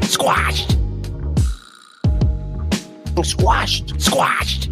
Squashed. Squashed.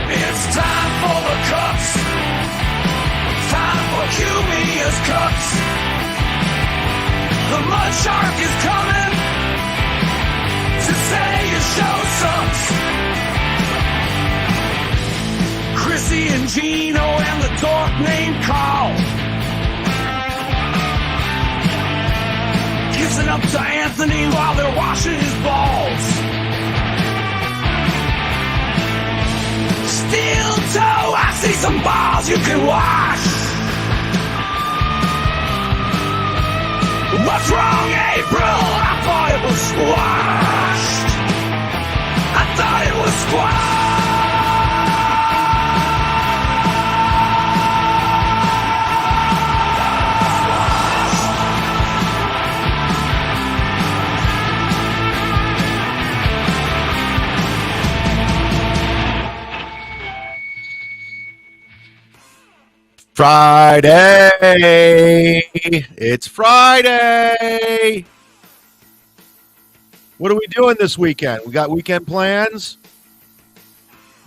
It's time for the Cucks. Time for Cumia'S Cucks. The mud shark is coming to say your show sucks. Chrissy and Gino and the dork named Carl. Kissing up to Anthony while they're washing his balls. Steel toe, I see some balls you can wash. What's wrong, April? I thought it was squashed. I thought it was squashed. Friday. It's Friday. What are we doing this weekend? We got weekend plans.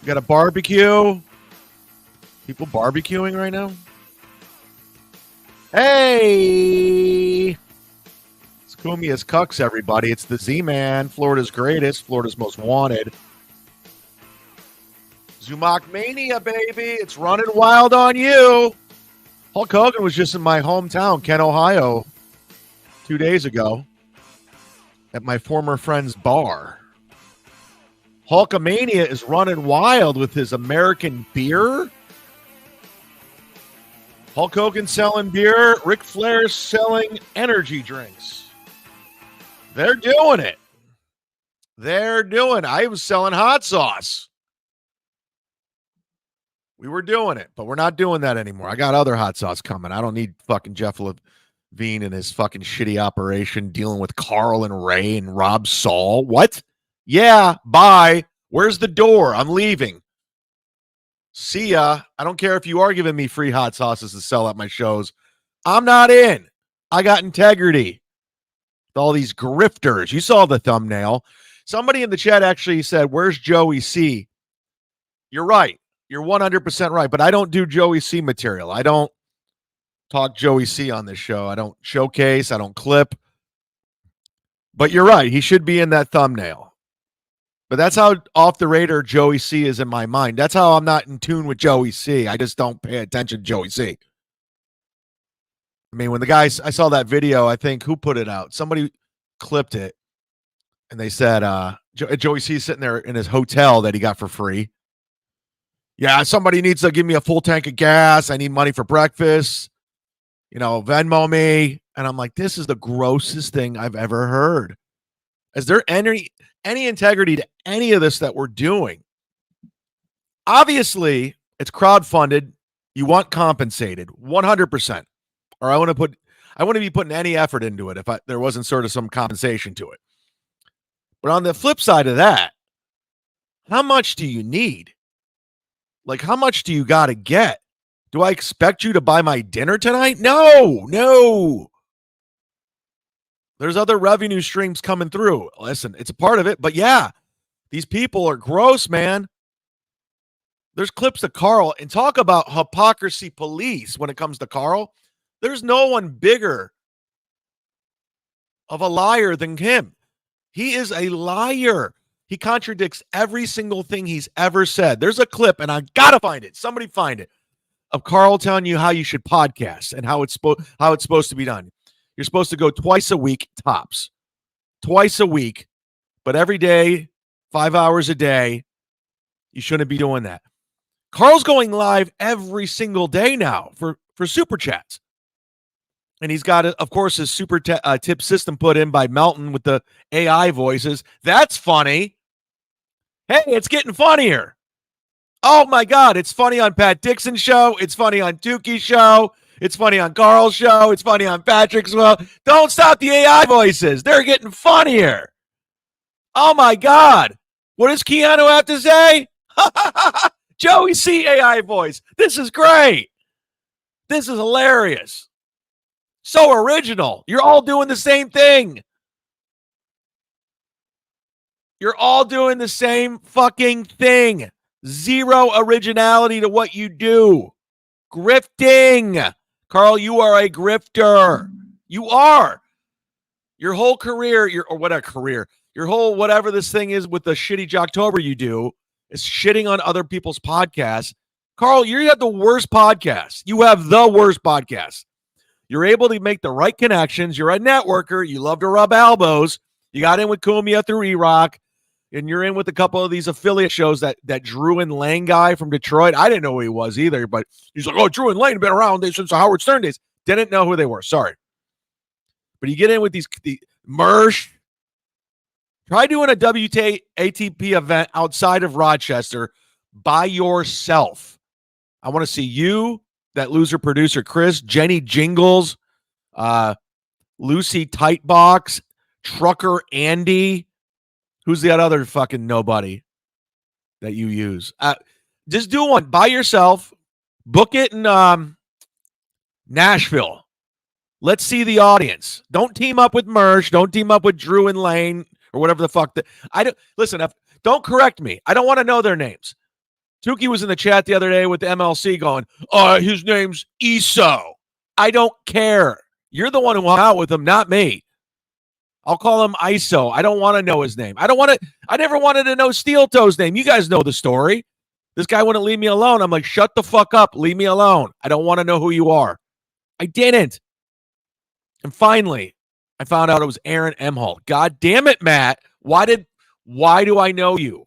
We got a barbecue. People barbecuing right now. Hey. It's Cumia'S Cucks, everybody. It's the Z-Man, Florida's greatest, Florida's most wanted. Zumock Mania, baby. It's running wild on you. Hulk Hogan was just in my hometown, Kent, Ohio, 2 days ago at my former friend's bar. Hulkamania is running wild with his American beer. Hulk Hogan selling beer. Ric Flair selling energy drinks. They're doing it. I was selling hot sauce. We were doing it, but we're not doing that anymore. I got other hot sauce coming. I don't need fucking Jeff Levine and his fucking shitty operation dealing with Carl and Ray and Rob Saul. What? Yeah, bye. Where's the door? I'm leaving. See ya. I don't care if you are giving me free hot sauces to sell at my shows. I'm not in. I got integrity. With all these grifters. You saw the thumbnail. Somebody in the chat actually said, where's Joey C? You're right. You're 100% right, but I don't do Joey C material. I don't talk Joey C on this show. I don't showcase. I don't clip. But you're right. He should be in that thumbnail. But that's how off the radar Joey C is in my mind. That's how I'm not in tune with Joey C. I just don't pay attention to Joey C. I mean, when the guys, I saw that video, I think, who put it out? Somebody clipped it, and they said, Joey C sitting there in his hotel that he got for free. Yeah, somebody needs to give me a full tank of gas. I need money for breakfast. You know, Venmo me. And I'm like, this is the grossest thing I've ever heard. Is there any integrity to any of this that we're doing? Obviously, it's crowdfunded. You want compensated 100%. Or I wouldn't be putting any effort into it if there wasn't sort of some compensation to it. But on the flip side of that, how much do you need? Like, how much do you got to get? Do I expect you to buy my dinner tonight? No. There's other revenue streams coming through. Listen, it's a part of it, but yeah, these people are gross, man. There's clips of Carl, and talk about hypocrisy police when it comes to Carl. There's no one bigger of a liar than him. He is a liar. He contradicts every single thing he's ever said. There's a clip, and I gotta find it. Somebody find it, of Carl telling you how you should podcast and how it's supposed to be done. You're supposed to go twice a week, tops. Twice a week, but every day, 5 hours a day. You shouldn't be doing that. Carl's going live every single day now for Super Chats. And he's got, of course, his super tip system put in by Melton with the AI voices. That's funny. Hey, it's getting funnier. Oh, my God. It's funny on Pat Dixon's show. It's funny on Tukey's show. It's funny on Carl's show. It's funny on Patrick's show. Don't stop the AI voices. They're getting funnier. Oh, my God. What does Keanu have to say? Joey C. AI voice. This is great. This is hilarious. So original. You're all doing the same thing. You're all doing the same fucking thing. Zero originality to what you do. Grifting. Carl, you are a grifter. You are. Your whole career, your whole whatever this thing is with the shitty Jocktober you do is shitting on other people's podcasts. Carl, you have the worst podcast. You have the worst podcast. You're able to make the right connections. You're a networker. You love to rub elbows. You got in with Cumia'S through E-Rock. And you're in with a couple of these affiliate shows that Drew and Lane guy from Detroit. I didn't know who he was either, but he's like, oh, Drew and Lane have been around since the Howard Stern days. Didn't know who they were. Sorry. But you get in with the Mersh. Try doing a WATP event outside of Rochester by yourself. I want to see you, that loser producer Chris, Jenny Jingles, Lucy Tightbox, Trucker Andy. Who's that other fucking nobody that you use? Just do one by yourself. Book it in Nashville. Let's see the audience. Don't team up with Mersh. Don't team up with Drew and Lane or whatever the fuck. Don't correct me. I don't want to know their names. Tukey was in the chat the other day with the MLC going, his name's Eso. I don't care. You're the one who hung out with him, not me. I'll call him ISO. I don't want to know his name. I never wanted to know Steel Toe's name. You guys know the story. This guy wouldn't leave me alone. I'm like, shut the fuck up. Leave me alone. I don't want to know who you are. I didn't. And finally, I found out it was Aaron Emholt. God damn it, Matt. Why do I know you?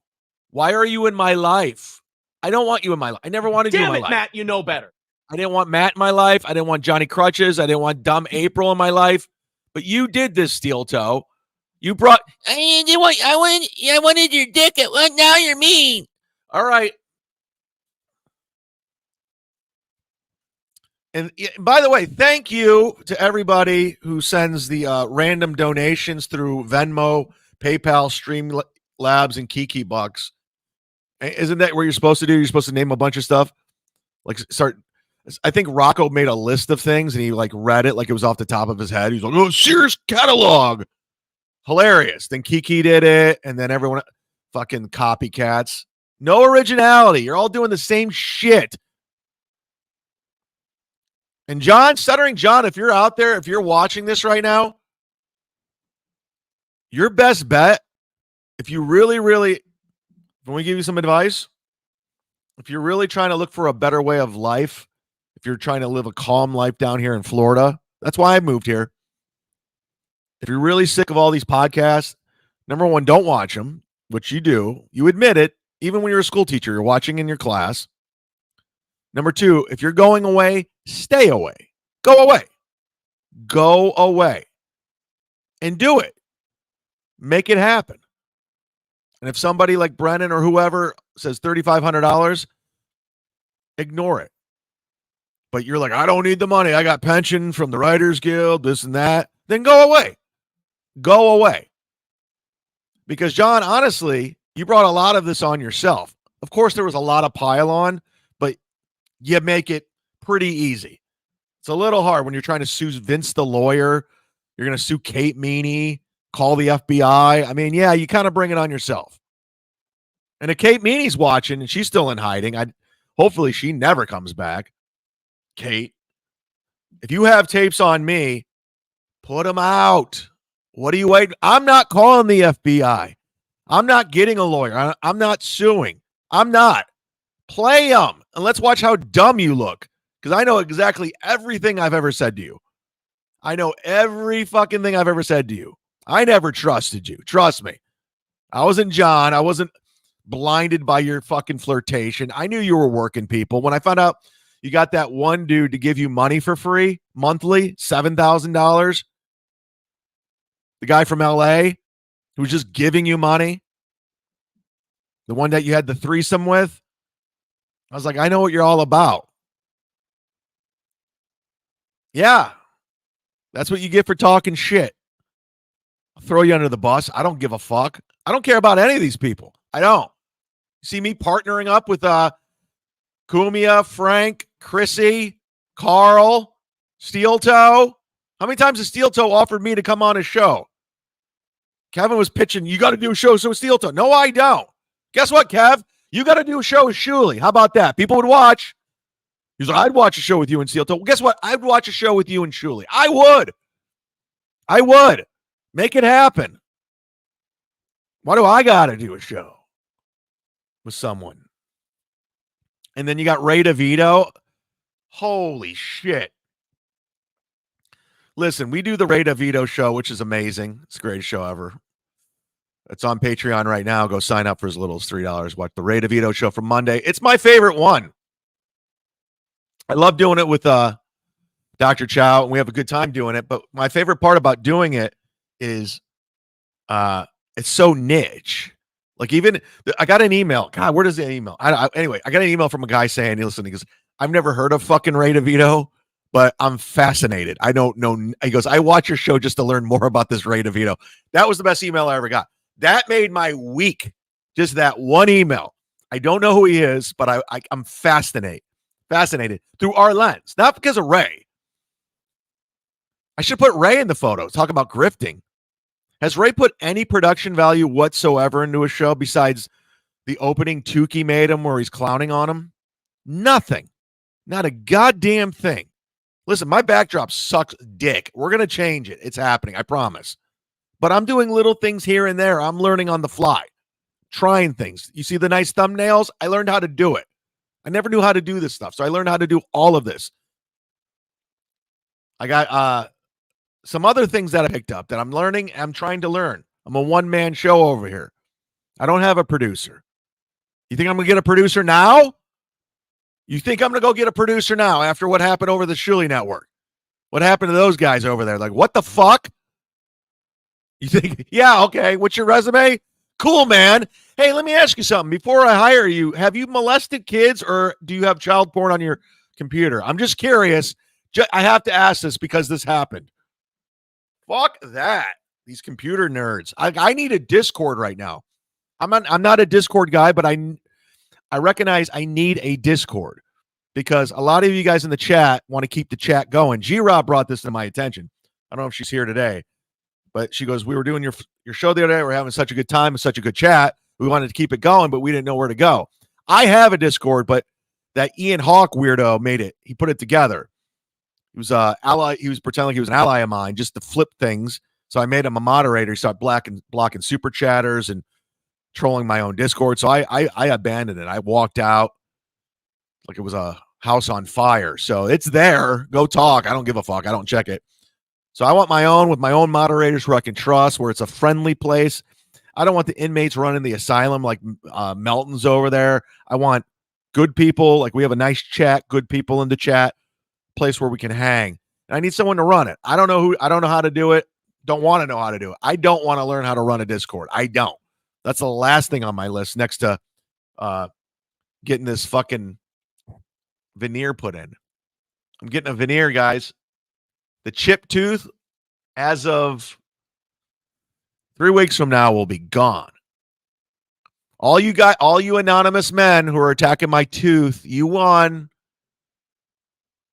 Why are you in my life? I don't want you in my life. I never wanted you in my life. Damn it, Matt, you know better. I didn't want Matt in my life. I didn't want Johnny Crutches. I didn't want dumb April in my life. But you did this, Steel Toe. You brought. I wanted your dick. Now you're mean. All right. And by the way, thank you to everybody who sends the random donations through Venmo, PayPal, Streamlabs, and Kiki Bucks. Isn't that what you're supposed to do? You're supposed to name a bunch of stuff. Like start. I think Rocco made a list of things and he like read it like it was off the top of his head. He's like, oh, Sears catalog. Hilarious. Then Kiki did it. And then everyone fucking copycats. No originality. You're all doing the same shit. And John, Stuttering John, if you're out there, if you're watching this right now, your best bet, if you really, can we give you some advice? If you're really trying to look for a better way of life, if you're trying to live a calm life down here in Florida, that's why I moved here. If you're really sick of all these podcasts, number one, don't watch them, which you do. You admit it. Even when you're a school teacher, you're watching in your class. Number two, if you're going away, stay away. Go away. Go away. And do it. Make it happen. And if somebody like Brennan or whoever says $3,500, ignore it. But you're like, I don't need the money. I got pension from the Writers Guild, this and that. Then go away. Go away. Because, John, honestly, you brought a lot of this on yourself. Of course, there was a lot of pile on, but you make it pretty easy. It's a little hard when you're trying to sue Vince the lawyer. You're going to sue Kate Meany, call the FBI. I mean, yeah, you kind of bring it on yourself. And if Kate Meany's watching and she's still in hiding, hopefully she never comes back. Kate, if you have tapes on me, put them out. What are you waiting? I'm not calling the FBI. I'm not getting a lawyer. I'm not suing. I'm not. Play them, and let's watch how dumb you look, because I know exactly everything I've ever said to you. I know every fucking thing I've ever said to you. I never trusted you. Trust me. I wasn't John. I wasn't blinded by your fucking flirtation. I knew you were working people. When I found out you got that one dude to give you money for free monthly, $7,000, the guy from LA who was just giving you money, the one that you had the threesome with, I was like, I know what you're all about. Yeah, that's what you get for talking shit. I'll throw you under the bus. I don't give a fuck. I don't care about any of these people. I don't. You see me partnering up with Cumia, Frank, Chrissy, Carl, Steel Toe. How many times has Steel Toe offered me to come on his show? Kevin was pitching, you got to do a show with Steel Toe. No, I don't. Guess what, Kev? You got to do a show with Shuley. How about that? People would watch. He's like, I'd watch a show with you and Steel Toe. Well, guess what? I'd watch a show with you and Shuley. I would. Make it happen. Why do I got to do a show with someone? And then you got Ray DeVito. Holy shit. Listen, we do the Ray DeVito show, which is amazing. It's the greatest show ever. It's on Patreon right now. Go sign up for as little as $3. Watch the Ray DeVito show from Monday. It's my favorite one. I love doing it with Dr. Chow, and we have a good time doing it. But my favorite part about doing it is it's so niche. Like, even I got an email. God, where does the email? Anyway, I got an email from a guy saying, listen, he goes, I've never heard of fucking Ray DeVito, but I'm fascinated. I don't know. He goes, I watch your show just to learn more about this Ray DeVito. That was the best email I ever got. That made my week. Just that one email. I don't know who he is, but I'm fascinated through our lens, not because of Ray. I should put Ray in the photo. Talk about grifting. Has Ray put any production value whatsoever into a show besides the opening Tukey made him where he's clowning on him? Nothing. Not a goddamn thing. Listen, my backdrop sucks dick. We're going to change it. It's happening. I promise. But I'm doing little things here and there. I'm learning on the fly. Trying things. You see the nice thumbnails? I learned how to do it. I never knew how to do this stuff. So I learned how to do all of this. I got some other things that I picked up that I'm learning. I'm trying to learn. I'm a one-man show over here. I don't have a producer. You think I'm going to get a producer now? You think I'm going to go get a producer now after what happened over the Shuley Network? What happened to those guys over there? Like, what the fuck? You think, yeah, okay. What's your resume? Cool, man. Hey, let me ask you something. Before I hire you, have you molested kids or do you have child porn on your computer? I'm just curious. I have to ask this because this happened. Fuck that. These computer nerds. I need a Discord right now. I'm not a Discord guy, but I recognize I need a Discord because a lot of you guys in the chat want to keep the chat going. G-Rob brought this to my attention. I don't know if she's here today, but she goes, we were doing your show the other day. We're having such a good time and such a good chat. We wanted to keep it going, but we didn't know where to go. I have a Discord, but that Ian Hawk weirdo made it. He put it together. He was ally. He was pretending like he was an ally of mine just to flip things. So I made him a moderator. He started blocking super chatters and trolling my own Discord. So I abandoned it. I walked out like it was a house on fire. So it's there. Go talk. I don't give a fuck. I don't check it. So I want my own with my own moderators who I can trust, where it's a friendly place. I don't want the inmates running the asylum like Melton's over there. I want good people. Like we have a nice chat, good people in the chat, place where we can hang. And I need someone to run it. I don't know how to do it. Don't want to know how to do it. I don't want to learn how to run a Discord. I don't. That's the last thing on my list next to getting this fucking veneer put in. I'm getting a veneer, guys. The chip tooth, as of 3 weeks from now, will be gone. All you anonymous men who are attacking my tooth, you won.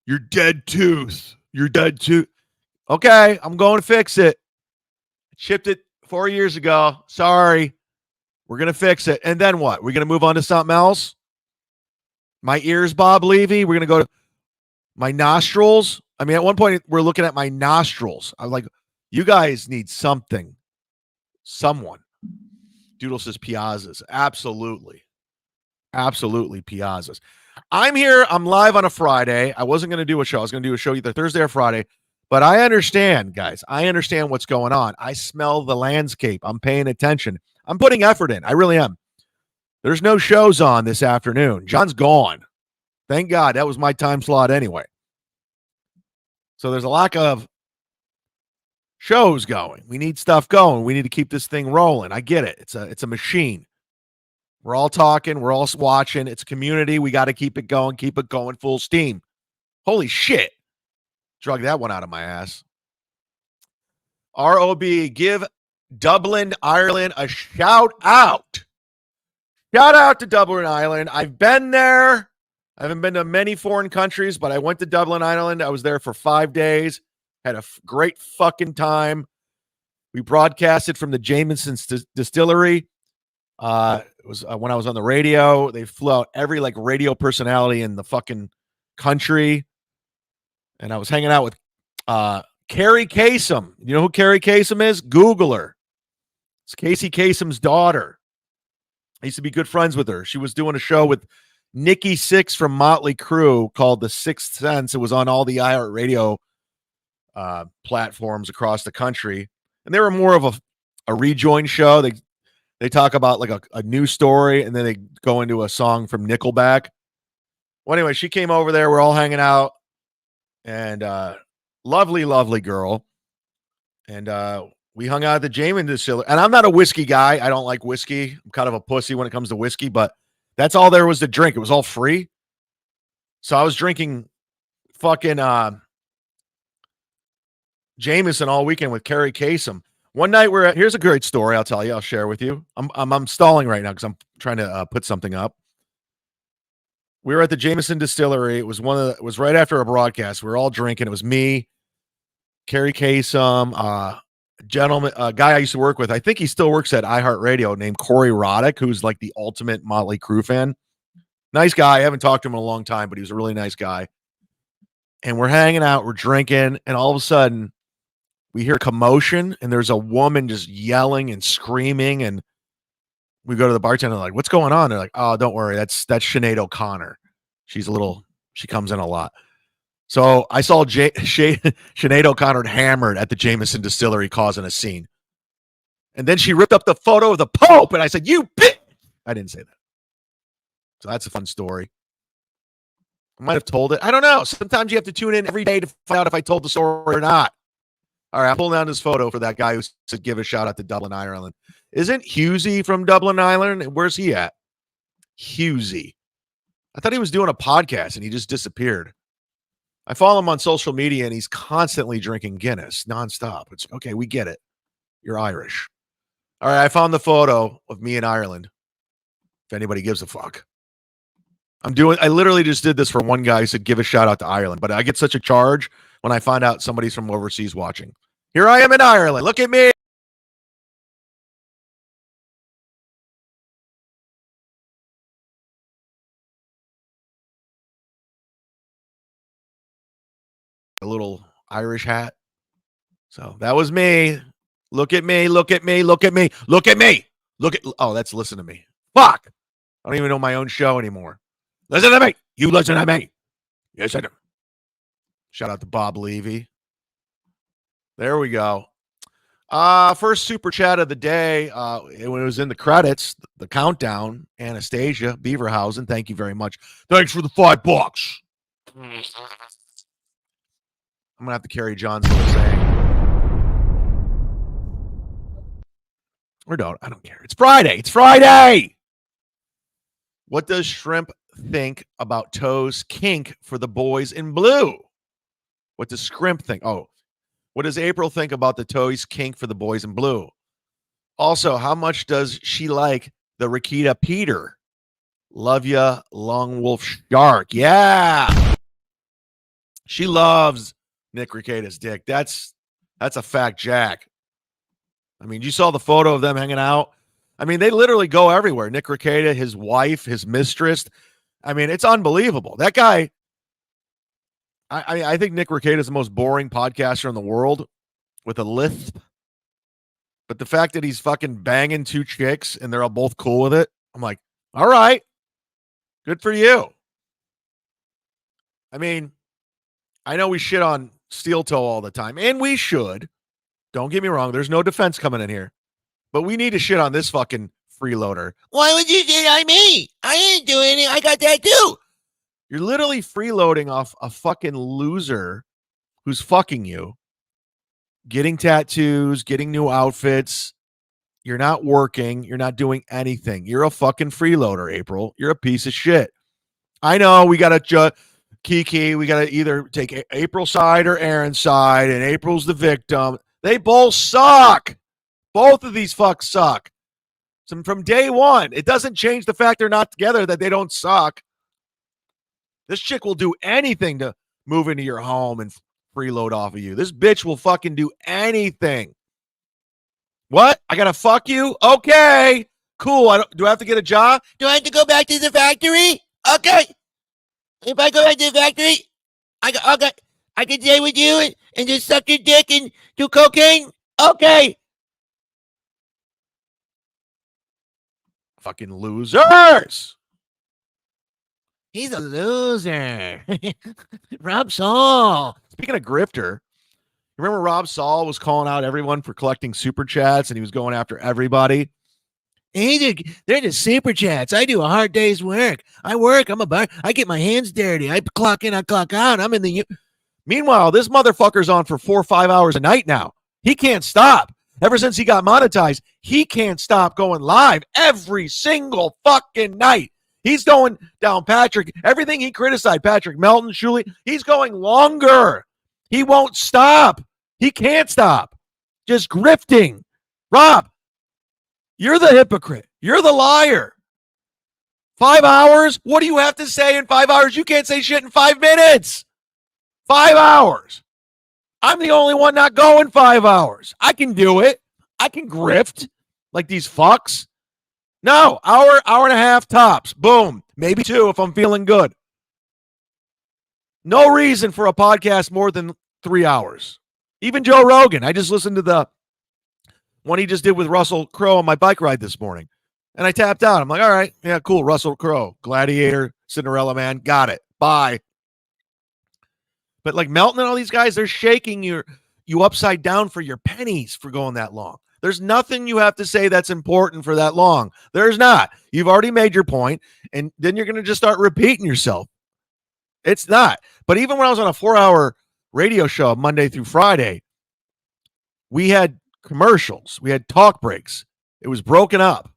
You're dead tooth. You're dead tooth. Okay, I'm going to fix it. I chipped it 4 years ago. Sorry. We're going to fix it. And then what? We're going to move on to something else? My ears, Bob Levy. We're going to go to my nostrils. I mean, at one point, we're looking at my nostrils. I'm like, you guys need something. Someone. Doodle says Piazzas. Absolutely. Absolutely Piazzas. I'm here. I'm live on a Friday. I wasn't going to do a show. I was going to do a show either Thursday or Friday. But I understand, guys. I understand what's going on. I smell the landscape. I'm paying attention. I'm putting effort in. I really am. There's no shows on this afternoon. John's gone. Thank God. That was my time slot anyway. So there's a lack of shows going. We need stuff going. We need to keep this thing rolling. I get it. It's a machine. We're all talking. We're all watching. It's a community. We got to keep it going full steam. Holy shit. Drug that one out of my ass. ROB, give Dublin, Ireland a shout out. Shout out to Dublin, Ireland. I've been there. I haven't been to many foreign countries, but I went to Dublin, Ireland. I was there for 5 days. Had a great fucking time. We broadcasted from the Jameson's distillery. It was when I was on the radio. They flew out every radio personality in the fucking country. And I was hanging out with Carrie Kasem. You know who Carrie Kasem is? Google her. It's Casey Kasem's daughter. I used to be good friends with her. She was doing a show with Nikki Sixx from Motley Crue called The Sixth Sense. It was on all the iHeartRadio platforms across the country. And they were more of a rejoin show. They talk about a news story, and then they go into a song from Nickelback. Well, anyway, she came over there. We're all hanging out. And lovely, lovely girl. And we hung out at the Jameson distillery. And I'm not a whiskey guy. I don't like whiskey. I'm kind of a pussy when it comes to whiskey, but that's all there was to drink. It was all free. So I was drinking fucking Jameson all weekend with Carrie Kasem. One night here's a great story I'll tell you. I'll share with you. I'm stalling right now because I'm trying to put something up. We were at the Jameson distillery. It was it was right after a broadcast. We were all drinking. It was me, Carrie Kasem, a guy I used to work with. I think he still works at iHeartRadio named Corey Roddick, who's like the ultimate Motley Crue fan. Nice guy. I haven't talked to him in a long time, but he was a really nice guy. And we're hanging out, we're drinking, and all of a sudden we hear commotion, and there's a woman just yelling and screaming, and we go to the bartender, like, what's going on? They're like, oh, don't worry. That's Sinead O'Connor. She comes in a lot. So I saw Sinead O'Connor hammered at the Jameson distillery causing a scene. And then she ripped up the photo of the Pope, and I said, you bitch. I didn't say that. So that's a fun story. I might have told it. I don't know. Sometimes you have to tune in every day to find out if I told the story or not. All right, I'm pulling down this photo for that guy who said give a shout out to Dublin, Ireland. Isn't Hughesy from Dublin, Ireland? Where's he at? Hughesy. I thought he was doing a podcast and he just disappeared. I follow him on social media and he's constantly drinking Guinness nonstop. It's okay. We get it. You're Irish. All right. I found the photo of me in Ireland. If anybody gives a fuck. I literally just did this for one guy who said give a shout out to Ireland, but I get such a charge when I find out somebody's from overseas watching. Here I am in Ireland. Look at me. A little Irish hat. So that was me. Look at me. Look at me. Look at me. Look at me. Oh, that's listen to me. Fuck. I don't even know my own show anymore. Listen to me. You listen to me. Yes, I do. Shout out to Bob Levy. There we go. First super chat of the day. When it was in the credits, the countdown, Anastasia Beaverhausen. Thank you very much. Thanks for the $5. I'm going to have to carry John's saying. Or don't. I don't care. It's Friday. It's Friday. What does Shrimp think about Toe's kink for the boys in blue? What does Scrimp think? Oh, what does April think about the Toe's kink for the boys in blue? Also, how much does she like the Rakita Peter? Love ya, Long Wolf Shark. Yeah. She loves Nick Rekieta's dick. That's a fact, Jack. I mean, you saw the photo of them hanging out. I mean, they literally go everywhere. Nick Rekieta, his wife, his mistress. I mean, it's unbelievable. That guy, I think Nick Rekieta is the most boring podcaster in the world with a lisp. But the fact that he's fucking banging 2 chicks and they're all both cool with it, I'm like, all right, good for you. I mean, I know we shit on Steel Toe all the time, and we should. Don't get me wrong. There's no defense coming in here. But we need to shit on this fucking freeloader. Why would you shit on me? I ain't doing anything. I got that too. You're literally freeloading off a fucking loser who's fucking you, getting tattoos, getting new outfits. You're not working. You're not doing anything. You're a fucking freeloader, April. You're a piece of shit. I know we got to Kiki. We got to either take April's side or Aaron's side, and April's the victim. They both suck. Both of these fucks suck. So from day one, it doesn't change the fact they're not together that they don't suck. This chick will do anything to move into your home and freeload off of you. This bitch will fucking do anything. What? I gotta fuck you? Okay. Cool. Do I have to get a job? Do I have to go back to the factory? Okay. If I go back to the factory, I can stay with you and just suck your dick and do cocaine? Okay. Fucking losers. He's a loser. Rob Saul. Speaking of grifter, remember Rob Saul was calling out everyone for collecting super chats and he was going after everybody? Hey, they're just super chats. I do a hard day's work. I work. I get my hands dirty. I clock in, I clock out. I'm in the. Meanwhile, this motherfucker's on for 4 or 5 hours a night now. He can't stop. Ever since he got monetized, he can't stop going live every single fucking night. He's going down Patrick. Everything he criticized, Patrick Melton, Shuley, he's going longer. He won't stop. He can't stop. Just grifting. Rob, you're the hypocrite. You're the liar. 5 hours? What do you have to say in 5 hours? You can't say shit in 5 minutes. 5 hours. I'm the only one not going 5 hours. I can do it. I can grift like these fucks. No, hour and a half tops. Boom. Maybe 2 if I'm feeling good. No reason for a podcast more than 3 hours. Even Joe Rogan. I just listened to the one he just did with Russell Crowe on my bike ride this morning. And I tapped out. I'm like, all right. Yeah, cool. Russell Crowe. Gladiator. Cinderella Man. Got it. Bye. But like Melton and all these guys, they're shaking you upside down for your pennies for going that long. There's nothing you have to say that's important for that long. There's not. You've already made your point, and then you're going to just start repeating yourself. It's not. But even when I was on a 4-hour radio show Monday through Friday, we had commercials. We had talk breaks. It was broken up.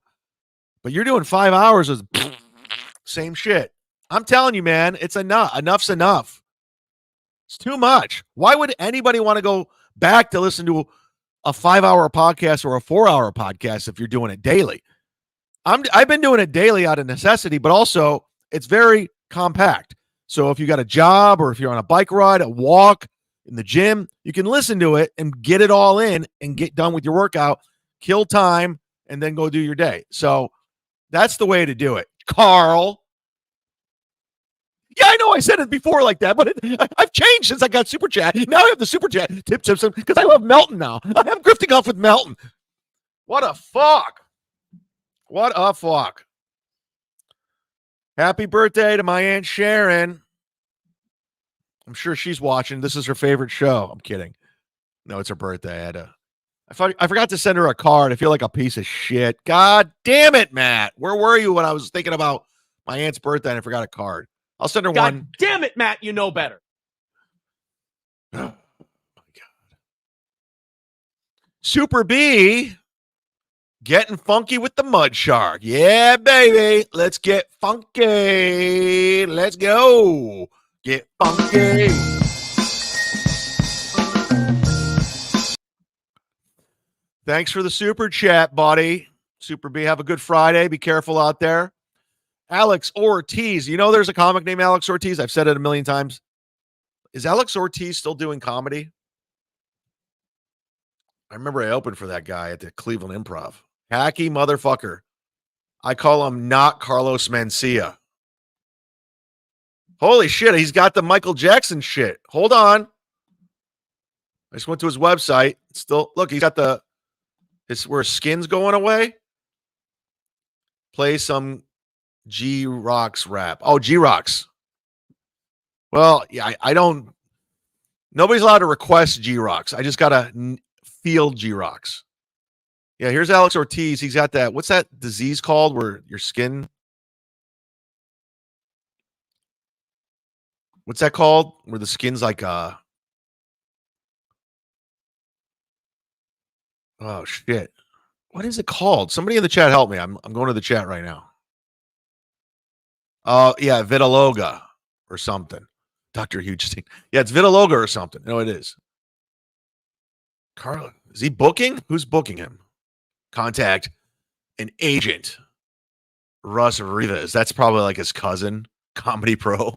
But you're doing 5 hours of same shit. I'm telling you, man, it's enough. Enough's enough. It's too much. Why would anybody want to go back to listen to a 5-hour podcast or a 4-hour podcast if you're doing it daily? I've been doing it daily out of necessity, but also it's very compact. So if you got a job or if you're on a bike ride, a walk, in the gym, you can listen to it and get it all in and get done with your workout, kill time, and then go do your day. So that's the way to do it. Carl. Yeah, I know I said it before like that, but I've changed since I got Super Chat. Now I have the Super Chat tips because I love Melton now. I'm grifting off with Melton. What a fuck. What a fuck. Happy birthday to my Aunt Sharon. I'm sure she's watching. This is her favorite show. I'm kidding. No, it's her birthday. I forgot to send her a card. I feel like a piece of shit. God damn it, Matt. Where were you when I was thinking about my aunt's birthday and I forgot a card? I'll send her one. God damn it, Matt. You know better. Oh, my God. Super B getting funky with the mud shark. Yeah, baby. Let's get funky. Let's go. Get funky. Thanks for the super chat, buddy. Super B, have a good Friday. Be careful out there. Alex Ortiz. You know there's a comic named Alex Ortiz? I've said it a million times. Is Alex Ortiz still doing comedy? I remember I opened for that guy at the Cleveland Improv. Hacky motherfucker. I call him not Carlos Mencia. Holy shit, he's got the Michael Jackson shit. Hold on. I just went to his website. Still, look, he's got Is where Skin's going away? Play some G-Rocks rap. Oh, G-Rocks. Well, yeah, I don't. Nobody's allowed to request G-Rocks. I just got to feel G-Rocks. Yeah, here's Alex Ortiz. He's got that. What's that disease called where your skin? What's that called? Where the skin's like oh shit. What is it called? Somebody in the chat help me. I'm going to the chat right now. Oh, yeah, vitiligo or something. Dr. Hugestein. Yeah, it's vitiligo or something. No, it is. Carl, is he booking? Who's booking him? Contact an agent. Russ Rivas. That's probably like his cousin, Comedy Pro.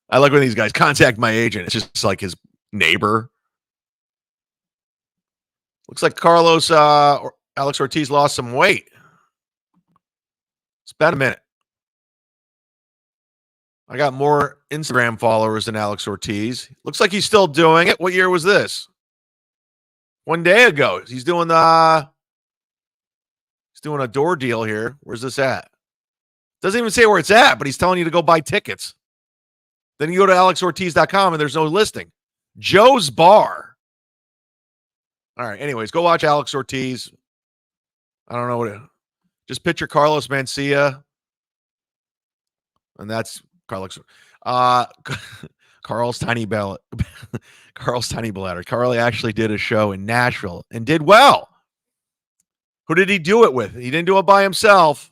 I like when these guys contact my agent. It's just like his neighbor. Looks like Alex Ortiz lost some weight. It's been a minute. I got more Instagram followers than Alex Ortiz. Looks like he's still doing it. What year was this? 1 day ago. He's doing a door deal here. Where's this at? Doesn't even say where it's at, but he's telling you to go buy tickets. Then you go to alexortiz.com and there's no listing. Joe's Bar. All right. Anyways, go watch Alex Ortiz. I don't know what just picture Carlos Mencia. And that's Carlos. Carl's Tiny Bell. Carl's Tiny Bladder. Carly actually did a show in Nashville and did well. Who did he do it with? He didn't do it by himself.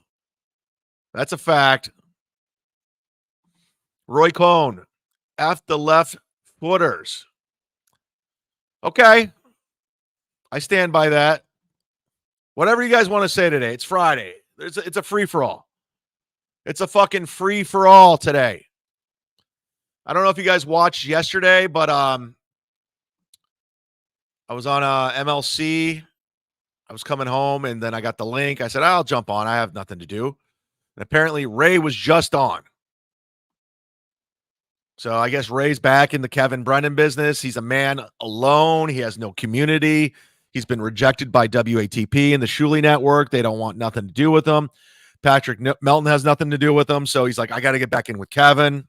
That's a fact. Roy Cohn. F the left footers. Okay. I stand by that. Whatever you guys want to say today. It's Friday. It's a free-for-all. It's a fucking free-for-all today. I don't know if you guys watched yesterday, but I was on MLC. I was coming home, and then I got the link. I said, I'll jump on. I have nothing to do. And apparently Ray was just on. So I guess Ray's back in the Kevin Brennan business. He's a man alone. He has no community. He's been rejected by WATP and the Shuley Network. They don't want nothing to do with him. Patrick Melton has nothing to do with him. So he's like, I got to get back in with Kevin.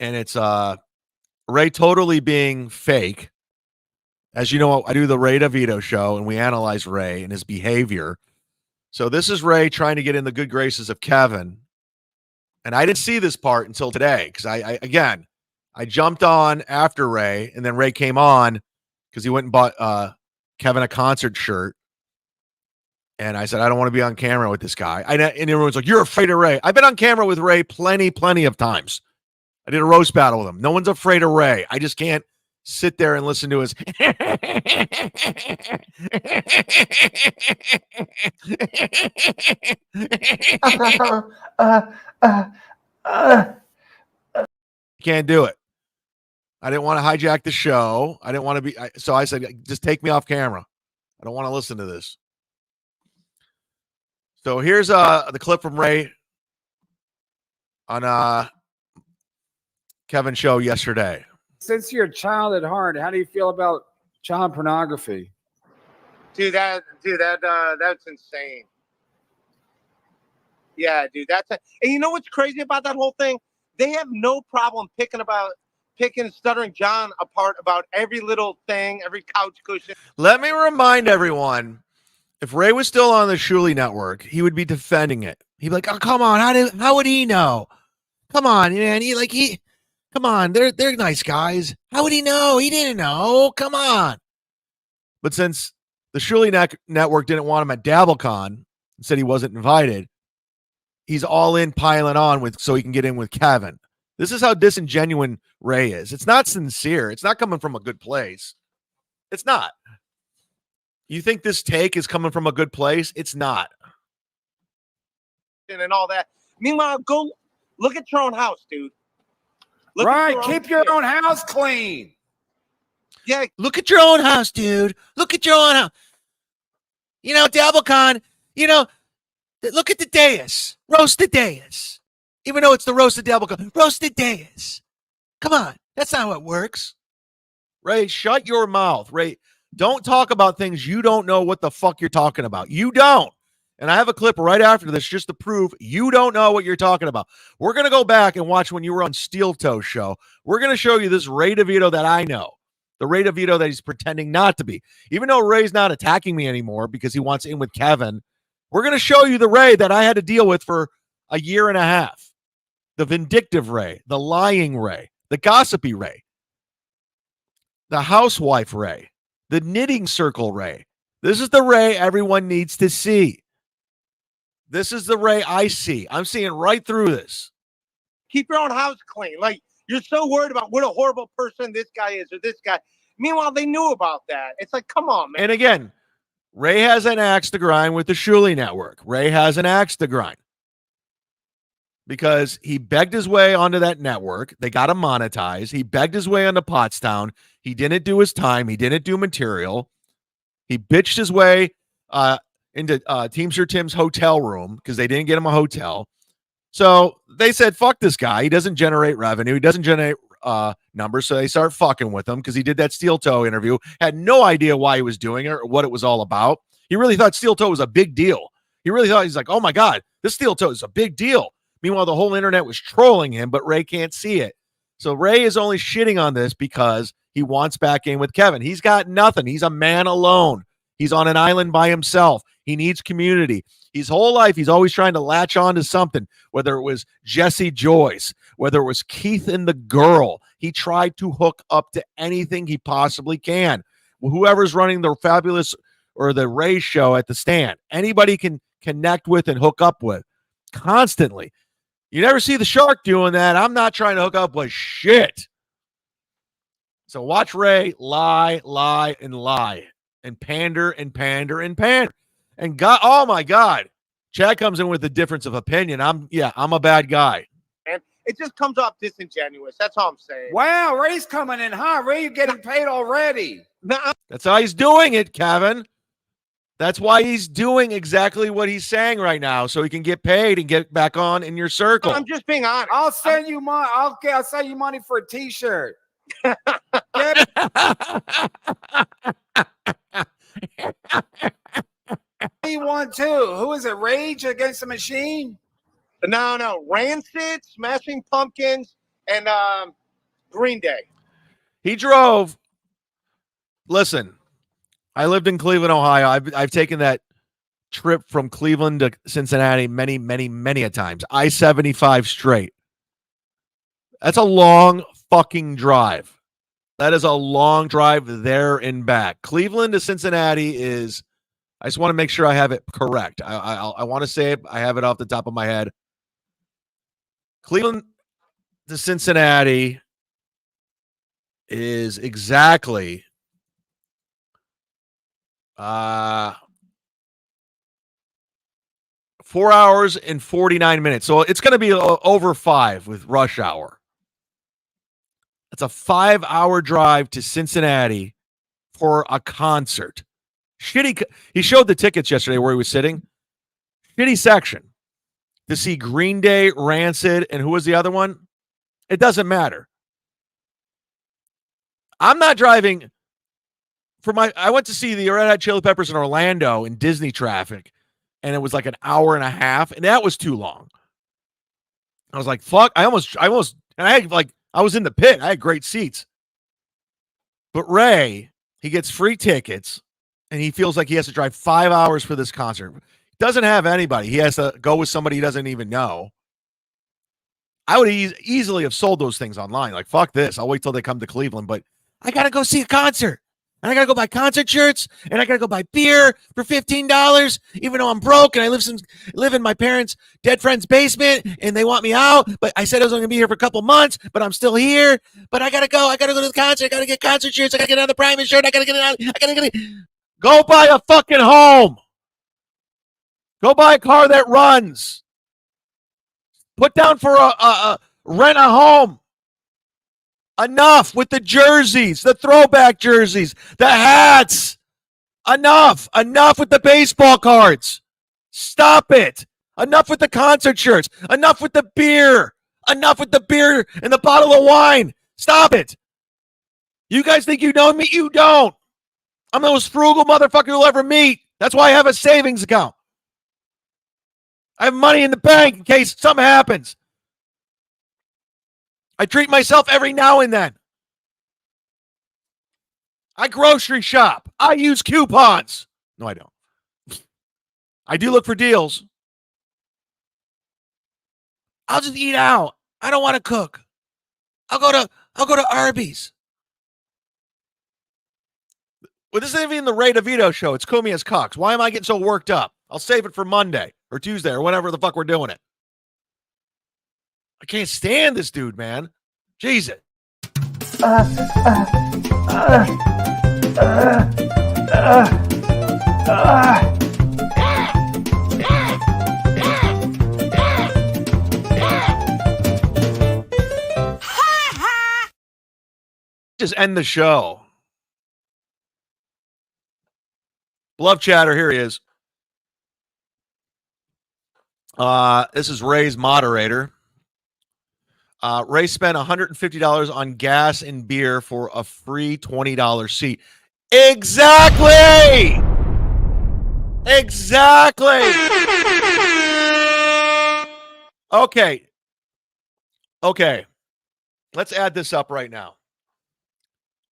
And it's Ray totally being fake. As you know, I do the Ray DeVito show, and we analyze Ray and his behavior. So this is Ray trying to get in the good graces of Kevin. And I didn't see this part until today because I jumped on after Ray, and then Ray came on because he went and bought Kevin a concert shirt. And I said, I don't want to be on camera with this guy. And everyone's like, you're afraid of Ray. I've been on camera with Ray plenty of times. I did a roast battle with him. No one's afraid of Ray. I just can't sit there and listen to his. Can't do it. I didn't want to hijack the show. I didn't want to be. So I said, just take me off camera. I don't want to listen to this. So here's the clip from Ray on Kevin's show yesterday. Since you're a child at heart, how do you feel about child pornography? Dude, that's insane. Yeah, dude, and you know what's crazy about that whole thing? They have no problem picking Stuttering John apart about every little thing, every couch cushion. Let me remind everyone, if Ray was still on the Shuley Network, he would be defending it. He'd be like, "Oh, come on, how would he know? Come on, man, come on, they're nice guys. How would he know? He didn't know. Come on." But since the Shuley Network didn't want him at DabbleCon and said he wasn't invited, he's all in piling on so he can get in with Kevin. This is how disingenuous Ray is. It's not sincere. It's not coming from a good place. It's not. You think this take is coming from a good place? It's not. And all that. Meanwhile, go look at your own house, dude. Keep your own house clean. Yeah. Look at your own house, dude. Look at your own house. DabbleCon, look at the dais. Roast the dais. Even though it's the roasted DabbleCon. Roast the dais. Come on. That's not how it works. Ray, shut your mouth. Ray, Don't talk about things you don't know what the fuck you're talking about. You don't. And I have a clip right after this just to prove you don't know what you're talking about. We're going to go back and watch when you were on Steel Toe Show. We're going to show you this Ray DeVito that I know. The Ray DeVito that he's pretending not to be. Even though Ray's not attacking me anymore because he wants in with Kevin, we're going to show you the Ray that I had to deal with for a year and a half. The vindictive Ray, the lying Ray, the gossipy Ray, the housewife Ray, the knitting circle Ray. This is the Ray everyone needs to see. This is the Ray I see. I'm seeing right through this. Keep your own house clean. Like, you're so worried about what a horrible person this guy is or this guy. Meanwhile, they knew about that. It's like, come on, man. And again, Ray has an axe to grind with the Shuley Network. Ray has an axe to grind because he begged his way onto that network. They got him monetized. He begged his way onto Pottstown. He didn't do his time. He didn't do material. He bitched his way into Teamster Tim's hotel room because they didn't get him a hotel. So they said, fuck this guy. He doesn't generate revenue. He doesn't generate numbers. So they start fucking with him because he did that Steel Toe interview. Had no idea why he was doing it or what it was all about. He really thought Steel Toe was a big deal. He really thought, he's like, oh my God, this Steel Toe is a big deal. Meanwhile, the whole internet was trolling him, but Ray can't see it. So Ray is only shitting on this because he wants back in with Kevin. He's got nothing. He's a man alone. He's on an island by himself. He needs community. His whole life, he's always trying to latch on to something, whether it was Jesse Joyce, whether it was Keith and the girl. He tried to hook up to anything he possibly can. Whoever's running the Fabulous or the Ray show at the Stand, anybody can connect with and hook up with constantly. You never see the Shark doing that. I'm not trying to hook up with shit. So watch Ray lie, and pander and pander and pander. And God, oh my God, Chad comes in with a difference of opinion. I'm a bad guy. And it just comes off disingenuous. That's all I'm saying. Wow, Ray's coming in hot. Ray, you're getting paid already. That's how he's doing it, Kevin. That's why he's doing exactly what he's saying right now, so he can get paid and get back on in your circle. I'm just being honest. I'll send you money. I'll send you money for a T-shirt. One too. Who is it? Rage Against the Machine? No. Rancid, Smashing Pumpkins, and Green Day. He drove. Listen, I lived in Cleveland, Ohio. I've taken that trip from Cleveland to Cincinnati many a times. I-75 straight. That's a long fucking drive. That is a long drive there and back. Cleveland to Cincinnati is, I just want to make sure I have it correct. I want to say it. I have it off the top of my head. Cleveland to Cincinnati is exactly 4 hours and 49 minutes. So it's going to be over 5 with rush hour. It's a 5-hour drive to Cincinnati for a concert. Shitty. He showed the tickets yesterday where he was sitting. Shitty section to see Green Day, Rancid, and who was the other one? It doesn't matter. I'm not driving I went to see the Red Hot Chili Peppers in Orlando in Disney traffic, and it was like an hour and a half, and that was too long. I was like, fuck, I almost, and I was in the pit. I had great seats. But Ray, he gets free tickets, and he feels like he has to drive 5 hours for this concert. Doesn't have anybody. He has to go with somebody he doesn't even know. I would easily have sold those things online. Like, fuck this. I'll wait till they come to Cleveland, but I got to go see a concert. And I got to go buy concert shirts, and I got to go buy beer for $15, even though I'm broke and I live in my parents' dead friend's basement, and they want me out. But I said I was only going to be here for a couple months, but I'm still here. But I got to go. I got to go to the concert. I got to get concert shirts. I got to get another private shirt. I got to get it. I got to get it. Go buy a fucking home. Go buy a car that runs. Put down for rent a home. Enough with the jerseys, the throwback jerseys, the hats. Enough with the baseball cards. Stop it. Enough with the concert shirts. Enough with the beer. Enough with the beer and the bottle of wine. Stop it. You guys think you know me? You don't. I'm the most frugal motherfucker you'll ever meet. That's why I have a savings account. I have money in the bank in case something happens. I treat myself every now and then. I grocery shop. I use coupons. No, I don't. I do look for deals. I'll just eat out. I don't want to cook. I'll go to Arby's. Well, this isn't even the Ray DeVito show. It's Cumia'S Cucks. Why am I getting so worked up? I'll save it for Monday or Tuesday or whenever the fuck we're doing it. I can't stand this dude, man. Jesus. Just end the show. Love chatter. Here he is. This is Ray's moderator. Ray spent $150 on gas and beer for a free $20 seat. Exactly. Okay. Let's add this up right now.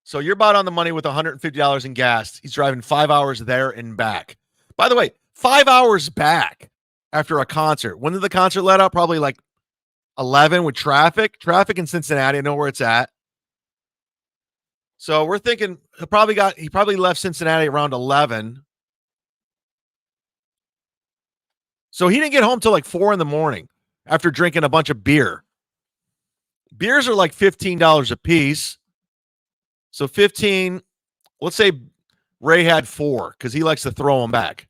So you're about on the money with $150 in gas. He's driving 5 hours there and back. By the way, 5 hours back after a concert. When did the concert let out? Probably like 11 with traffic. Traffic in Cincinnati. I know where it's at. So we're thinking he probably left Cincinnati around 11. So he didn't get home till like 4 a.m. after drinking a bunch of beer. Beers are like $15 a piece. So 15, let's say Ray had 4 because he likes to throw them back.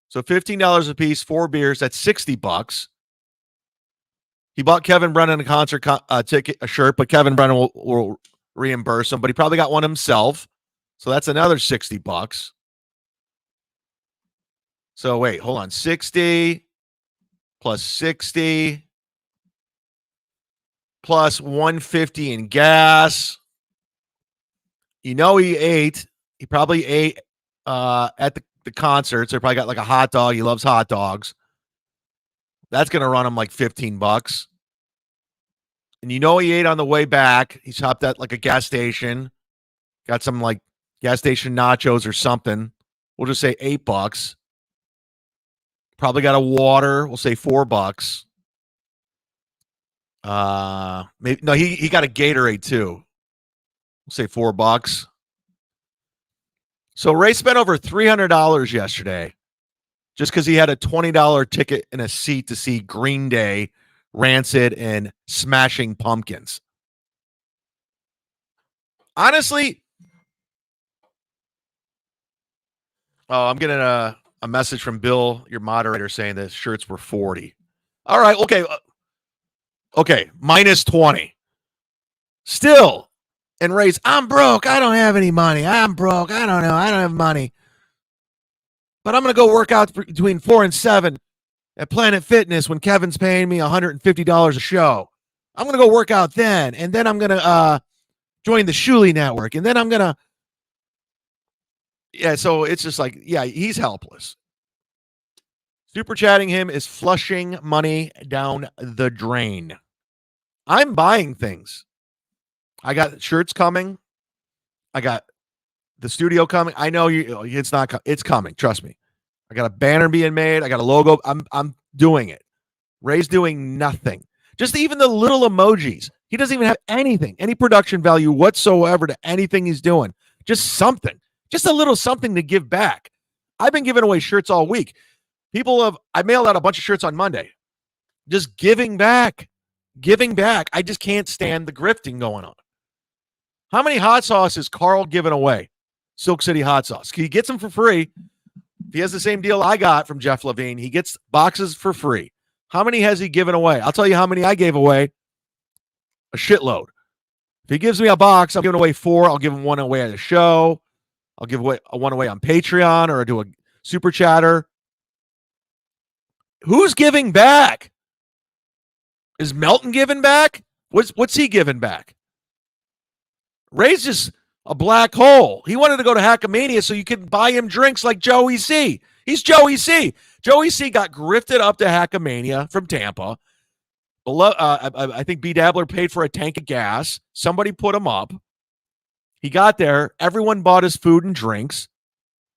So $15 a piece, 4 beers, that's $60. He bought Kevin Brennan a concert ticket, a shirt, but Kevin Brennan will reimburse him, but he probably got one himself. So that's another $60. So wait, hold on. 60 plus 60 plus 150 in gas. You know he ate. He probably ate at the concert, so he probably got like a hot dog. He loves hot dogs. That's going to run him like $15. And you know he ate on the way back. He stopped at like a gas station. Got some like gas station nachos or something. We'll just say $8. Probably got a water. We'll say $4. Maybe no, he got a Gatorade too. We'll say $4. So Ray spent over $300 yesterday just because he had a $20 ticket and a seat to see Green Day, Rancid, and Smashing Pumpkins. Honestly, I'm getting a message from Bill, your moderator, saying the shirts were $40. All right, okay, minus 20. Still. And Ray's, I'm broke. I don't have any money. I'm broke. I don't know. I don't have money. But I'm going to go work out between 4 and 7 at Planet Fitness when Kevin's paying me $150 a show. I'm going to go work out then. And then I'm going to join the Shuli Network. And then I'm going to. Yeah, so it's just like, yeah, he's helpless. Super chatting him is flushing money down the drain. I'm buying things. I got shirts coming. I got the studio coming. I know it's coming. Trust me. I got a banner being made. I got a logo. I'm doing it. Ray's doing nothing. Just even the little emojis. He doesn't even have anything, any production value whatsoever to anything he's doing. Just something. Just a little something to give back. I've been giving away shirts all week. I mailed out a bunch of shirts on Monday. Just giving back. I just can't stand the grifting going on. How many hot sauce is Carl giving away? Silk City hot sauce. He gets them for free. If he has the same deal I got from Jeff Levine, he gets boxes for free. How many has he given away? I'll tell you how many I gave away. A shitload. If he gives me a box, I'm giving away 4. I'll give him one away at a show. I'll give away one away on Patreon or do a super chatter. Who's giving back? Is Melton giving back? What's he giving back? Ray's just a black hole. He wanted to go to Hackmania so you could buy him drinks like Joey C. He's Joey C. Joey C got grifted up to Hackmania from Tampa. I think B. Dabbler paid for a tank of gas. Somebody put him up. He got there. Everyone bought his food and drinks.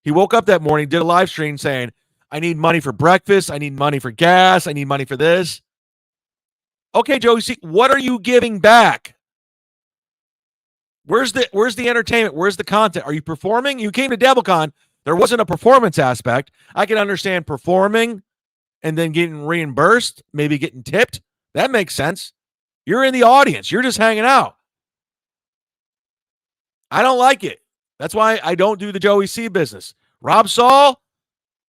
He woke up that morning, did a live stream saying, I need money for breakfast. I need money for gas. I need money for this. Okay, Joey C., what are you giving back? Where's the entertainment? Where's the content? Are you performing? You came to DevilCon. There wasn't a performance aspect. I can understand performing and then getting reimbursed, maybe getting tipped. That makes sense. You're in the audience. You're just hanging out. I don't like it. That's why I don't do the Joey C business. Rob Saul,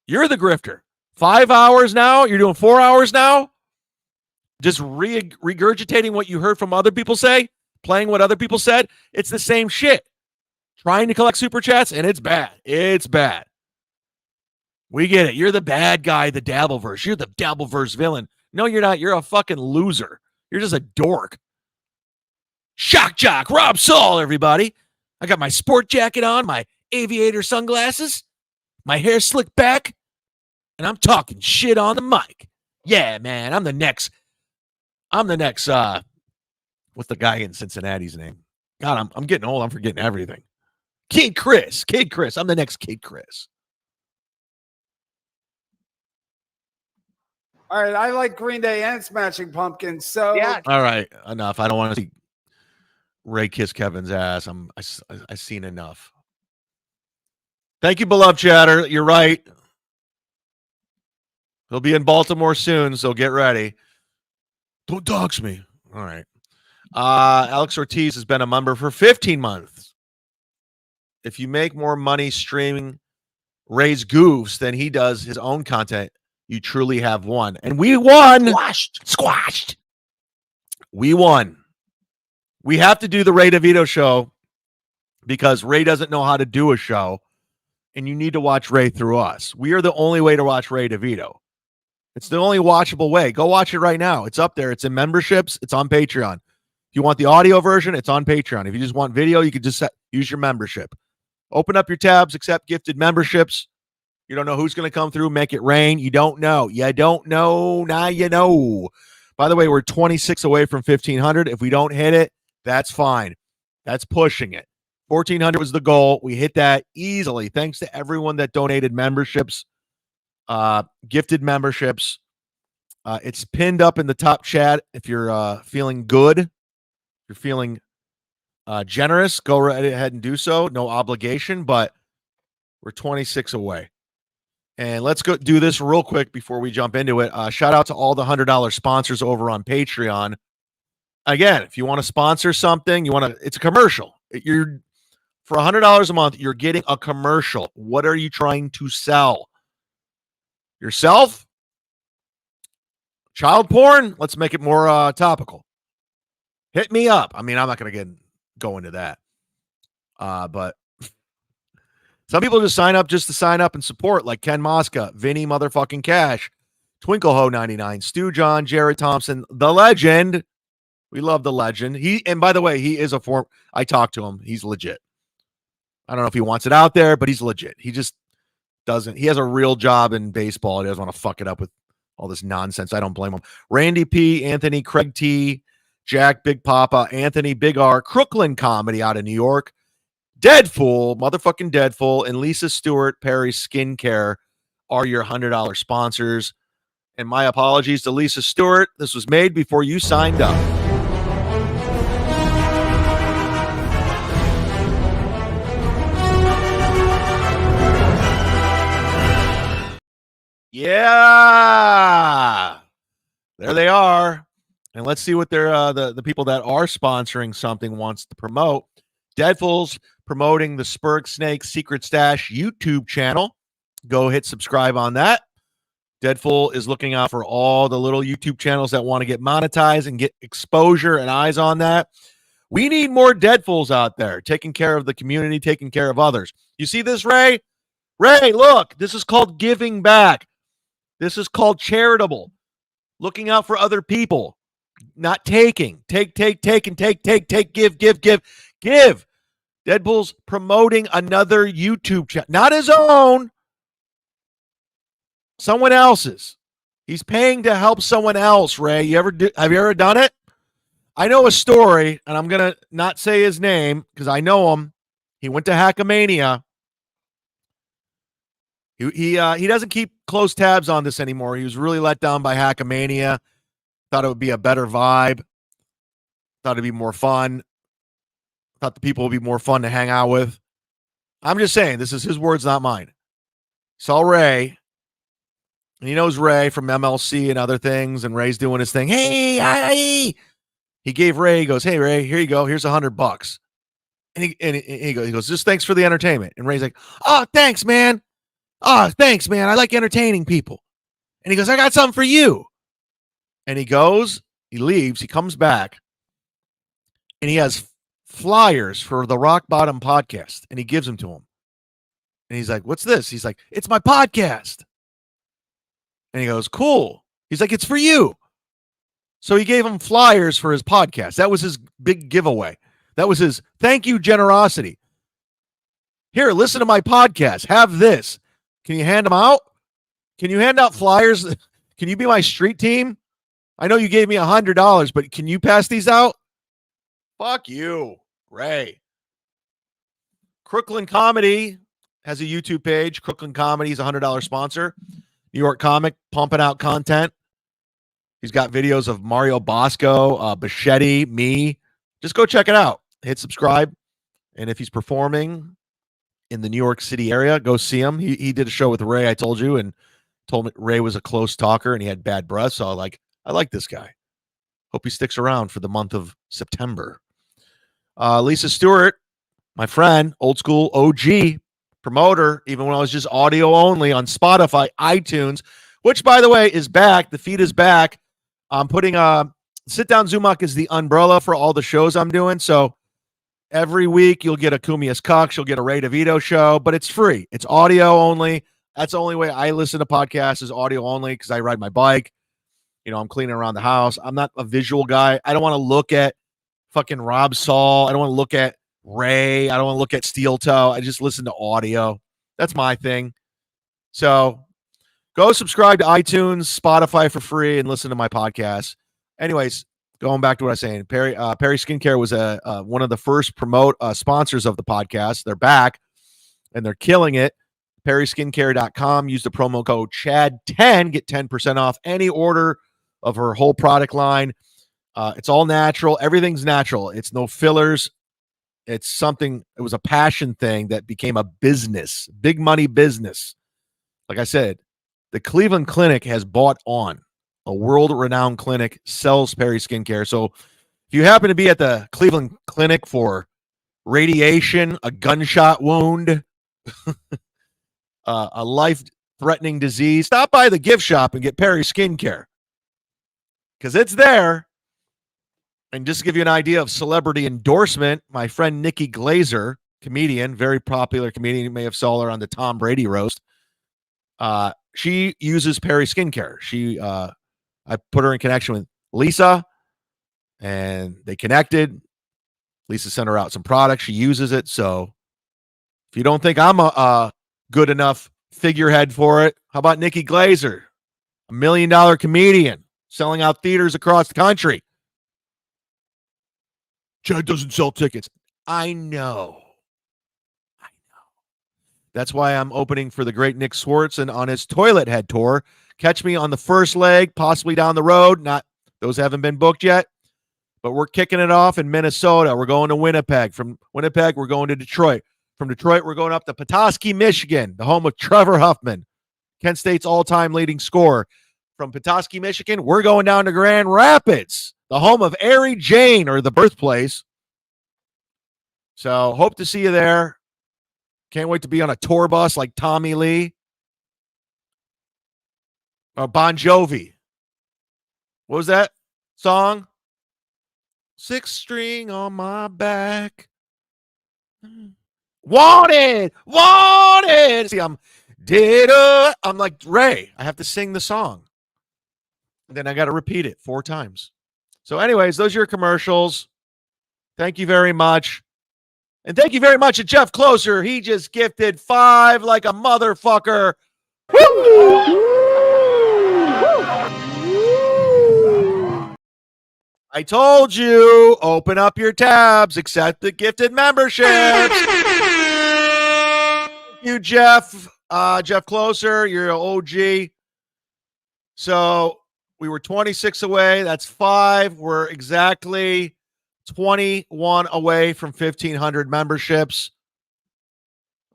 you're the grifter. 5 hours now. You're doing 4 hours now. Just regurgitating what you heard from other people say, playing what other people said. It's the same shit. Trying to collect super chats, and it's bad. It's bad. We get it. You're the bad guy, the Dabbleverse. You're the Dabbleverse villain. No, you're not. You're a fucking loser. You're just a dork. Shock Jock, Rob Saul, everybody. I got my sport jacket on, my aviator sunglasses, my hair slicked back, and I'm talking shit on the mic. Yeah, man, I'm the next, what's the guy in Cincinnati's name? God, I'm getting old. I'm forgetting everything. Kid Chris. I'm the next Kid Chris. All right, I like Green Day and Smashing Pumpkins. So Yeah. All right, enough. I don't want to see Ray kiss Kevin's ass. I've seen enough. Thank you, beloved chatter. You're right. He'll be in Baltimore soon, so get ready. Don't dox me. All right. Alex Ortiz has been a member for 15 months. If you make more money streaming Ray's goofs than he does his own content, you truly have won. And we won. Squashed. We won. We have to do the Ray DeVito show because Ray doesn't know how to do a show, and you need to watch Ray through us. We are the only way to watch Ray DeVito. It's the only watchable way. Go watch it right now. It's up there. It's in memberships. It's on Patreon. If you want the audio version, it's on Patreon. If you just want video, you could just use your membership. Open up your tabs, accept gifted memberships. You don't know who's going to come through, make it rain. You don't know. You don't know. Now you know. By the way, we're 26 away from 1,500. If we don't hit it, that's fine. That's pushing it. 1,400 was the goal. We hit that easily. Thanks to everyone that donated memberships, gifted memberships. It's pinned up in the top chat. If you're feeling good, if you're feeling generous, go right ahead and do so. No obligation, but we're 26 away. And let's go do this real quick before we jump into it. Shout out to all the $100 sponsors over on Patreon. Again, if you want to sponsor something, it's a commercial. You're for $100 a month, you're getting a commercial. What are you trying to sell? Yourself? Child porn? Let's make it more topical. Hit me up. I mean, I'm not going to go into that. But some people just sign up just to sign up and support, like Ken Mosca, Vinny motherfucking Cash, Twinkleho99, Stu John, Jared Thompson, the legend. We love the legend. And by the way, he is I talked to him. He's legit. I don't know if he wants it out there, but he's legit. He just doesn't. He has a real job in baseball. He doesn't want to fuck it up with all this nonsense. I don't blame him. Randy P, Anthony, Craig T, Jack, Big Papa, Anthony, Big R, Crooklyn Comedy out of New York, Deadfool, motherfucking Deadfool, and Lisa Stewart, Perry Skincare are your $100 sponsors. And my apologies to Lisa Stewart. This was made before you signed up. Yeah, there they are. And let's see what they're the people that are sponsoring something wants to promote. Deadfool's promoting the Spurg Snake Secret Stash YouTube channel. Go hit subscribe on that. Deadfool is looking out for all the little YouTube channels that want to get monetized and get exposure and eyes on that. We need more Deadfools out there, taking care of the community, taking care of others. You see this, Ray? Ray, look, this is called giving back. This is called charitable. Looking out for other people, not taking. Take, and take, give. Deadpool's promoting another YouTube channel, not his own, someone else's. He's paying to help someone else, Ray. Have you ever done it? I know a story, and I'm going to not say his name because I know him. He went to Hackamania. He doesn't keep close tabs on this anymore. He was really let down by Hackamania. Thought it would be a better vibe. Thought it'd be more fun. Thought the people would be more fun to hang out with. I'm just saying, this is his words, not mine. Saw Ray, and he knows Ray from MLC and other things, and Ray's doing his thing. Hey, he gave Ray, he goes, hey, Ray, here you go. Here's $100. And he goes, just thanks for the entertainment. And Ray's like, oh, thanks, man. Oh, thanks, man. I like entertaining people. And he goes, I got something for you. And he goes, he leaves, he comes back, and he has flyers for the Rock Bottom podcast, and he gives them to him. And he's like, what's this? He's like, it's my podcast. And he goes, cool. He's like, it's for you. So he gave him flyers for his podcast. That was his big giveaway. That was his thank you generosity. Here, listen to my podcast. Have this. Can you hand them out? Can you hand out flyers? Can you be my street team? I know you gave me $100, but can you pass these out? Fuck you, Ray. Crooklyn Comedy has a YouTube page. Crooklyn Comedy is a $100 sponsor. New York comic pumping out content. He's got videos of Mario Bosco, Bichetti, me. Just go check it out. Hit subscribe. And if he's performing in the New York City area, go see him. He did a show with Ray, I told you, and told me Ray was a close talker and he had bad breath. So I like this guy. Hope he sticks around for the month of September. Lisa Stewart, my friend, old school OG promoter, even when I was just audio only on Spotify, iTunes, which, by the way, is back. The feed is back. I'm putting Sit Down Zumock is the umbrella for all the shows I'm doing. So every week you'll get a Cumia'S Cucks, you'll get a Ray DeVito show, but it's free. It's audio only. That's the only way I listen to podcasts is audio only because I ride my bike. You know, I'm cleaning around the house. I'm not a visual guy. I don't want to look at fucking Rob Saul. I don't want to look at Ray. I don't want to look at Steel Toe. I just listen to audio. That's my thing. So go subscribe to iTunes, Spotify for free, and listen to my podcast. Anyways, going back to what I was saying, Perry Skincare was one of the first sponsors of the podcast. They're back, and they're killing it. PerrySkincare.com. Use the promo code CHAD10. Get 10% off any order of her whole product line. It's all natural. Everything's natural. It's no fillers. It's something, it was a passion thing that became a business, big money business. Like I said, the Cleveland Clinic has bought on. A world-renowned clinic sells Perry Skincare. So if you happen to be at the Cleveland Clinic for radiation, a gunshot wound, a life-threatening disease, stop by the gift shop and get Perry Skincare because it's there. And just to give you an idea of celebrity endorsement, my friend Nikki Glazer, comedian, very popular comedian, you may have saw her on the Tom Brady roast. She uses Perry Skincare. I put her in connection with Lisa, and they connected. Lisa sent her out some products. She uses it. So if you don't think I'm a good enough figurehead for it, how about Nikki Glazer, $1 million comedian selling out theaters across the country? Chad doesn't sell tickets. I know. That's why I'm opening for the great Nick Swartzen on his Toilet Head tour. Catch me on the first leg, possibly down the road. Those haven't been booked yet, but we're kicking it off in Minnesota. We're going to Winnipeg. From Winnipeg, we're going to Detroit. From Detroit, we're going up to Petoskey, Michigan, the home of Trevor Huffman, Kent State's all-time leading scorer. From Petoskey, Michigan, we're going down to Grand Rapids, the home of Ari Jane, or the birthplace. So hope to see you there. Can't wait to be on a tour bus like Tommy Lee. Or Bon Jovi. What was that song? 6 string on my back. Wanted. See, I'm like Ray. I have to sing the song. And then I got to repeat it 4 times. So anyways, those are your commercials. Thank you very much. And thank you very much to Jeff Closer. He just gifted 5 like a motherfucker. Woo! I told you, open up your tabs, accept the gifted memberships. Thank you, Jeff. Jeff Closer, you're an OG. So we were 26 away. That's 5. We're exactly 21 away from 1,500 memberships.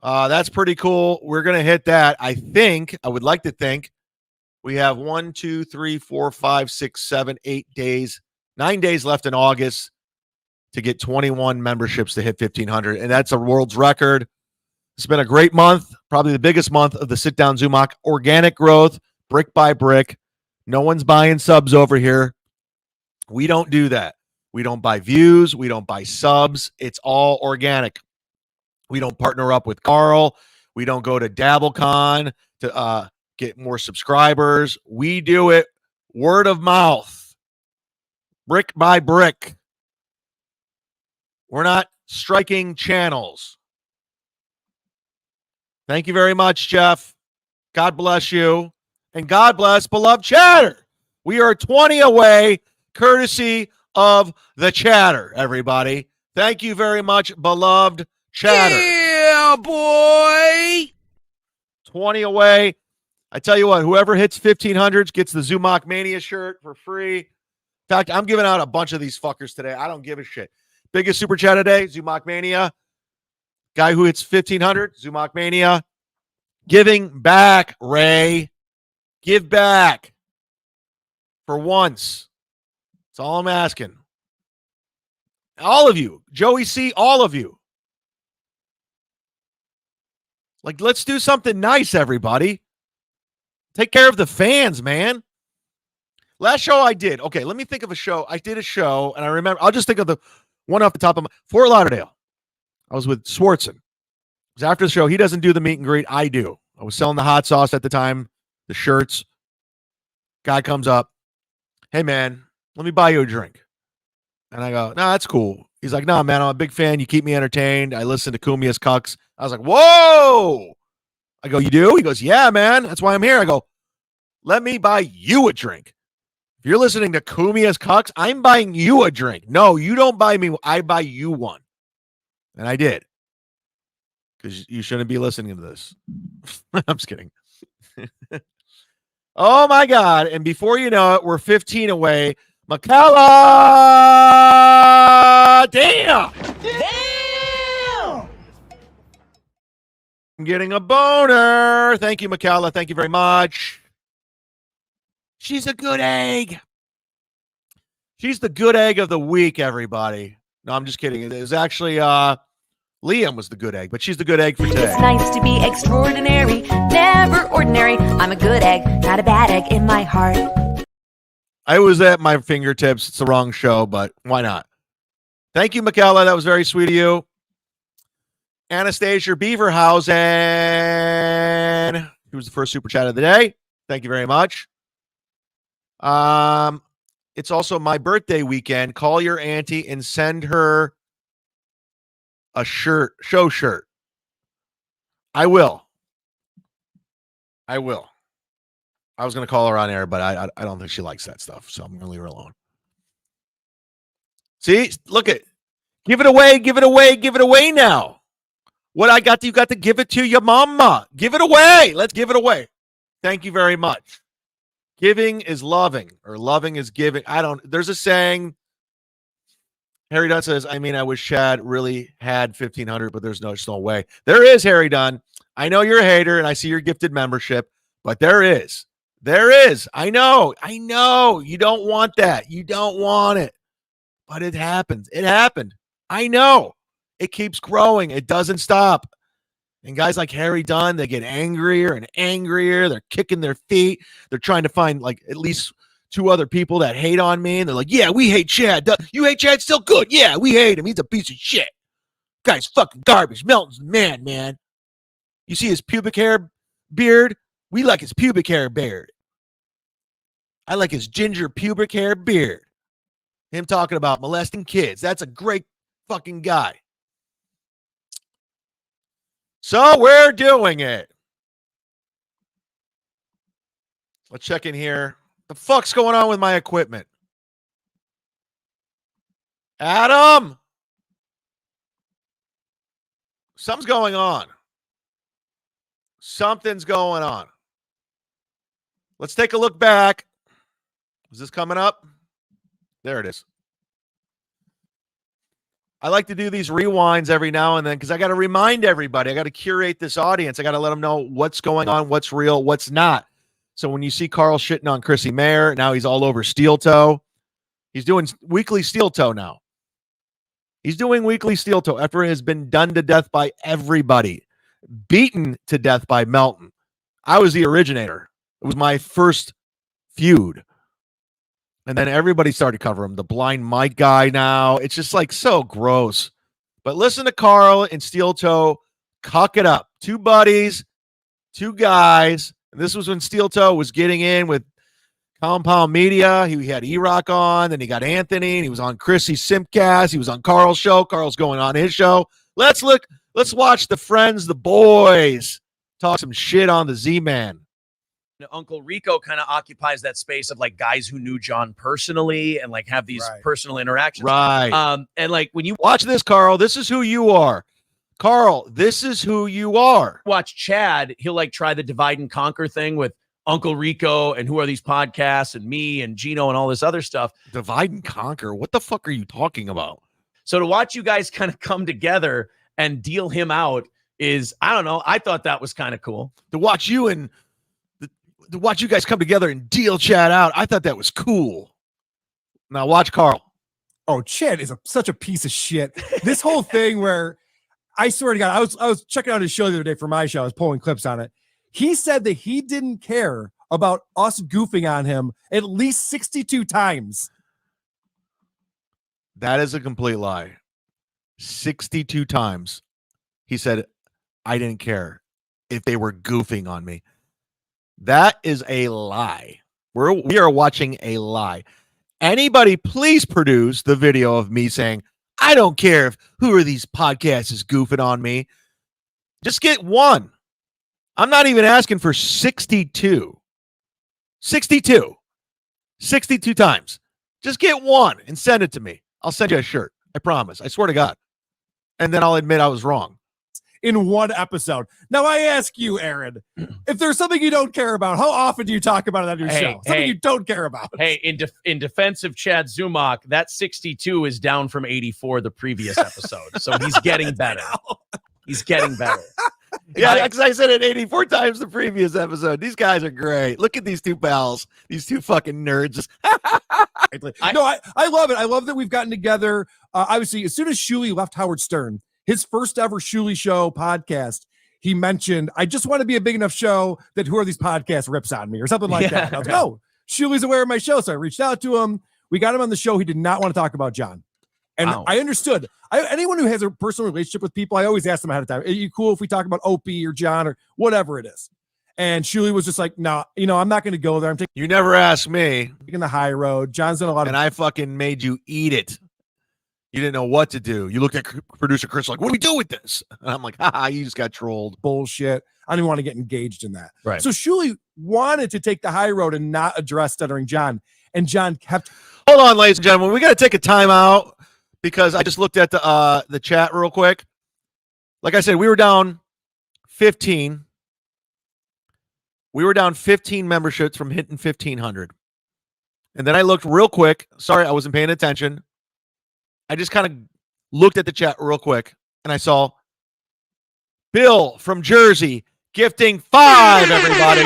That's pretty cool. We're going to hit that. I would like to think we have 1, 2, 3, 4, 5, 6, 7, 8 days, 9 days left in August to get 21 memberships to hit 1,500. And that's a world's record. It's been a great month, probably the biggest month of the Sit Down Zumock. Organic growth, brick by brick. No one's buying subs over here. We don't do that. We don't buy views. We don't buy subs. It's all organic. We don't partner up with Carl. We don't go to DabbleCon to get more subscribers. We do it word of mouth, brick by brick. We're not striking channels. Thank you very much, Jeff. God bless you. And God bless beloved chatter. We are 20 away, courtesy of the chatter, everybody. Thank you very much, beloved chatter. Yeah, boy. 20 away. I tell you what, whoever hits 1,500 gets the Zumock Mania shirt for free. In fact, I'm giving out a bunch of these fuckers today. I don't give a shit. Biggest super chat today, Zumock Mania. Guy who hits 1,500, Zumock Mania. Giving back, Ray. Give back. For once. That's all I'm asking. All of you. Joey C., all of you. Like, let's do something nice, everybody. Take care of the fans, man. Last show I did. Okay, let me think of a show. I did a show, and I remember, I'll just think of the one off the top of my, Fort Lauderdale. I was with Swartzen. It was after the show. He doesn't do the meet and greet. I do. I was selling the hot sauce at the time, the shirts. Guy comes up. Hey, man, let me buy you a drink. And I go, no, that's cool. He's like, no, man, I'm a big fan. You keep me entertained. I listen to Cumia'S, Cucks. I was like, whoa. I go, you do? He goes, yeah, man. That's why I'm here. I go, let me buy you a drink. If you're listening to Cumia'S, Cucks, I'm buying you a drink. No, you don't buy me. I buy you one. And I did. Because you shouldn't be listening to this. I'm just kidding. Oh, my God. And before you know it, we're 15 away. McCalla! Damn! I'm getting a boner. Thank you, McCalla. Thank you very much. She's a good egg. She's the good egg of the week, everybody. No, I'm just kidding. It was actually Liam was the good egg, but she's the good egg for today. It's nice to be extraordinary, never ordinary. I'm a good egg, not a bad egg in my heart. I was at my fingertips. It's the wrong show, but why not? Thank you, McCalla. That was very sweet of you. Anastasia Beaverhausen, who was the first super chat of the day. Thank you very much. It's also my birthday weekend. Call your auntie and send her a shirt, show shirt. I will. I was going to call her on air, but I don't think she likes that stuff, so I'm going to leave her alone. See, look at, give it away now. What I got, you got to give it to your mama. Give it away. Let's give it away. Thank you very much. Giving is loving, or loving is giving. There's a saying. Harry Dunn says, I wish Chad really had 1,500, but there's no way. There is, Harry Dunn. I know you're a hater, and I see your gifted membership, but there is. There is. I know. You don't want that. You don't want it. But it happens. It happened. I know. It keeps growing. It doesn't stop. And guys like Harry Dunn, they get angrier and angrier. They're kicking their feet. They're trying to find like at least 2 other people that hate on me. And they're like, yeah, we hate Chad. You hate Chad still? Good. Yeah, we hate him. He's a piece of shit. Guy's fucking garbage. Melton's man. You see his pubic hair beard? We like his pubic hair beard. I like his ginger pubic hair beard. Him talking about molesting kids. That's a great fucking guy. So we're doing it. Let's check in here. The fuck's going on with my equipment? Adam! Something's going on. Something's going on. Let's take a look back. Is this coming up? There it is. I like to do these rewinds every now and then because I got to remind everybody. I got to curate this audience. I got to let them know what's going on, what's real, what's not. So when you see Carl shitting on Chrissy Mayer, now he's all over Steel Toe. He's doing weekly Steel Toe now. He's doing weekly Steel Toe after it has been done to death by everybody. Beaten to death by Melton. I was the originator. It was my first feud. And then everybody started covering him. The blind Mike guy now. It's just like so gross. But listen to Carl and Steel Toe cuck it up. Two buddies, two guys. And this was when Steel Toe was getting in with Compound Media. He had E-Rock on. Then he got Anthony. And he was on Chrissy's Simpcast. He was on Carl's show. Carl's going on his show. Let's watch the friends, the boys, talk some shit on the Z-Man. Uncle Rico kind of occupies that space of like guys who knew John personally and like have these personal interactions. Right. And like when you watch this, Carl, this is who you are. Carl, this is who you are. Watch Chad, he'll like try the divide and conquer thing with Uncle Rico and who are these podcasts and me and Gino and all this other stuff. Divide and conquer? What the fuck are you talking about? So to watch you guys kind of come together and deal him out is, I don't know. I thought that was kind of cool. To watch you guys come together and deal Chad out, I thought that was cool. Now watch Carl. Oh, Chad is such a piece of shit. This whole thing where, I swear to God, I was checking out his show the other day for my show. I was pulling clips on it. He said that he didn't care about us goofing on him at least 62 times. That is a complete lie. 62 times. He said, I didn't care if they were goofing on me. That is a lie. We are watching a lie. Anybody please produce the video of me saying, I don't care if who are these podcasts is goofing on me. Just get one. I'm not even asking for 62. 62. 62 times. Just get one and send it to me. I'll send you a shirt. I promise. I swear to God. And then I'll admit I was wrong. In one episode. Now I ask you, Aaron, if there's something you don't care about, how often do you talk about it on your show? Something you don't care about. Hey, in defense of Chad Zumock, that 62 is down from 84 the previous episode. So he's getting better. He's getting better. Yeah, because I said it 84 times the previous episode. These guys are great. Look at these two pals. These two fucking nerds. I love it. I love that we've gotten together. Obviously, as soon as Shuli left Howard Stern, his first ever Shuli Show podcast, he mentioned, I just want to be a big enough show that who are these podcasts rips on me or something like that. And I was like, oh, Shuli's aware of my show. So I reached out to him. We got him on the show. He did not want to talk about John. And I understood. Anyone who has a personal relationship with people, I always ask them ahead of time, are you cool if we talk about Opie or John or whatever it is? And Shuli was just like, no, I'm not going to go there. You never asked me. Taking the high road. John's done a lot and I fucking made you eat it. You didn't know what to do. You looked at producer Chris like, what do we do with this? And I'm like, you just got trolled. Bullshit. I didn't want to get engaged in that. Right. So Shuli wanted to take the high road and not address Stuttering John. And John kept. Hold on, ladies and gentlemen. We got to take a timeout because I just looked at the chat real quick. Like I said, we were down 15. We were down 15 memberships from hitting 1,500. And then I looked real quick. Sorry, I wasn't paying attention. I just kind of looked at the chat real quick, and I saw Bill from Jersey gifting 5, everybody.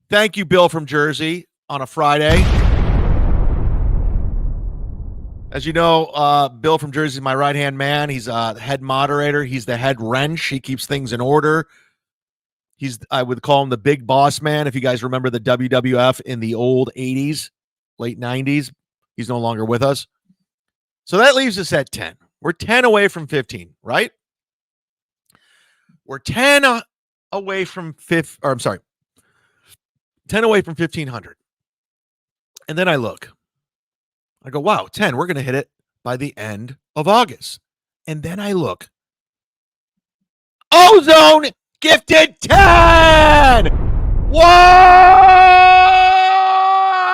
Thank you, Bill from Jersey, on a Friday. As you know, Bill from Jersey is my right-hand man. He's the head moderator. He's the head wrench. He keeps things in order. I would call him the big boss man. If you guys remember the WWF in the old 80s, late 90s, he's no longer with us. So that leaves us at 10. We're 10 away from 15, right? We're 10 away from 10 away from 1,500. And then I look. I go, wow, 10. We're going to hit it by the end of August. And then I look. Ozone gifted 10! Whoa!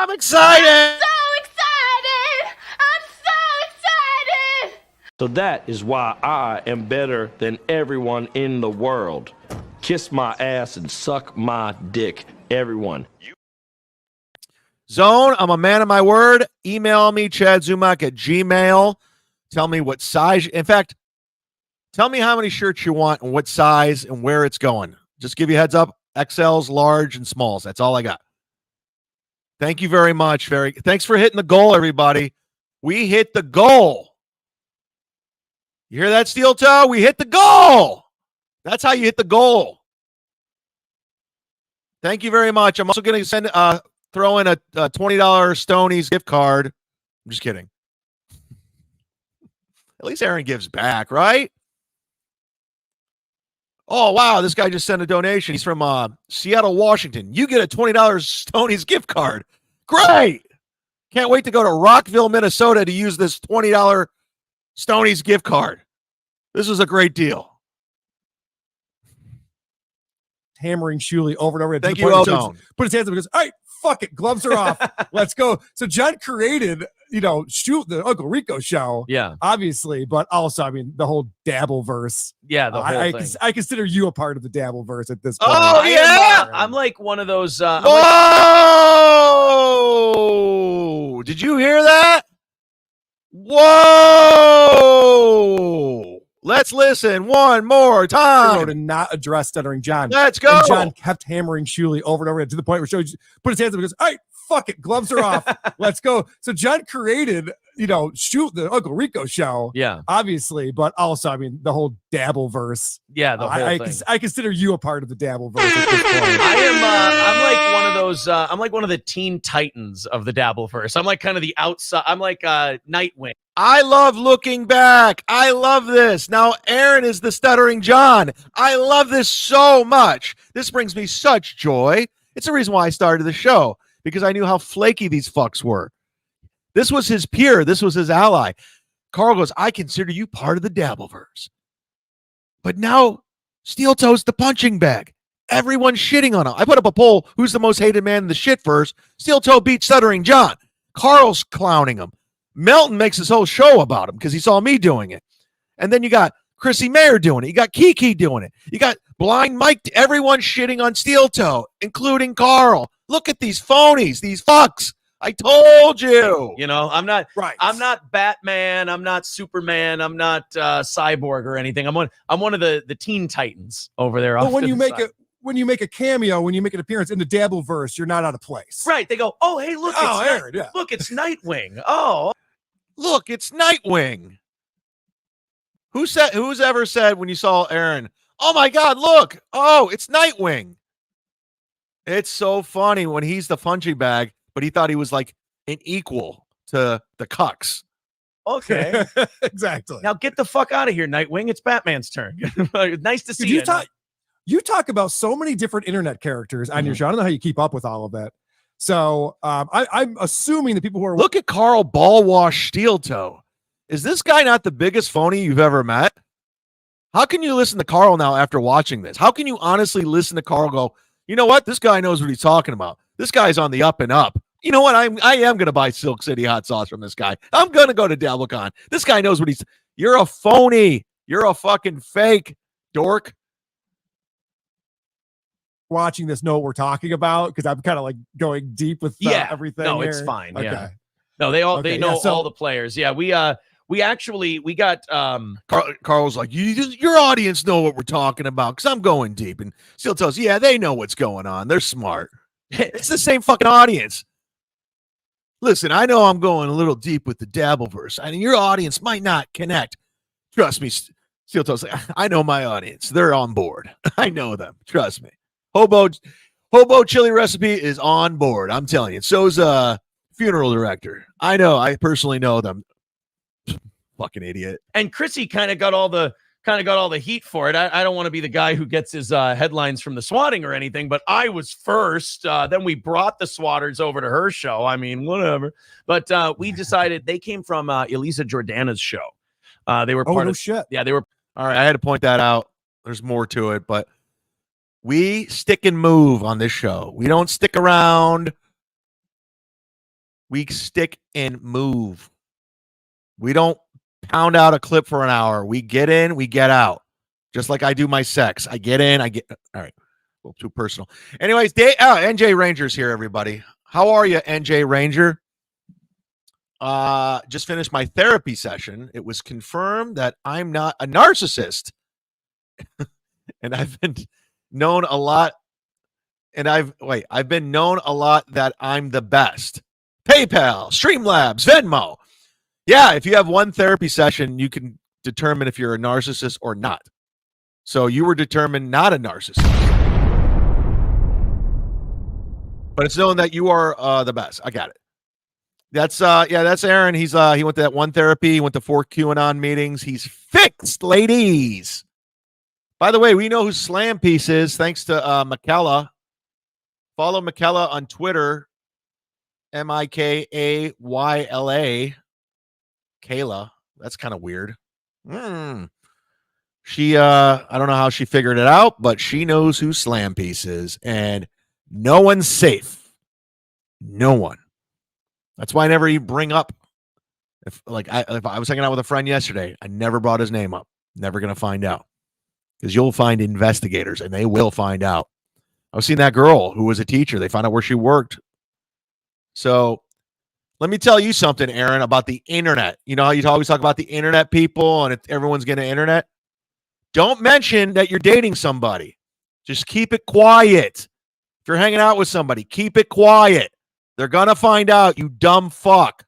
I'm excited! So that is why I am better than everyone in the world. Kiss my ass and suck my dick, everyone. Zone, I'm a man of my word. Email me, ChadZumock@gmail. Tell me what size. In fact, tell me how many shirts you want and what size and where it's going. Just give you a heads up. XLs, large, and smalls. That's all I got. Thank you very much. Thanks for hitting the goal, everybody. We hit the goal. You hear that, Steel Toe? We hit the goal. That's how you hit the goal. Thank you very much. I'm also going to throw in a $20 Stoney's gift card. I'm just kidding. At least Aaron gives back, right? Oh, wow. This guy just sent a donation. He's from Seattle, Washington. You get a $20 Stoney's gift card. Great. Can't wait to go to Rockville, Minnesota to use this $20 Stoney's gift card. This is a great deal. Hammering Shuley over and over. Thank you, Ozone. Put his hands up and goes, all right, fuck it. Gloves are off. Let's go. So John created, shoot the Uncle Rico show. Yeah. Obviously, but also, I mean, the whole dabble verse. Yeah, the whole thing. I consider you a part of the dabble verse at this point. Oh, yeah. I'm like one of those. Whoa! Did you hear that? Whoa! Let's listen one more time. To not address Stuttering John. Let's go. And John kept hammering Shuley over and over to the point where Shuley put his hands up and goes, all right, fuck it. Gloves are off. Let's go. So John created, shoot the Uncle Rico show. Yeah. Obviously, but also, I mean, the whole dabble verse. Yeah, the whole thing. I consider you a part of the dabble verse at this point. I'm like one of those. I'm like one of the teen titans of the dabble verse. I'm like kind of the outside. I'm like Nightwing. I love looking back. I love this. Now, Aaron is the Stuttering John. I love this so much. This brings me such joy. It's the reason why I started the show, because I knew how flaky these fucks were. This was his peer. This was his ally. Carl goes, I consider you part of the Dabbleverse. But now, Steel Toe's the punching bag. Everyone's shitting on him. I put up a poll, who's the most hated man in the shitverse? Steel Toe beats Stuttering John. Carl's clowning him. Melton makes his whole show about him because he saw me doing it. And then you got Chrissy Mayer doing it. You got Kiki doing it. You got Blind Mike. Everyone shitting on Steel Toe, including Carl. Look at these phonies, these fucks. I told you. I'm not right. I'm not Batman. I'm not Superman. I'm not Cyborg or anything. I'm one of the Teen Titans over there. But when you make a cameo, when you make an appearance in the Dabbleverse, you're not out of place. Right. They go, oh, hey, look, Aaron, yeah. Look, it's Nightwing. Oh. Look, it's Nightwing. Who's ever said when you saw Aaron, oh my God, look, oh, it's Nightwing. It's so funny when he's the punching bag, but he thought he was like an equal to the Cucks. Okay. Exactly. Now get the fuck out of here, Nightwing. It's Batman's turn. Nice to see you. You talk about so many different internet characters on your show. I don't know how you keep up with all of that. So I'm assuming the people who are... Look at Carl Ballwash Steel Toe. Is this guy not the biggest phony you've ever met? How can you listen to Carl now after watching this? How can you honestly listen to Carl go, you know what? This guy knows what he's talking about. This guy's on the up and up. You know what? I am going to buy Silk City hot sauce from this guy. I'm going to go to DabbleCon. This guy knows what he's... You're a phony. You're a fucking fake dork. Watching this know what we're talking about, because I'm kind of like going deep with everything. No, here. it's fine. Okay. Yeah. No, they know all the players. Yeah, we got Carl was like, your audience know what we're talking about because I'm going deep, and Steel tells, yeah, they know what's going on. They're smart. It's the same fucking audience. Listen, I know I'm going a little deep with the Dabbleverse. I mean, your audience might not connect. Trust me, Steel tells, I know my audience. They're on board. I know them. Trust me. Hobo chili recipe is on board. I'm telling you. So's funeral director. I know. I personally know them. Fucking idiot. And Chrissy kind of got all the heat for it. I don't want to be the guy who gets his headlines from the swatting or anything, but I was first. Then we brought the swatters over to her show. I mean, whatever. But we decided they came from Elisa Jordana's show. They were Oh, part no of. shit. Yeah, they were. All right, I had to point that out. There's more to it, but we stick and move on this show. We don't stick around. We stick and move. We don't pound out a clip for an hour. We get in, we get out. Just like I do my sex. I get in, I get. All right, a little too personal. Anyways, NJ Ranger's here, everybody. How are you, NJ Ranger? Just finished my therapy session. It was confirmed that I'm not a narcissist. And I've been known a lot. And I've been known a lot that I'm the best. PayPal, Streamlabs, Venmo. Yeah, if you have one therapy session, you can determine if you're a narcissist or not. So you were determined not a narcissist. But it's known that you are the best. I got it. That's Aaron. He went to that one therapy, he went to 4 QAnon meetings. He's fixed, ladies. By the way, we know who Slam Piece is, thanks to Michaela. Follow Michaela on Twitter. Mikayla. Kayla. That's kind of weird. She I don't know how she figured it out, but she knows who Slam Piece is, and no one's safe. No one. That's why I never even bring up. If I was hanging out with a friend yesterday, I never brought his name up. Never gonna find out. Because you'll find investigators, and they will find out. I was seeing that girl who was a teacher. They found out where she worked. So let me tell you something, Aaron, about the internet. You know how you always talk about the internet people and everyone's getting internet? Don't mention that you're dating somebody. Just keep it quiet. If you're hanging out with somebody, keep it quiet. They're going to find out, you dumb fuck.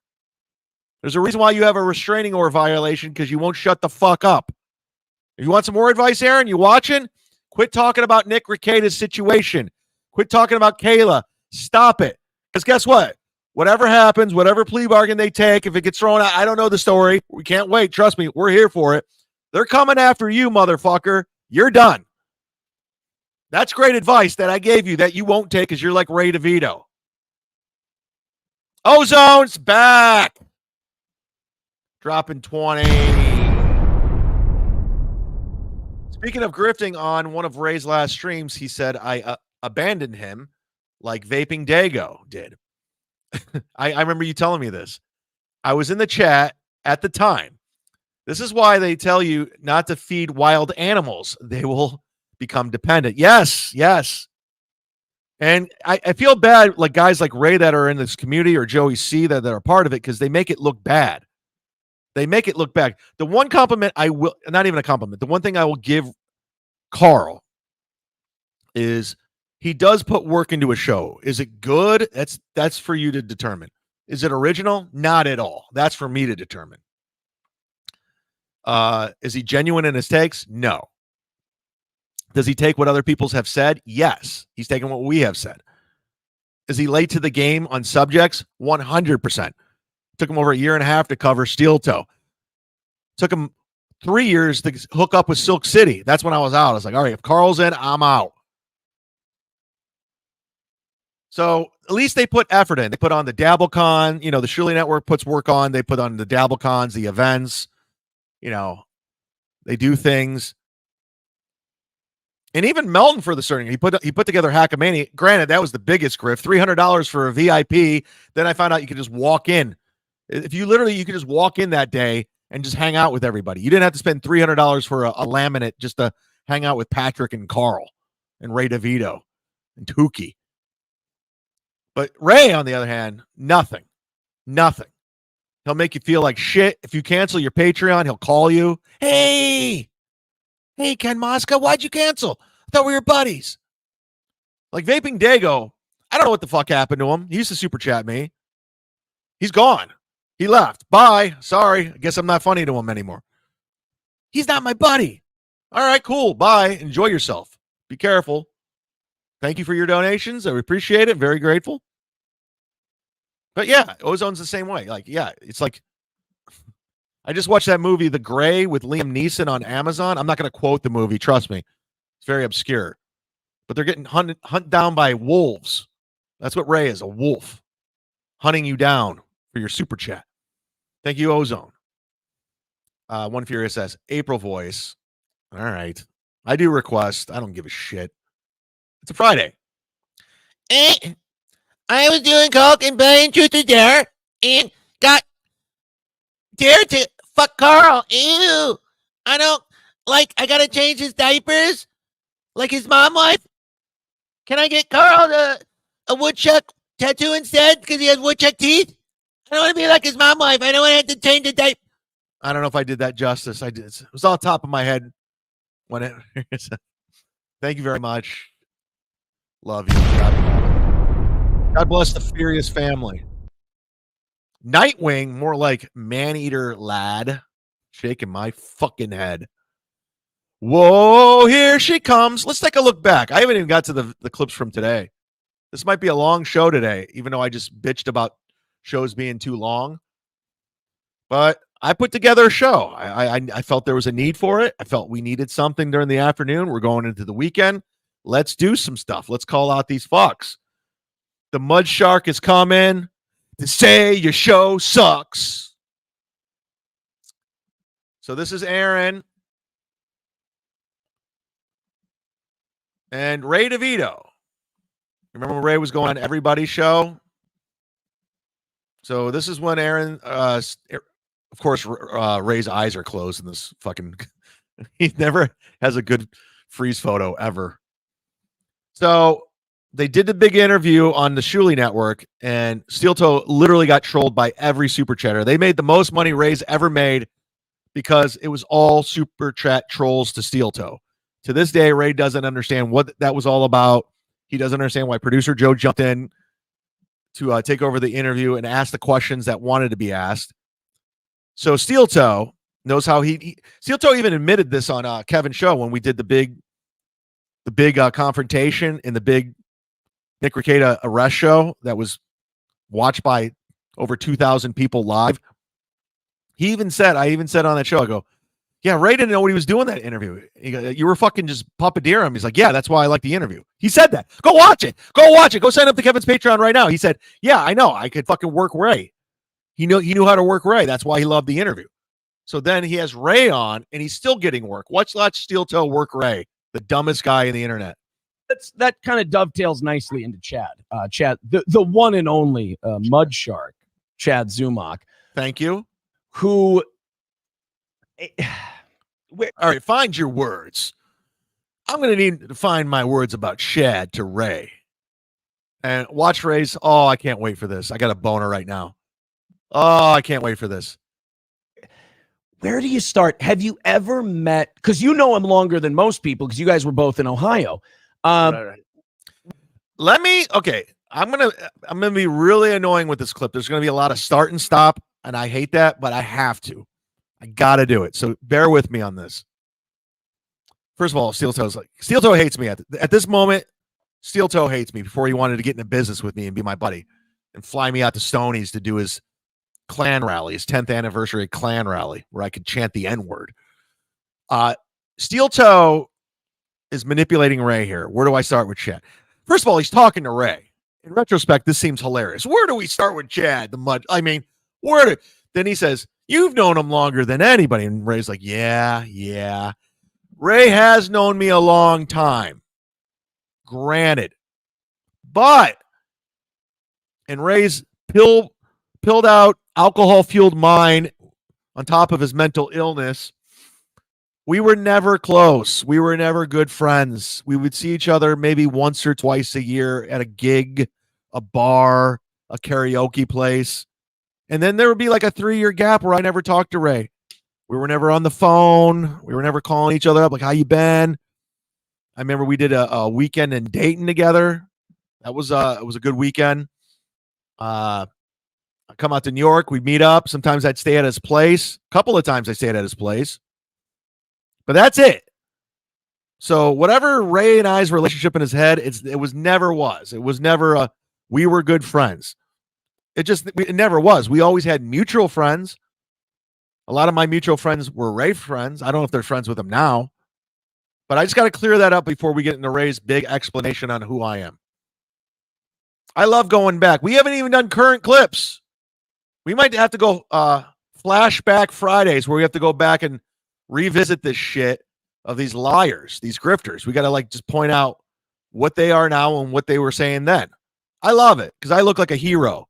There's a reason why you have a restraining order violation, because you won't shut the fuck up. If you want some more advice, Aaron, you watching? Quit talking about Nick Rekieta's situation. Quit talking about Kayla. Stop it. Because guess what? Whatever happens, whatever plea bargain they take, if it gets thrown out, I don't know the story. We can't wait. Trust me, we're here for it. They're coming after you, motherfucker. You're done. That's great advice that I gave you that you won't take because you're like Ray DeVito. Ozone's back. Dropping 20. Speaking of grifting, on one of Ray's last streams, he said, I abandoned him like Vaping Dago did. I remember you telling me this. I was in the chat at the time. This is why they tell you not to feed wild animals. They will become dependent. Yes. And I feel bad, like guys like Ray that are in this community, or Joey C that are part of it, because they make it look bad. They make it look bad. The one compliment I will, not even a compliment, the one thing I will give Carl is he does put work into a show. Is it good? That's for you to determine. Is it original? Not at all. That's for me to determine. Is he genuine in his takes? No. Does he take what other people have said? Yes. He's taking what we have said. Is he late to the game on subjects? 100%. Took him over a year and a half to cover Steel Toe. Took him 3 years to hook up with Silk City. That's when I was out. I was like, all right, if Carl's in, I'm out. So at least they put effort in. They put on the DabbleCon. You know, the Shirley Network puts work on. They put on the DabbleCons, the events. You know, they do things. And even Melton for the Stuttering, he put together Hackamania. Granted, that was the biggest grift, $300 for a VIP. Then I found out you could just walk in. If you could just walk in that day and just hang out with everybody. You didn't have to spend $300 for a laminate just to hang out with Patrick and Carl and Ray DeVito and Tukey. But Ray, on the other hand, nothing. He'll make you feel like shit. If you cancel your Patreon, he'll call you. Hey, Ken Mosca, why'd you cancel? I thought we were buddies. Like Vaping Dago, I don't know what the fuck happened to him. He used to super chat me. He's gone. He left. Bye. Sorry. I guess I'm not funny to him anymore. He's not my buddy. All right, cool. Bye. Enjoy yourself. Be careful. Thank you for your donations. I appreciate it. Very grateful. But yeah, Ozone's the same way. Like, yeah, it's like, I just watched that movie, The Gray, with Liam Neeson on Amazon. I'm not going to quote the movie. Trust me. It's very obscure. But they're getting hunted down by wolves. That's what Ray is, a wolf. Hunting you down for your super chat. Thank you, Ozone. One Furious says, April voice. All right. I do request. I don't give a shit. It's a Friday. I was doing coke and playing truth or dare and got dared to fuck Carl. Ew. I don't like, I gotta change his diapers like his mom wife. Can I get Carl a woodchuck tattoo instead because he has woodchuck teeth? I don't want to be like his mom wife. I don't want to have to change the diaper. I don't know if I did that justice. I did. It was all top of my head when it. Thank you very much. Love you. God bless the Furious family. Nightwing, more like man-eater lad. Shaking my fucking head. Whoa, here she comes. Let's take a look back. I haven't even got to the clips from today. This might be a long show today, even though I just bitched about shows being too long. But I put together a show. I felt there was a need for it. I felt we needed something during the afternoon. We're going into the weekend. Let's do some stuff. Let's call out these fucks. The Mud Shark is coming to say your show sucks. So this is Aaron and Ray DeVito. Remember when Ray was going on everybody's show? So this is when Aaron, of course, Ray's eyes are closed in this fucking, he never has a good freeze photo ever. So they did the big interview on the Shuli Network, and Steel Toe literally got trolled by every super chatter. They made the most money Ray's ever made because it was all super chat trolls to Steel Toe. To this day, Ray doesn't understand what that was all about. He doesn't understand why producer Joe jumped in to take over the interview and ask the questions that wanted to be asked. So Steel Toe knows how Steel Toe even admitted this on Kevin's show when we did the big confrontation in the big Nick Rekieta arrest show that was watched by over 2,000 people live. I even said on that show, I go, yeah, Ray didn't know what he was doing that interview. He go, you were fucking just puppeteering him. He's like, yeah, that's why I like the interview. He said that. Go watch it. Go watch it. Go sign up to Kevin's Patreon right now. He said, yeah, I know. I could fucking work Ray. He knew how to work Ray. That's why he loved the interview. So then he has Ray on, and he's still getting work. Watch Steel Toe work Ray, the dumbest guy in the internet. That kind of dovetails nicely into Chad. Chad, the one and only Mud Shark, Chad Zumock. Thank you. Who... All right, find your words. I'm going to need to find my words about Chad to Ray. And watch Ray's. Oh, I can't wait for this. I got a boner right now. Oh, I can't wait for this. Where do you start? Have you ever met, because you know him longer than most people because you guys were both in Ohio. Right. Okay. I'm gonna be really annoying with this clip. There's gonna be a lot of start and stop, and I hate that, but I have to. I gotta do it. So bear with me on this. First of all, Steel Toe hates me at this moment. Steel Toe hates me before he wanted to get into business with me and be my buddy and fly me out to Stonies to do his clan rally, his 10th anniversary clan rally, where I could chant the N-word. Steel Toe is manipulating Ray here. Where do I start with Chad? First of all, he's talking to Ray. In retrospect, this seems hilarious. Where do we start with Chad? Then he says, you've known him longer than anybody. And Ray's like, yeah. Ray has known me a long time. Granted. But in Ray's pilled out, alcohol-fueled mind on top of his mental illness, we were never close. We were never good friends. We would see each other maybe once or twice a year at a gig, a bar, a karaoke place. And then there would be like a 3-year gap where I never talked to Ray. We were never on the phone. We were never calling each other up like, how you been? I remember we did a weekend in Dayton together. It was a good weekend. I come out to New York. We'd meet up. Sometimes I'd stay at his place. A couple of times I stayed at his place. But that's it. So whatever Ray and I's relationship in his head, it was never was. It was never we were good friends. It never was. We always had mutual friends. A lot of my mutual friends were Ray friends. I don't know if they're friends with him now. But I just got to clear that up before we get into Ray's big explanation on who I am. I love going back. We haven't even done current clips. We might have to go flashback Fridays where we have to go back and revisit this shit of these liars, these grifters. We got to like just point out what they are now and what they were saying then. I love it because I look like a hero.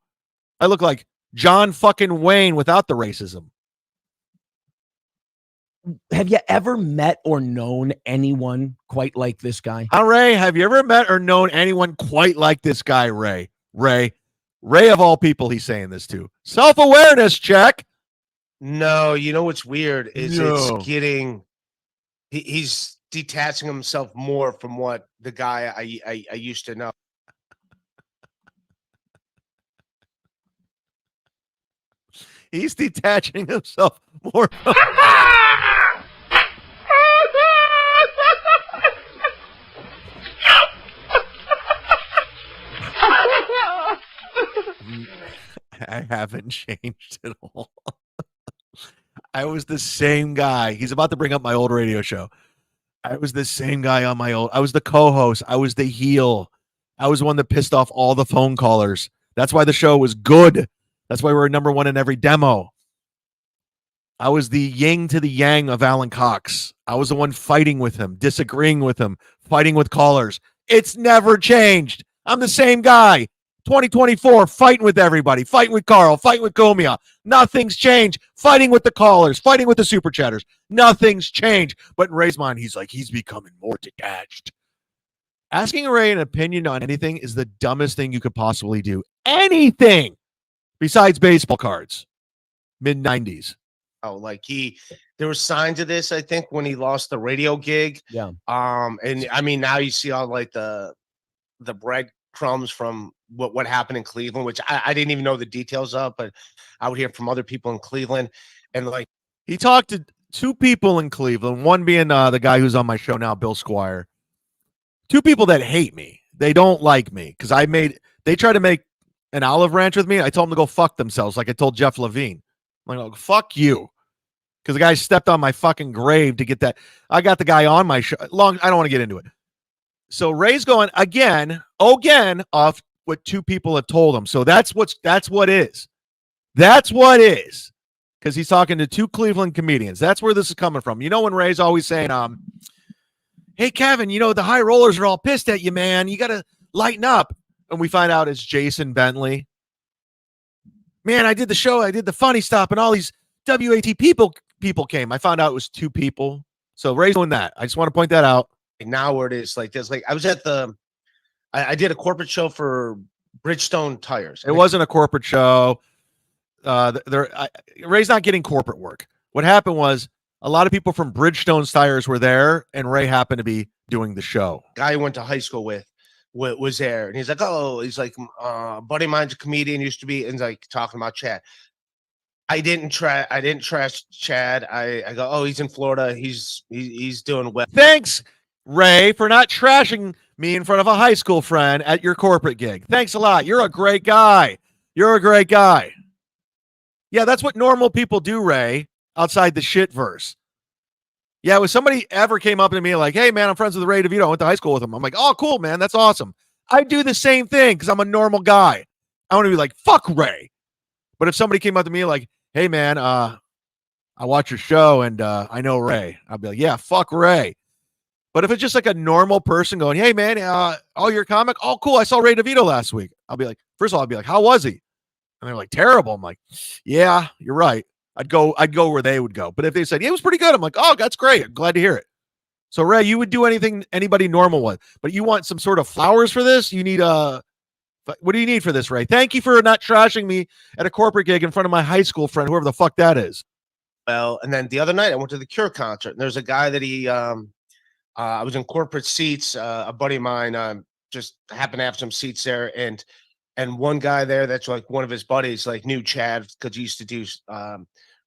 I look like John fucking Wayne without the racism. Have you ever met or known anyone quite like this guy? Ray, have you ever met or known anyone quite like this guy, Ray? Ray of all people he's saying this to. Self-awareness check. No, you know what's weird is No. it's getting he's detaching himself more from what the guy I used to know. He's detaching himself more. I haven't changed at all. I was the same guy. He's about to bring up my old radio show. I was the same guy on my old. I was the co-host. I was the heel. I was the one that pissed off all the phone callers. That's why the show was good. That's why we were number one in every demo. I was the yin to the yang of Alan Cox. I was the one fighting with him, disagreeing with him, fighting with callers. It's never changed. I'm the same guy. 2024, fighting with everybody, fighting with Carl, fighting with Cumia'S. Nothing's changed. Fighting with the callers, fighting with the super chatters. Nothing's changed. But in Ray's mind, he's like, he's becoming more detached. Asking Ray an opinion on anything is the dumbest thing you could possibly do. Anything besides baseball cards. Mid-90s. Oh, like there were signs of this, I think, when he lost the radio gig. Yeah. And I mean, now you see all like the breadcrumbs from what happened in Cleveland, which I didn't even know the details of, but I would hear from other people in Cleveland. And like he talked to two people in Cleveland, one being the guy who's on my show now, Bill Squire. Two people that hate me. They don't like me because they tried to make an olive ranch with me. I told them to go fuck themselves, like I told Jeff Levine. I'm like, fuck you. Because the guy stepped on my fucking grave to get that. I got the guy on my show. I don't want to get into it. So Ray's going again off what two people have told him. So that's what is. That's what is. Because he's talking to two Cleveland comedians. That's where this is coming from. You know when Ray's always saying, hey, Kevin, you know, the high rollers are all pissed at you, man. You got to lighten up. And we find out it's Jason Bentley. Man, I did the show. I did the funny stop, and all these WAT people came. I found out it was two people. So Ray's doing that. I just want to point that out. now where it is like this, like I was at I did a corporate show for Bridgestone Tires. It wasn't a corporate show. Ray's not getting corporate work. What happened was a lot of people from Bridgestone Tires were there, and Ray happened to be doing the show. Guy I went to high school with was there, and he's like, a buddy of mine's a comedian, used to be, and like talking about Chad. I didn't trash Chad. I go, oh, he's in Florida. He's doing well. Thanks, Ray, for not trashing me in front of a high school friend at your corporate gig. Thanks a lot. You're a great guy. You're a great guy. Yeah, that's what normal people do, Ray, outside the shit verse. Yeah, when somebody ever came up to me like, hey, man, I'm friends with Ray DeVito. I went to high school with him. I'm like, oh, cool, man. That's awesome. I do the same thing because I'm a normal guy. I want to be like, fuck Ray. But if somebody came up to me like, hey, man, I watch your show and I know Ray, I'll be like, yeah, fuck Ray. But if it's just like a normal person going, hey, man, oh, you're a comic? Oh, cool. I saw Ray DeVito last week. I'll be like, first of all, I'll be like, how was he? And they're like, terrible. I'm like, yeah, you're right. I'd go where they would go. But if they said, yeah, it was pretty good, I'm like, oh, that's great. I'm glad to hear it. So, Ray, you would do anything anybody normal would. But you want some sort of flowers for this? You need what do you need for this, Ray? Thank you for not trashing me at a corporate gig in front of my high school friend, whoever the fuck that is. Well, and then the other night I went to the Cure concert, and there's a guy that I was in corporate seats. A buddy of mine just happened to have some seats there, and one guy there that's like one of his buddies like knew Chad because he used to do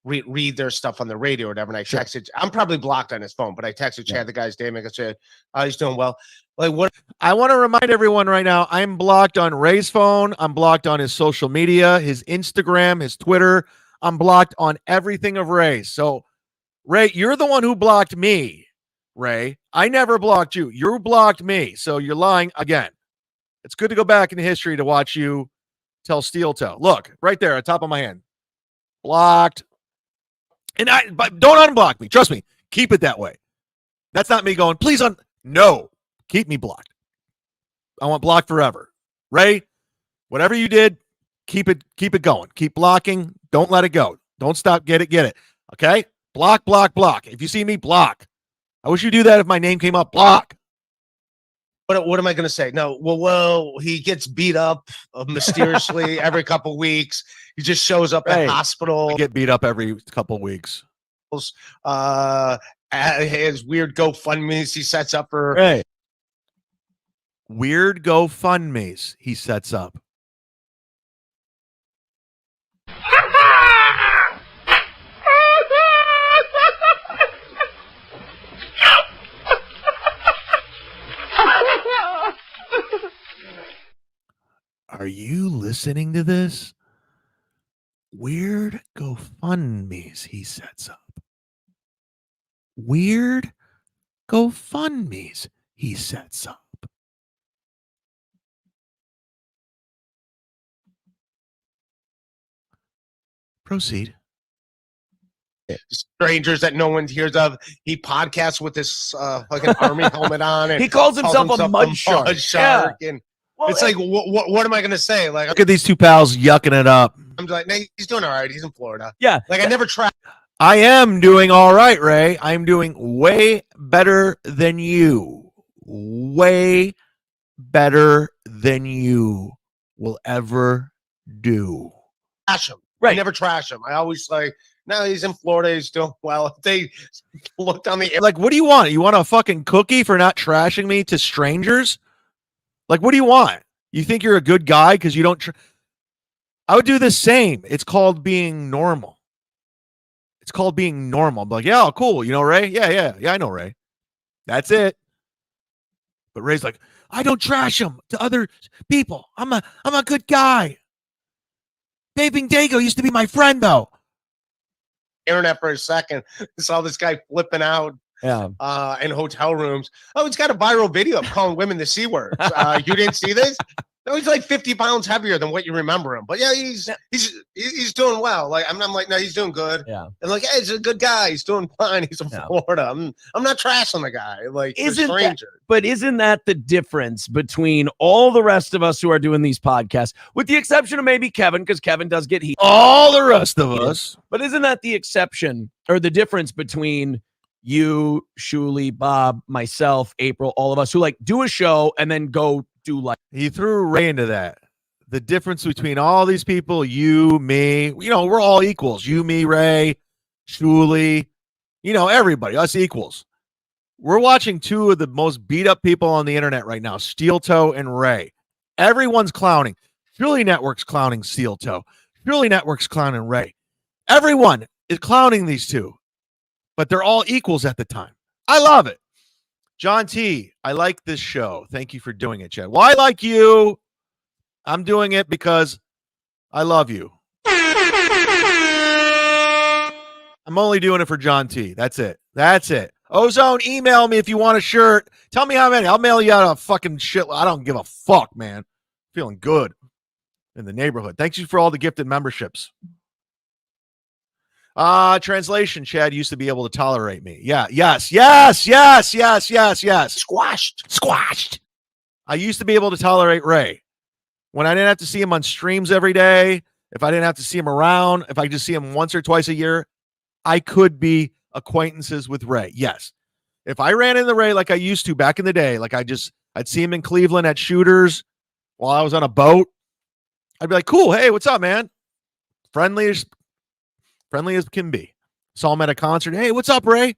read their stuff on the radio or whatever. And I texted, I'm probably blocked on his phone, but I texted Chad the guy's name and I said, oh, he's doing well. Like what? I want to remind everyone right now, I'm blocked on Ray's phone. I'm blocked on his social media, his Instagram, his Twitter. I'm blocked on everything of Ray. So, Ray, you're the one who blocked me, Ray. I never blocked you. You blocked me. So you're lying again. It's good to go back in history to watch you tell steel toe. Look, right there at top of my hand. Blocked. But don't unblock me. Trust me. Keep it that way. That's not me going, please no. Keep me blocked. I want blocked forever. Ray, whatever you did, keep it going. Keep blocking. Don't let it go. Don't stop. Get it. Okay? Block. If you see me, block. I wish you do that if my name came up. Block. What am I going to say? No, well, he gets beat up mysteriously every couple weeks. He just shows up at hospital. I get beat up every couple weeks. His weird GoFundMes he sets up for. Hey. Weird GoFundMes he sets up. Are you listening to this? Weird GoFundMes he sets up. Weird GoFundMes he sets up. Proceed. Strangers that no one hears of. He podcasts with this fucking army helmet on. And he calls himself a mud shark. And it's like, what am I going to say? Like, look at these two pals yucking it up. I'm like, nah, he's doing all right. He's in Florida. Yeah. Like, I never tried. I am doing all right, Ray. I'm doing way better than you. Way better than you will ever do. Trash him. Right. I never trash him. I always like, no, he's in Florida. He's doing well. If they looked on the air. Like, what do you want? You want a fucking cookie for not trashing me to strangers? Like, what do you want? You think you're a good guy because you don't... I would do the same. It's called being normal. It's called being normal. I'm like, yeah, cool. You know Ray? Yeah, I know Ray. That's it. But Ray's like, I don't trash him to other people. I'm a good guy. Vaping Dago used to be my friend, though. Internet for a second. Saw this guy flipping out in hotel rooms. Oh, he's got a viral video of calling women the C words. You didn't see this? No, he's like 50 pounds heavier than what you remember him. But yeah, he's doing well. Like I'm like, no, he's doing good. Yeah. And like, hey, he's a good guy. He's doing fine. He's in Florida. I'm not trashing the guy. Like, isn't that the difference between all the rest of us who are doing these podcasts, with the exception of maybe Kevin, because Kevin does get heat. All the rest of us. But isn't that the exception or the difference between you, Shuli, Bob, myself, April, all of us who like do a show and then go do like... He threw Ray into that. The difference between all these people, you, me, we're all equals. You, me, Ray, Shuli, everybody, us equals. We're watching two of the most beat up people on the internet right now, Steel Toe and Ray. Everyone's clowning. Shuli Network's clowning Steel Toe. Shuli Network's clowning Ray. Everyone is clowning these two, but they're all equals at the time. I love it. John T, I like this show. Thank you for doing it, Chad. Well, I like you. I'm doing it because I love you. I'm only doing it for John T. That's it. Ozone, email me if you want a shirt. Tell me how many. I'll mail you out a fucking shit. I don't give a fuck, man. Feeling good in the neighborhood. Thank you for all the gifted memberships. Translation, Chad used to be able to tolerate me. Yeah, yes. Squashed. I used to be able to tolerate Ray. When I didn't have to see him on streams every day, if I didn't have to see him around, if I just see him once or twice a year, I could be acquaintances with Ray. Yes. If I ran into Ray like I used to back in the day, like I'd see him in Cleveland at Shooters while I was on a boat, I'd be like, cool, hey, what's up, man? Friendly as can be. Saw him at a concert. Hey, what's up, Ray?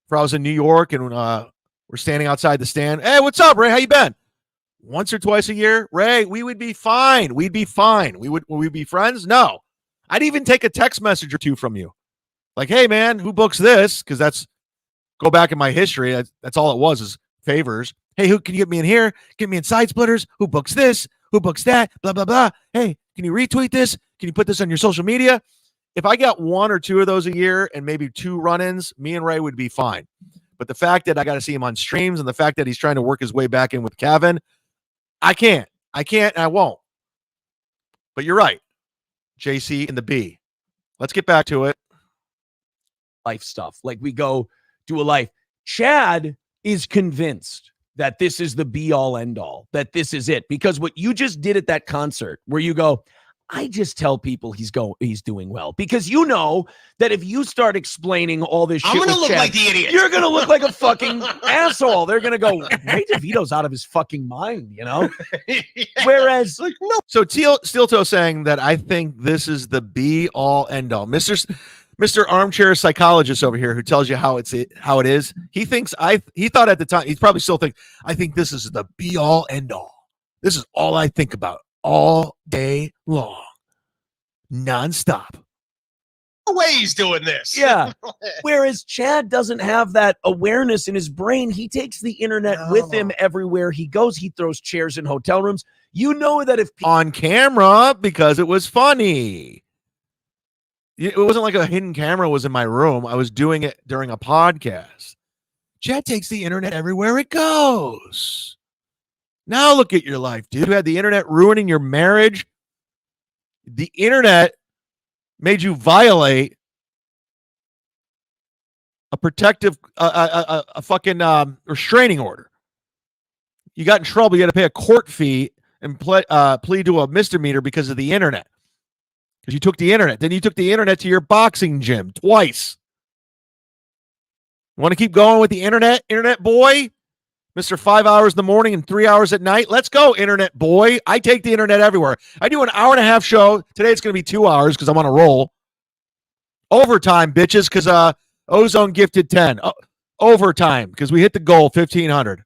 For I was in New York and we're standing outside the stand. Hey, what's up, Ray? How you been? Once or twice a year, Ray, we would be fine. We'd be fine. Would we be friends? No. I'd even take a text message or two from you. Like, hey, man, who books this? Because go back in my history. That's all it was is favors. Hey, who can you get me in here? Get me in Side Splitters. Who books this? Who books that? Blah, blah, blah. Hey, can you retweet this? Can you put this on your social media? If I got one or two of those a year and maybe two run-ins, me and Ray would be fine. But the fact that I got to see him on streams and the fact that he's trying to work his way back in with Kevin, I can't and I won't. But you're right. JC and the B. Let's get back to it. life stuff. Like we go do a life. Chad is convinced that this is the be all end all, that this is it. Because what you just did at that concert where you go, I just tell people he's doing well, because you know that if you start explaining all this shit, I'm gonna with look Chad, like the idiot. You're gonna look like a fucking asshole. They're gonna go, Ray DeVito's out of his fucking mind, you know. Yeah. Whereas, Like, no, So Steel Toe saying that I think this is the be all end all. Mr. Armchair Psychologist over here who tells you how it is. He thinks he thought at the time, he probably still thinks, I think this is the be all end all. This is all I think about all day long, nonstop. no way he's doing this. yeah. Whereas Chad doesn't have that awareness in his brain. He takes the internet with him everywhere he goes. He throws chairs in hotel rooms. You know that if On camera because it was funny. It wasn't like a hidden camera was in my room. I was doing it during a podcast. Chad takes the internet everywhere it goes. Now look at your life, dude. You had the internet ruining your marriage. The internet made you violate a protective, a fucking restraining order. You got in trouble. You had to pay a court fee and plead to a misdemeanor because of the internet. Because you took the internet. Then you took the internet to your boxing gym twice. You want to keep going with the internet boy? Mr. 5 hours in the morning and 3 hours at night. Let's go, internet boy. I take the internet everywhere. I do an hour and a half show. Today it's going to be 2 hours because I'm on a roll. Overtime, bitches, because Ozone gifted 10. Overtime because we hit the goal, 1,500.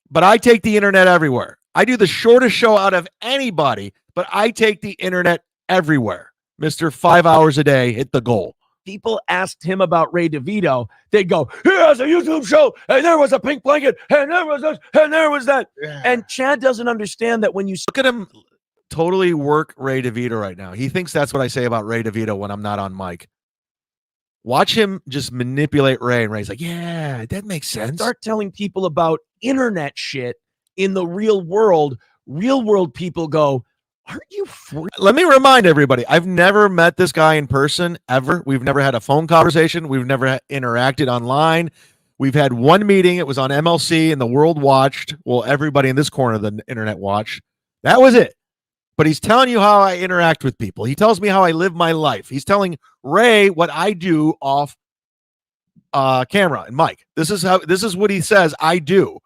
But I take the internet everywhere. I do the shortest show out of anybody, but I take the internet everywhere. Mr. 5 hours a day, hit the goal. people asked him about Ray DeVito, they'd go, he has a YouTube show, and there was a pink blanket, and there was this, and there was that. Yeah. And Chad doesn't understand that when you Look at him totally work Ray DeVito right now. He thinks that's what I say about Ray DeVito when I'm not on mic. Watch him just manipulate Ray, and Ray's like, yeah, that makes sense. start telling people about internet shit in the real world people go, aren't you Let me remind everybody, I've never met this guy in person ever. We've never had a phone conversation. We've never interacted online. We've had one meeting. It was on MLC and the world watched. Well, everybody in this corner of the internet watched. That was it. But he's telling you how I interact with people. He tells me how I live my life. He's telling Ray what I do off camera and mic. This is what he says I do.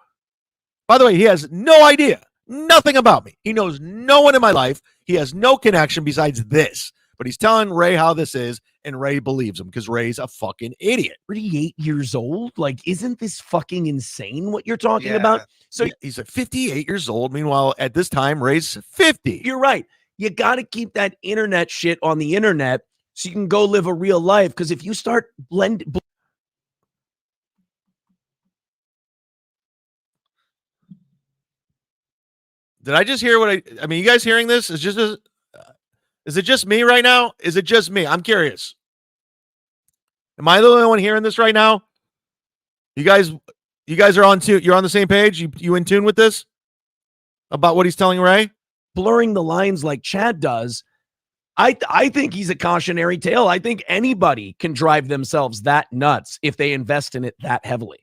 By the way, he has no idea. Nothing about me. He knows no one in my life. He has no connection besides this. But he's telling Ray how this is, and Ray believes him because Ray's a fucking idiot. 38 years old? Like, isn't this fucking insane what you're talking about? So He's at 58 years old. Meanwhile, at this time, Ray's 50. you're right. You got to keep that internet shit on the internet so you can go live a real life. Because if you start Did I just hear what I mean, you guys hearing this? Is it just me right now? Is it just me? I'm curious. Am I the only one hearing this right now? You guys are on too. You're on the same page. You in tune with this about what he's telling Ray? blurring the lines like Chad does, I think he's a cautionary tale. I think anybody can drive themselves that nuts if they invest in it that heavily.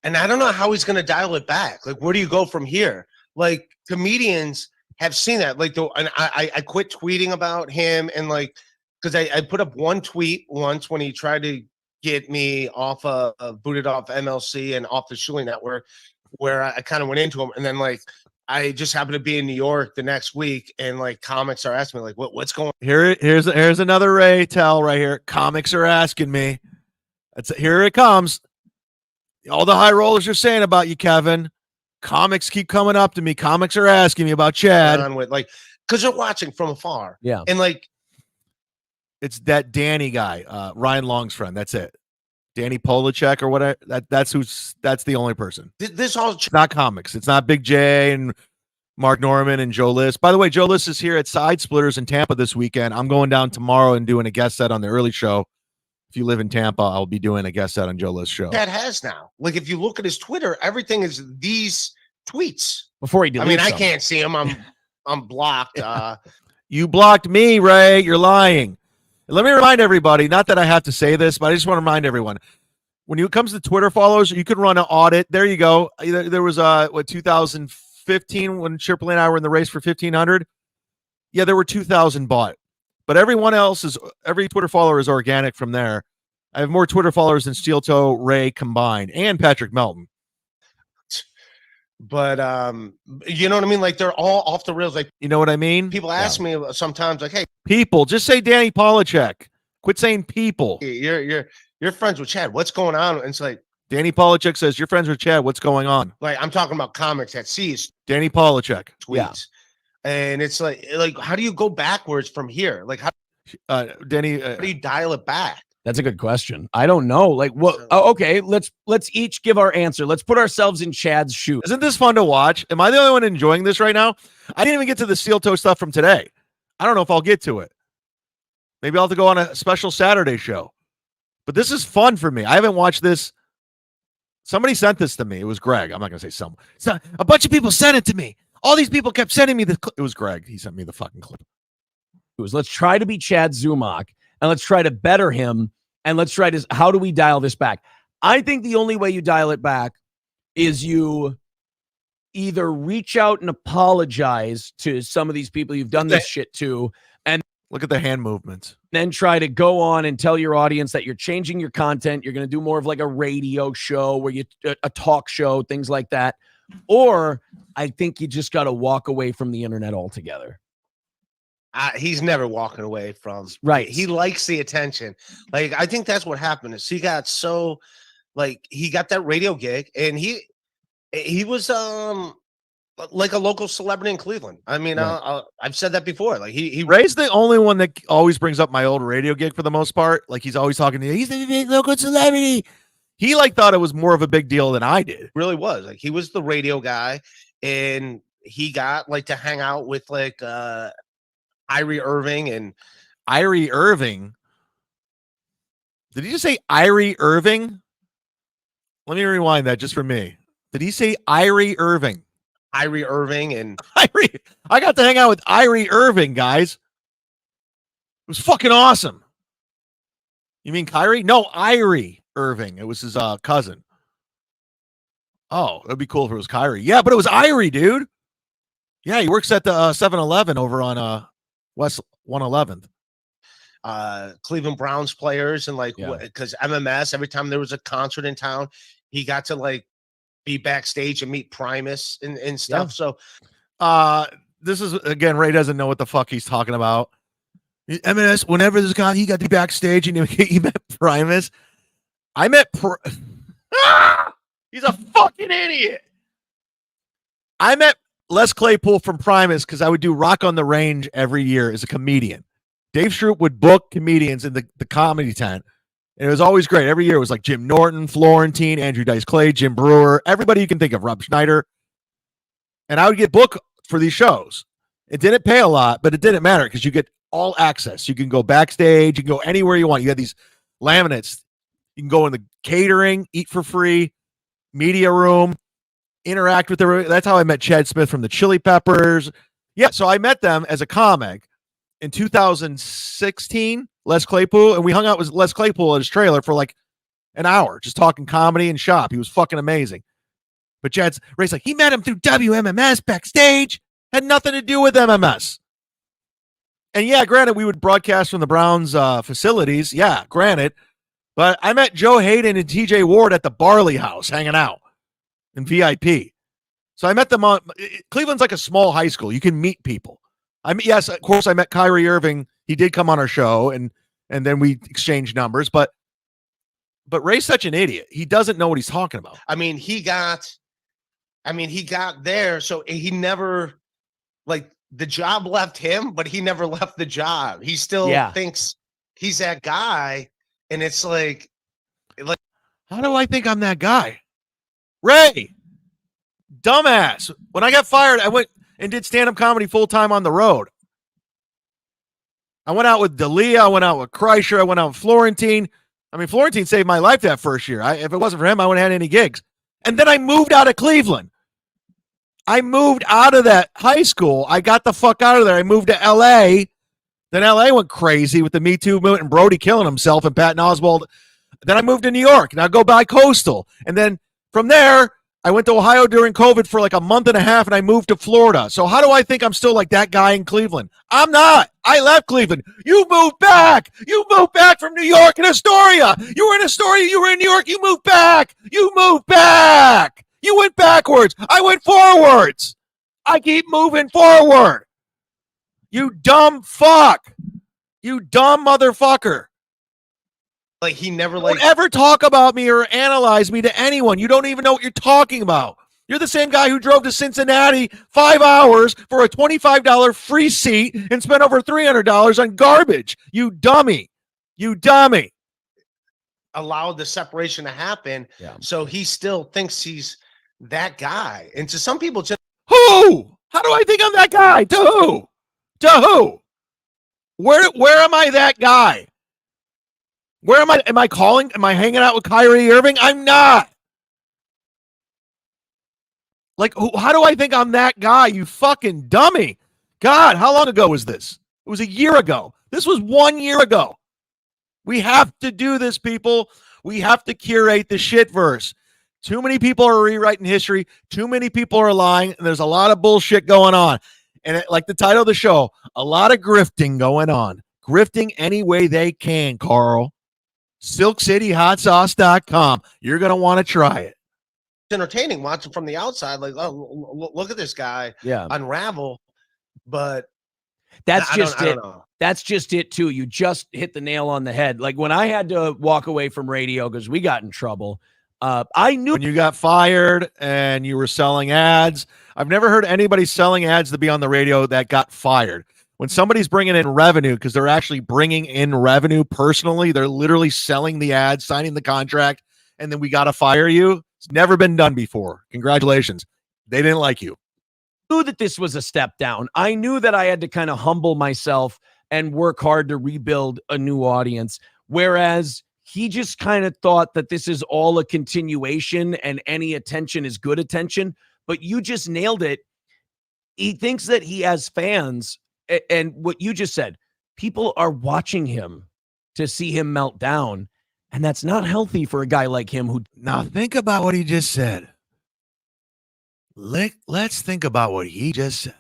And I don't know how he's going to dial it back. Like, where do you go from here? Like, comedians have seen that. Like, and I quit tweeting about him, and like, because I put up one tweet once when he tried to get me off booted off MLC and off the Shuli Network, where I kind of went into him, and then like I just happened to be in New York the next week, and like comics are asking me like, what's going on? Here's another Ray tell right here. Comics are asking me. Here it comes. All the high rollers are saying about you, Kevin. Comics keep coming up to me. Comics are asking me about Chad. With like, because they're watching from afar. Yeah. And like, It's that Danny guy, Ryan Long's friend. That's it. Danny Polachek or whatever. That's the only person. this all It's not comics. It's not Big J and Mark Norman and Joe List. By the way, Joe List is here at Side Splitters in Tampa this weekend. I'm going down tomorrow and doing a guest set on the early show. If you live in Tampa, I'll be doing a guest set on Joe List's show. Chad has now. Like, if you look at his Twitter, everything is these tweets. Before he deletes I mean, I them. can't see him. I'm blocked. You blocked me, Ray. You're lying. Let me remind everybody, not that I have to say this, but I just want to remind everyone. When it comes to Twitter followers, you could run an audit. There you go. There was 2015 when Triple and I were in the race for 1,500. Yeah, there were 2,000 bought. But every Twitter follower is organic from there. I have more Twitter followers than Steel Toe, Ray combined, and Patrick Melton. But you know what I mean? Like they're all off the rails. Like, you know what I mean? People ask me sometimes, like, "Hey, people, just say Danny Polachek. Quit saying people. You're friends with Chad. What's going on?" And it's like Danny Polachek says, "You're friends with Chad. What's going on?" Like I'm talking about comics that sees Danny Polachek tweets, and it's like how do you go backwards from here? Like how Danny, how do you dial it back? That's a good question. I don't know. Like what? Oh, okay, let's each give our answer. Let's put ourselves in Chad's shoes. Isn't this fun to watch? Am I the only one enjoying this right now? I didn't even get to the Steel Toe stuff from today. I don't know if I'll get to it. Maybe I'll have to go on a special Saturday show. But this is fun for me. I haven't watched this. Somebody sent this to me. It was Greg. I'm not going to say someone. A bunch of people sent it to me. All these people kept sending me the clip. It was Greg. He sent me the fucking clip. Let's try to be Chad Zumock, and let's try to better him, and let's try to, how do we dial this back? I think the only way you dial it back is you either reach out and apologize to some of these people you've done this shit to, and look at the hand movements. Then try to go on and tell your audience that you're changing your content. You're going to do more of like a radio show where a talk show, things like that. Or I think you just got to walk away from the internet altogether. He's never walking away from. Right. He likes the attention. Like, I think that's what happened is he got so like he got that radio gig and he was like a local celebrity in Cleveland. I mean, right. I've said that before. Like he Ray's the only one that always brings up my old radio gig for the most part. Like he's always talking to me. He's a big local celebrity. He like thought it was more of a big deal than I did. Really was. Like he was the radio guy, and he got like to hang out with like Irie Irving and Irie Irving. Did he just say Irie Irving? Let me rewind that just for me. Did he say Irie Irving? Irie Irving and Irie. I got to hang out with Irie Irving, guys. It was fucking awesome. You mean Kyrie? No, Irie Irving. It was his cousin. Oh, it'd be cool if it was Kyrie. Yeah, but it was Irie, dude. Yeah, he works at the 7-Eleven over on West 111th. Cleveland Browns players and like because MMS, every time there was a concert in town, he got to like be backstage and meet Primus and stuff. So this is again, Ray doesn't know what the fuck he's talking about. MMS, whenever this guy he got to backstage and he met Primus. I met he's a fucking idiot. I met Les Claypool from Primus because I would do Rock on the Range every year as a comedian. Dave Shroop would book comedians in the comedy tent. And it was always great. Every year it was like Jim Norton, Florentine, Andrew Dice Clay, Jim Brewer, everybody you can think of, Rob Schneider. And I would get booked for these shows. It didn't pay a lot, but it didn't matter because you get all access. You can go backstage. You can go anywhere you want. You have these laminates. You can go in the catering, eat for free, media room, interact with the. That's how I met Chad Smith from the Chili Peppers. Yeah, so I met them as a comic in 2016, Les Claypool, and we hung out with Les Claypool at his trailer for like an hour, just talking comedy and shop. He was fucking amazing. But Ray's like, he met him through WMMS backstage, had nothing to do with MMS. And yeah, granted, we would broadcast from the Browns facilities. Yeah, granted. But I met Joe Hayden and TJ Ward at the Barley House hanging out in VIP. So I met them on Cleveland's like a small high school. You can meet people. Yes, of course, I met Kyrie Irving. He did come on our show, and then we exchanged numbers. But Ray's such an idiot. He doesn't know what he's talking about. I mean, he got there, so he never like the job left him, but he never left the job. He still thinks he's that guy, and it's like, how do I think I'm that guy? Ray, dumbass. When I got fired, I went and did stand-up comedy full-time on the road. I went out with D'Elia. I went out with Kreischer. I went out with Florentine. I mean, Florentine saved my life that first year. If it wasn't for him, I wouldn't have had any gigs. And then I moved out of Cleveland. I moved out of that high school. I got the fuck out of there. I moved to L.A. Then LA went crazy with the Me Too movement and Brody killing himself and Patton Oswalt. Then I moved to New York and I go by coastal. And then from there, I went to Ohio during COVID for like a month and a half and I moved to Florida. So how do I think I'm still like that guy in Cleveland? I'm not. I left Cleveland. You moved back. You moved back from New York and Astoria. You were in Astoria. You were in New York. You moved back. You moved back. You went backwards. I went forwards. I keep moving forward. You dumb fuck. You dumb motherfucker. Like he never Don't ever talk about me or analyze me to anyone. You don't even know what you're talking about. You're the same guy who drove to Cincinnati 5 hours for a $25 free seat and spent over $300 on garbage. You dummy. You dummy. allowed the separation to happen. Yeah. So he still thinks he's that guy. And to some people, just who? How do I think I'm that guy? To who? To who? Where am I that guy? Where am I? Am I calling? Am I hanging out with Kyrie Irving? I'm not. Like, how do I think I'm that guy? You fucking dummy. God, how long ago was this? It was a year ago. This was 1 year ago. We have to do this, people. We have to curate the shitverse. Too many people are rewriting history. Too many people are lying. And there's a lot of bullshit going on. And like the title of the show, a lot of grifting going on. Grifting any way they can, Carl. SilkCityHotSauce.com. You're going to want to try it. entertaining watching from the outside. Like, oh, look at this guy unravel. But that's just I it. don't know. That's just it too. You just hit the nail on the head. Like when I had to walk away from radio because we got in trouble. I knew when you got fired and you were selling ads. I've never heard anybody selling ads to be on the radio that got fired. When somebody's bringing in revenue, because they're actually bringing in revenue personally, they're literally selling the ads, signing the contract, and then we got to fire you. It's never been done before. Congratulations. They didn't like you. I knew that this was a step down. I knew that I had to kind of humble myself and work hard to rebuild a new audience. Whereas he just kind of thought that this is all a continuation and any attention is good attention. But you just nailed it. He thinks that he has fans. And what you just said, people are watching him to see him melt down. And that's not healthy for a guy like him who. Now think about what he just said. Let's think about what he just said.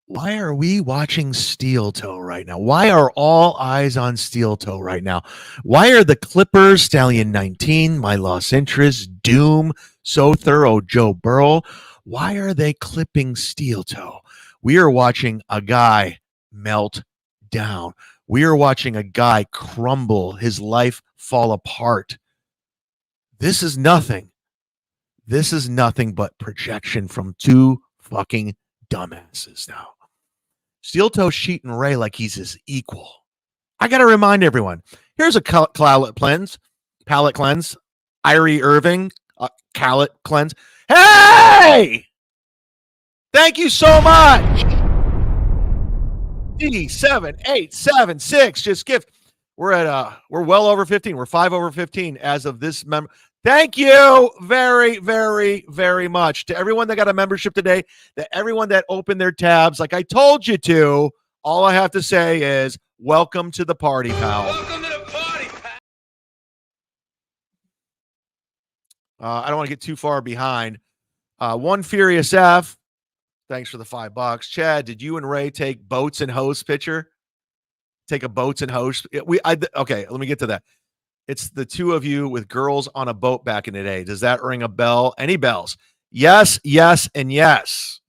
Why are we watching Steel Toe right now? Why are all eyes on Steel Toe right now? Why are the Clippers, Stallion 19, My Lost Interest, Doom, So Thorough, Joe Burrow? Why are they clipping Steel Toe? We are watching a guy melt down. We are watching a guy crumble, his life fall apart. This is nothing. This is nothing but projection from two fucking dumbasses now. Steel Toe cheating Ray like he's his equal. I got to remind everyone, here's a palate cleanse. Irie Irving, palate cleanse. Hey! Thank you so much. D7876 just gift. We're well over 15. We're 5 over 15 as of this member. Thank you very, very, very much to everyone that got a membership today, to everyone that opened their tabs like I told you to. All I have to say is welcome to the party, pal. Welcome to the party, pal. I don't want to get too far behind. One Furious F. Thanks for the $5. Chad, did you and Ray take boats and hose picture? Take a boats and hose? Okay, let me get to that. It's the two of you with girls on a boat back in the day. Does that ring a bell? Any bells? Yes, yes, and yes.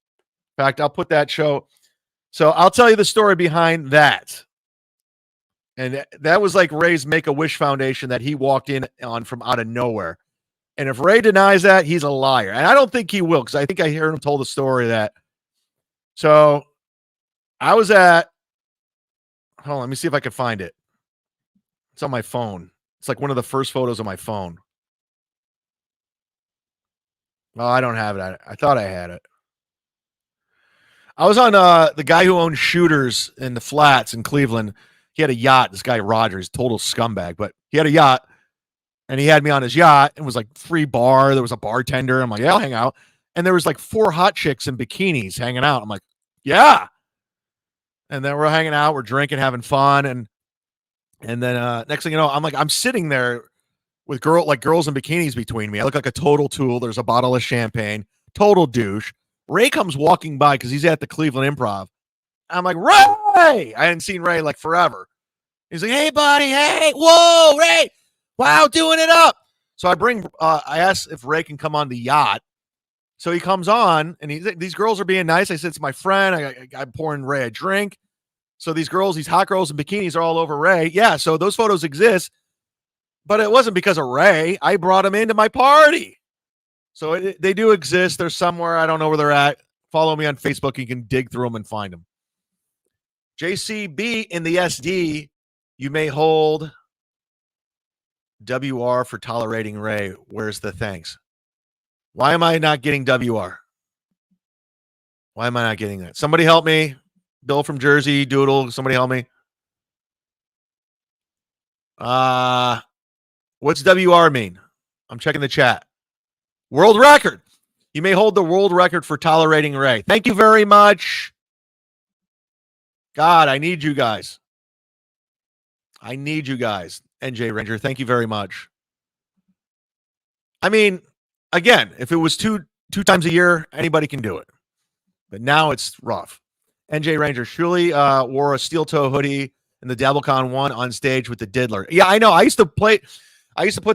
In fact, I'll put that show. So I'll tell you the story behind that. And that was like Ray's Make-A-Wish Foundation that he walked in on from out of nowhere. And if Ray denies that, he's a liar. And I don't think he will, because I think I heard him told the story that. So I was at, hold on, let me see if I can find it. It's on my phone. It's like one of the first photos on my phone. Oh, I don't have it. I thought I had it. I was on the guy who owned Shooters in the Flats in Cleveland. He had a yacht. This guy, Rogers, total scumbag, but he had a yacht. And he had me on his yacht. It was like free bar. There was a bartender. I'm like, yeah, I'll hang out. And there was like 4 hot chicks in bikinis hanging out. I'm like, yeah. And then we're hanging out, we're drinking, having fun, and then next thing you know, I'm sitting there with girls in bikinis between me. I look like a total tool. There's a bottle of champagne, total douche. Ray comes walking by because he's at the Cleveland Improv. I'm like, Ray! I hadn't seen Ray like forever. He's like, hey, buddy, hey, whoa, Ray, wow, doing it up. So I asked if Ray can come on the yacht. So he comes on, and these girls are being nice. I said, it's my friend. I'm pouring Ray a drink. So these hot girls in bikinis are all over Ray. Yeah, so those photos exist, but it wasn't because of Ray. I brought them into my party. So they do exist. They're somewhere. I don't know where they're at. Follow me on Facebook. You can dig through them and find them. JCB in the SD, you may hold WR for tolerating Ray. Where's the thanks? Why am I not getting WR? Why am I not getting that? Somebody help me. Bill from Jersey, Doodle, somebody help me. What's WR mean? I'm checking the chat. World record. You may hold the world record for tolerating Ray. Thank you very much. God, I need you guys. NJ Ranger, thank you very much. I mean, again, if it was two times a year, anybody can do it. But now it's rough. NJ Ranger, Shuli wore a steel toe hoodie in the DabbleCon 1 on stage with the diddler. Yeah, I know. I used to put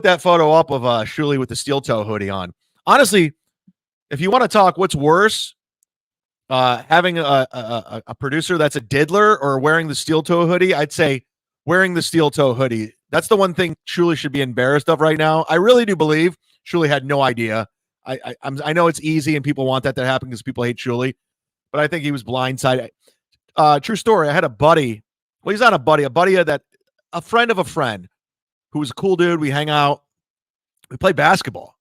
that photo up of Shuli with the steel toe hoodie on. Honestly, if you want to talk what's worse, having a producer that's a diddler or wearing the steel toe hoodie, I'd say wearing the steel toe hoodie. That's the one thing Shuli should be embarrassed of right now. I really do believe Shuli had no idea. I know it's easy and people want that to happen because people hate Shuli, but I think he was blindsided. True story. I had a buddy. Well, he's not a buddy. A friend of a friend who was a cool dude. We hang out. We play basketball.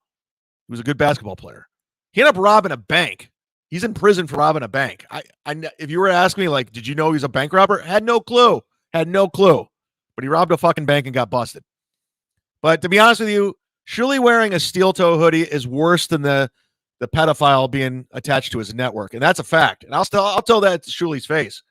He was a good basketball player. He ended up robbing a bank. He's in prison for robbing a bank. If you were asking me, like, did you know he was a bank robber? Had no clue. But he robbed a fucking bank and got busted. But to be honest with you, Shuli wearing a steel toe hoodie is worse than the pedophile being attached to his network. And that's a fact. And I'll tell that to Shuli's face.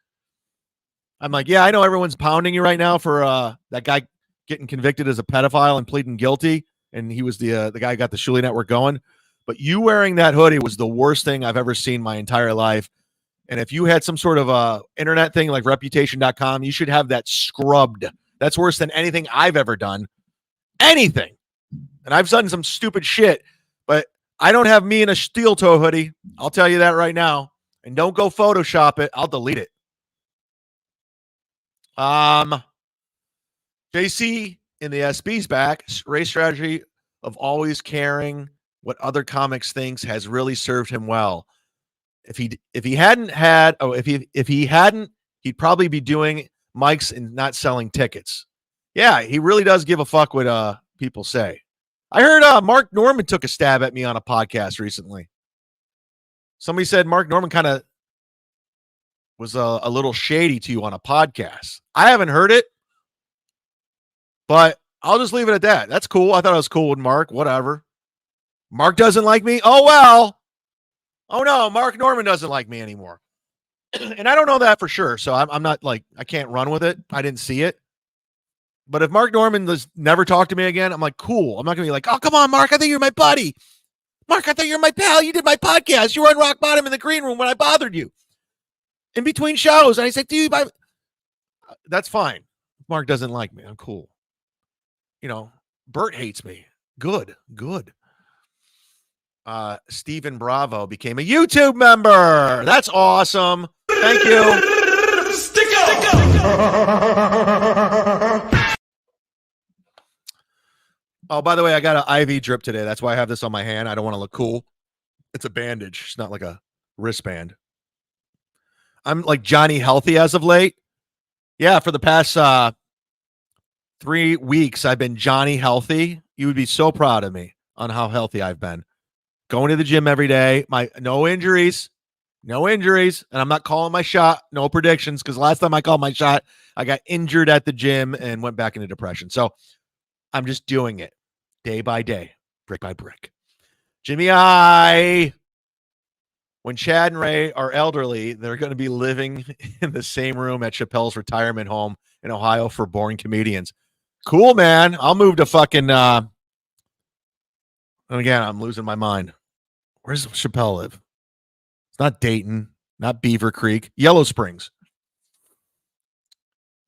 I'm like, yeah, I know everyone's pounding you right now for that guy getting convicted as a pedophile and pleading guilty. And he was the guy who got the Shuli network going. But you wearing that hoodie was the worst thing I've ever seen my entire life. And if you had some sort of internet thing like reputation.com, you should have that scrubbed. That's worse than anything I've ever done. Anything. And I've done some stupid shit, but I don't have me in a steel toe hoodie. I'll tell you that right now. And don't go Photoshop it. I'll delete it. JC in the SB's back. Ray's strategy of always caring what other comics thinks has really served him well. If he hadn't, he'd probably be doing mics and not selling tickets. Yeah, he really does give a fuck what people say. I heard Mark Norman took a stab at me on a podcast recently. Somebody said Mark Norman kind of was a little shady to you on a podcast. I haven't heard it, but I'll just leave it at that. That's cool. I thought it was cool with Mark. Whatever. Mark doesn't like me? Oh, well. Oh, no. Mark Norman doesn't like me anymore. And I don't know that for sure. So I'm not like, I can't run with it. I didn't see it. But if Mark Norman does never talk to me again, I'm like, cool. I'm not going to be like, oh, come on, Mark. I think you're my buddy. Mark, I thought you're my pal. You did my podcast. You were on rock bottom in the green room when I bothered you in between shows. And I said, dude, that's fine. Mark doesn't like me. I'm cool. You know, Bert hates me. Good. Stephen Bravo became a YouTube member. That's awesome. Thank you. Stick up. Oh, by the way, I got an IV drip today. That's why I have this on my hand. I don't want to look cool. It's a bandage. It's not like a wristband. I'm like Johnny Healthy as of late. Yeah, for the past 3 weeks, I've been Johnny Healthy. You would be so proud of me on how healthy I've been. Going to the gym every day. No injuries. And I'm not calling my shot. No predictions, because last time I called my shot, I got injured at the gym and went back into depression. So I'm just doing it day by day, brick by brick. Jimmy I. when Chad and Ray are elderly, they're going to be living in the same room at Chappelle's retirement home in Ohio for boring comedians. Cool, man. I'll move to fucking. And again, I'm losing my mind. Where's Chappelle live? It's not Dayton, not Beaver Creek, Yellow Springs.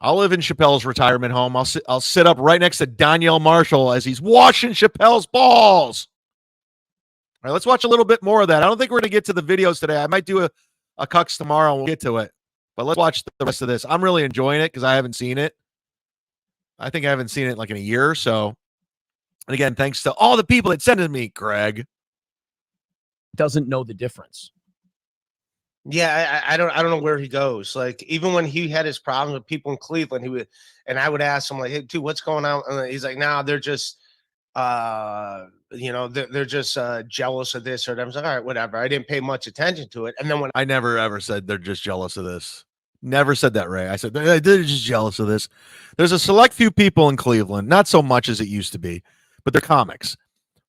I'll live in Chappelle's retirement home. I'll sit up right next to Danielle Marshall as he's washing Chappelle's balls. All right, let's watch a little bit more of that. I don't think we're going to get to the videos today. I might do a Cucks tomorrow and we'll get to it. But let's watch the rest of this. I'm really enjoying it because I haven't seen it. I think I haven't seen it like in a year or so. And again, thanks to all the people that sent it to me, Greg. Doesn't know the difference. Yeah, I don't know where he goes. Like, even when he had his problems with people in Cleveland, I would ask him, like, hey, dude, what's going on? And he's like, nah, they're just they're just jealous of this or that. I was like, all right, whatever. I didn't pay much attention to it. And then when I never ever said they're just jealous of this. Never said that, Ray. I said they're just jealous of this. There's a select few people in Cleveland, not so much as it used to be, but they're comics.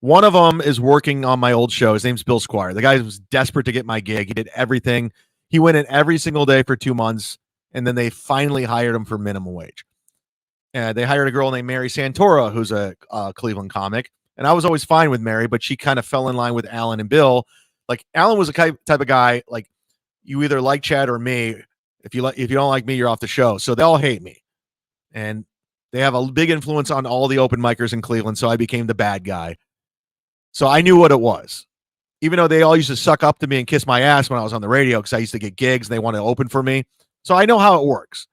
One of them is working on my old show. His name's Bill Squire. The guy was desperate to get my gig. He did everything. He went in every single day for 2 months, and then they finally hired him for minimum wage. And they hired a girl named Mary Santora, who's a Cleveland comic. And I was always fine with Mary, but she kind of fell in line with Alan and Bill. Like, Alan was the type of guy, like, you either like Chad or me. If you don't like me, you're off the show. So they all hate me. And they have a big influence on all the open micers in Cleveland, so I became the bad guy. So I knew what it was. Even though they all used to suck up to me and kiss my ass when I was on the radio because I used to get gigs and they want to open for me. So I know how it works.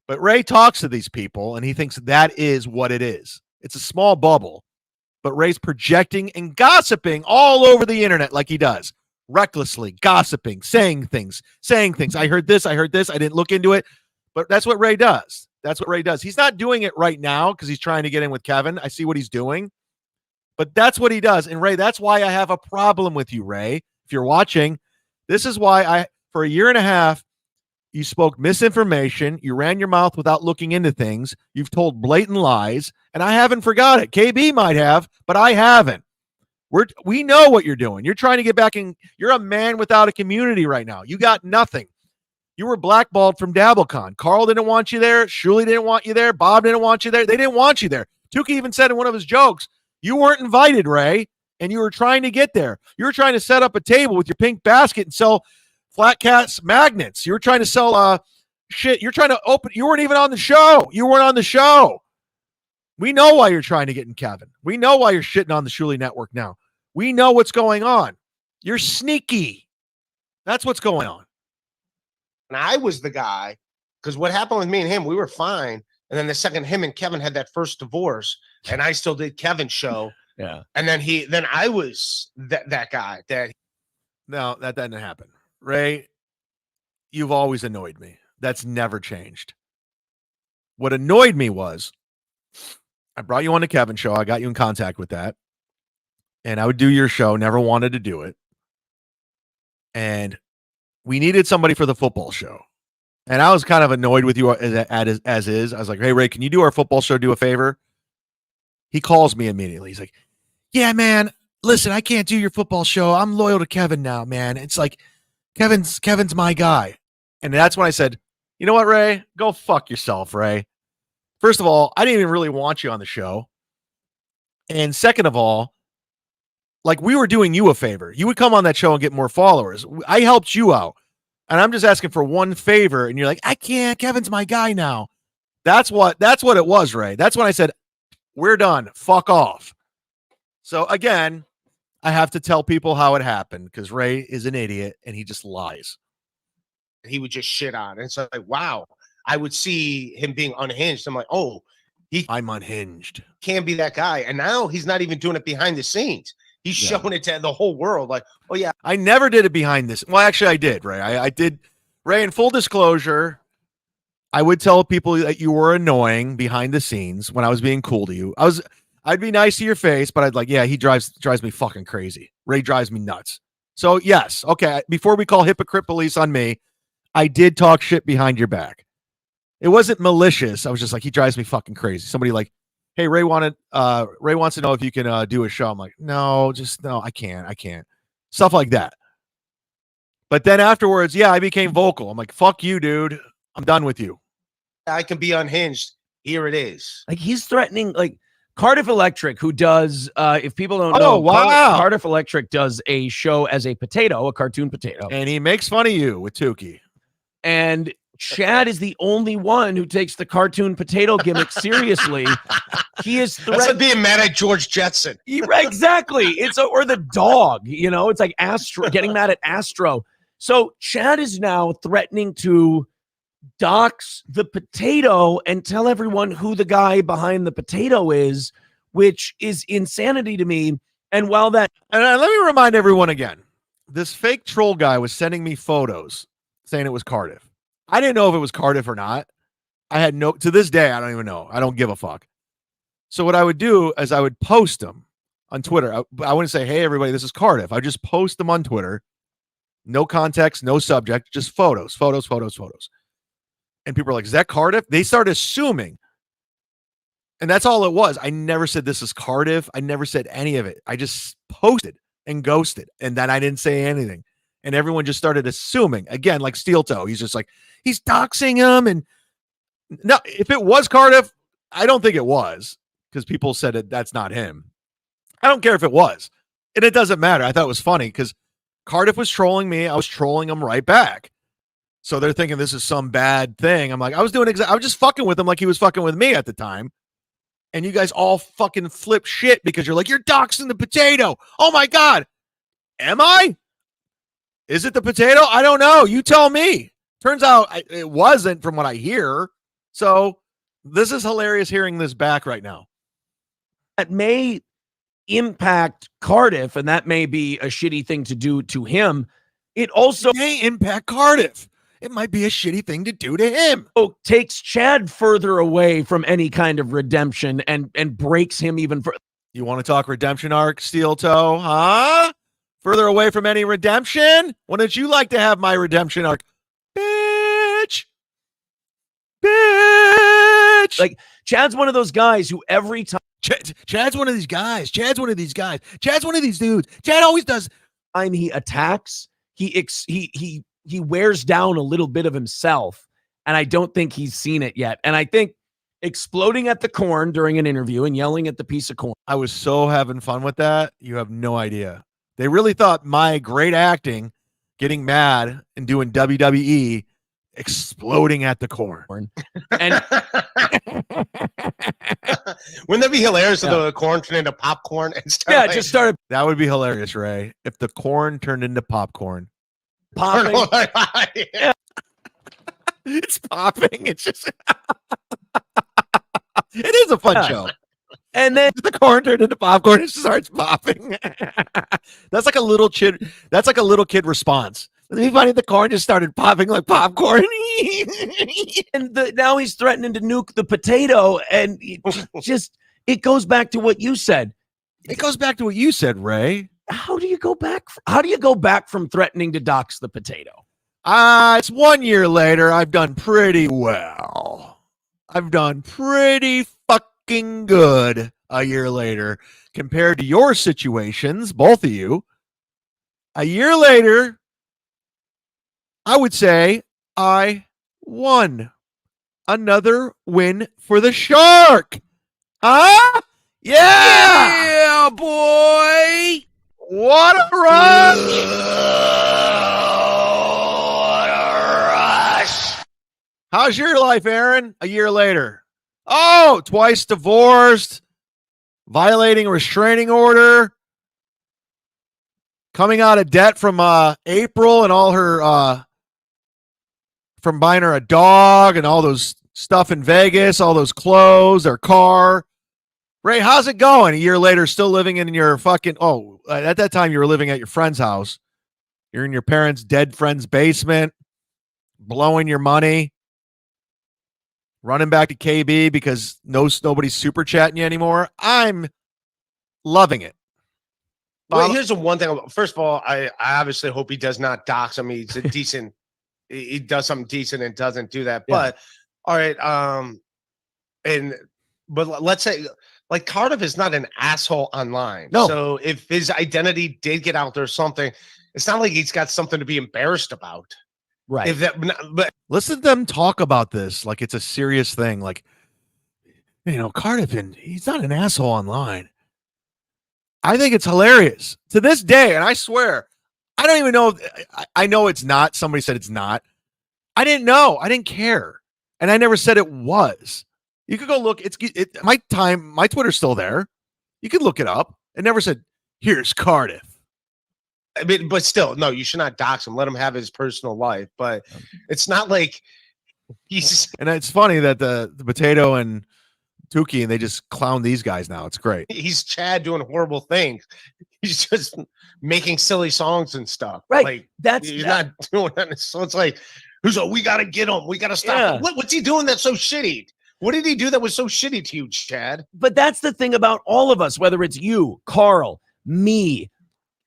But Ray talks to these people and he thinks that is what it is. It's a small bubble. But Ray's projecting and gossiping all over the internet like he does. Recklessly gossiping, saying things. I heard this. I didn't look into it. But that's what Ray does. He's not doing it right now because he's trying to get in with Kevin. I see what he's doing. But that's what he does. And Ray, that's why I have a problem with you, Ray. If you're watching, this is why for a year and a half, you spoke misinformation. You ran your mouth without looking into things. You've told blatant lies, and I haven't forgot it. KB might have, but I haven't. We know what you're doing. You're trying to get back in. You're a man without a community right now. You got nothing. You were blackballed from DabbleCon. Carl didn't want you there. Shuli didn't want you there. Bob didn't want you there. They didn't want you there. Tukey even said in one of his jokes, you weren't invited, Ray, and you were trying to get there. You were trying to set up a table with your pink basket and sell Flat Cat's magnets. You were trying to sell shit. You're trying to open. You weren't even on the show. We know why you're trying to get in Kevin. We know why you're shitting on the Shuli Network now. We know what's going on. You're sneaky. That's what's going on. And I was the guy, because what happened with me and him, we were fine. And then the second him and Kevin had that first divorce, and I still did Kevin's show. Yeah. And then I was that guy that. No, that didn't happen. Ray, you've always annoyed me. That's never changed. What annoyed me was I brought you on the Kevin show. I got you in contact with that. And I would do your show. Never wanted to do it. And we needed somebody for the football show. And I was kind of annoyed with you as is. I was like, hey, Ray, can you do our football show? Do a favor. He calls me immediately. He's like, yeah, man, listen, I can't do your football show. I'm loyal to Kevin now, man. It's like Kevin's my guy. And that's when I said, you know what, Ray? Go fuck yourself, Ray. First of all, I didn't even really want you on the show. And second of all, like, we were doing you a favor. You would come on that show and get more followers. I helped you out. And I'm just asking for one favor, and you're like, I can't. Kevin's my guy now. That's what it was, Ray. That's when I said, we're done. Fuck off. So again, I have to tell people how it happened because Ray is an idiot and he just lies. He would just shit on. And so, like, wow, I would see him being unhinged. I'm like, oh, I'm unhinged. Can't be that guy. And now he's not even doing it behind the scenes. He's showing it to the whole world. Like, oh, yeah. I never did it behind this. Well, actually, I did, Ray. I did. Ray, in full disclosure, I would tell people that you were annoying behind the scenes when I was being cool to you. I'd be nice to your face, but I'd like, yeah, he drives me fucking crazy. Ray drives me nuts. So, yes. Okay. Before we call hypocrite police on me, I did talk shit behind your back. It wasn't malicious. I was just like, he drives me fucking crazy. Somebody like, hey, Ray wants to know if you can do a show. I'm like, no, I can't. Stuff like that. But then afterwards, yeah, I became vocal. I'm like, fuck you, dude. I'm done with you. I can be unhinged. Here it is. Like he's threatening, like Cardiff Electric, who does, if people don't Oh, know, wow. Cardiff Electric does a show as a potato, a cartoon potato. And he makes fun of you with Tukey. And Chad is the only one who takes the cartoon potato gimmick seriously. He is That's like being mad at George Jetson. Exactly. Or the dog, it's like Astro, getting mad at Astro. So Chad is now threatening to dox the potato and tell everyone who the guy behind the potato is, which is insanity to me. And while that, and let me remind everyone again, this fake troll guy was sending me photos saying it was Cardiff. I didn't know if it was Cardiff or not. I had to this day, I don't even know. I don't give a fuck. So what I would do is I would post them on Twitter. I wouldn't say, hey, everybody, this is Cardiff. I just post them on Twitter. No context, no subject, just photos. And people are like, is that Cardiff? They start assuming. And that's all it was. I never said this is Cardiff. I never said any of it. I just posted and ghosted. And then I didn't say anything. And everyone just started assuming. Again, like Steel Toe. He's just like, he's doxing him. And no, if it was Cardiff, I don't think it was. Because people said that's not him. I don't care if it was. And it doesn't matter. I thought it was funny because Cardiff was trolling me. I was trolling him right back. So they're thinking this is some bad thing. I'm like, I was just fucking with him like he was fucking with me at the time. And you guys all fucking flip shit because you're like, you're doxing the potato. Oh my God. Am I? Is it the potato? I don't know. You tell me. Turns out it wasn't from what I hear. So this is hilarious hearing this back right now. That may impact Cardiff, and that may be a shitty thing to do to him. It also may impact Cardiff. It might be a shitty thing to do to him. Takes Chad further away from any kind of redemption and breaks him even further. You want to talk redemption arc, Steel Toe? Huh? Further away from any redemption? Wouldn't you like to have my redemption arc? Bitch. Like, Chad's one of those guys who every time... Chad's one of these guys. Chad's one of these guys. Chad's one of these dudes. Chad always does. Time he attacks, he wears down a little bit of himself, and I don't think he's seen it yet. And I think exploding at the corn during an interview and yelling at the piece of corn. I was so having fun with that. You have no idea. They really thought my great acting, getting mad and doing WWE, exploding at the corn. And wouldn't that be hilarious if the corn turned into popcorn instead? Just started. That would be hilarious, Ray. If the corn turned into popcorn. Popping. Yeah. It's popping. It's just it is a fun show. And then the corn turned into popcorn, it starts popping. That's like a little kid. That's like a little kid response. Me finding the corn just started popping like popcorn. And now he's threatening to nuke the potato. And it goes back to what you said. It goes back to what you said, Ray. How do you go back? How do you go back from threatening to dox the potato? It's 1 year later. I've done pretty well. I've done pretty fucking good a year later compared to your situations, both of you. A year later, I would say I won. Another win for the Shark. Huh? Yeah! Yeah, boy! What a rush! What a rush! How's your life, Aaron? A year later. Oh, twice divorced, violating a restraining order, coming out of debt from April and all her from buying her a dog and all those stuff in Vegas, all those clothes, her car. Ray, how's it going? A year later, still living in your fucking, at that time you were living at your friend's house. You're in your parents' dead friend's basement, blowing your money, running back to KB because nobody's super chatting you anymore. I'm loving it. Well, here's the one thing. First of all, I obviously hope he does not dox him. He's a decent, he does something decent and doesn't do that. Yeah. But all right, but let's say like Cardiff is not an asshole online. No. So if his identity did get out there or something, It's not like he's got something to be embarrassed about. Right. If that, but Listen to them talk about this like it's a serious thing. Like, Cardiff, and he's not an asshole online. I think it's hilarious to this day. And I swear, I don't even know. I know it's not. Somebody said it's not. I didn't know. I didn't care. And I never said it was. You could go look. My Twitter's still there. You could look it up. It never said, here's Cardiff. I mean, but still, no, you should not dox him. Let him have his personal life. But it's not like he's. And it's funny that the Potato and Tukey, and they just clown these guys now. It's great. He's Chad doing horrible things. He's just making silly songs and stuff. Right. Like That's not doing that. So it's like, we got to get him. We got to stop him. What's he doing that's so shitty? What did he do that was so shitty to you, Chad? But that's the thing about all of us, whether it's you, Carl, me,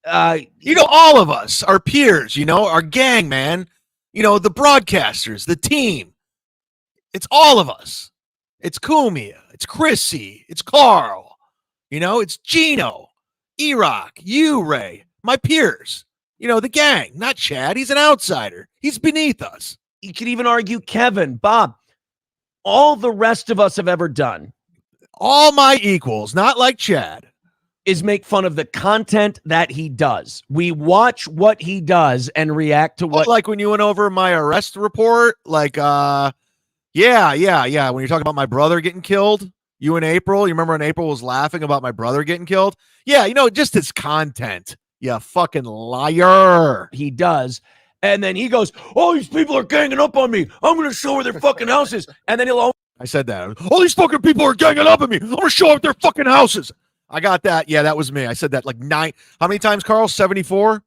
all of us, our peers, our gang, man, the broadcasters, the team. It's all of us. It's Cumia, it's Chrissy, it's Carl, it's Gino, E-Rock, you, Ray, my peers, the gang, not Chad. He's an outsider. He's beneath us. You could even argue Kevin, Bob. All the rest of us have ever done, all my equals, not like Chad, is make fun of the content that he does. We watch what he does and react to what. Like when you went over my arrest report, like, yeah. When you're talking about my brother getting killed, you and April, you remember when April was laughing about my brother getting killed? Yeah, just his content. You fucking liar. He does. And then he goes, all these people are ganging up on me. I'm going to show where their fucking house is. And then I said that. All these fucking people are ganging up on me. I'm going to show up their fucking houses. I got that. Yeah, that was me. I said that like 9. How many times, Carl? 74?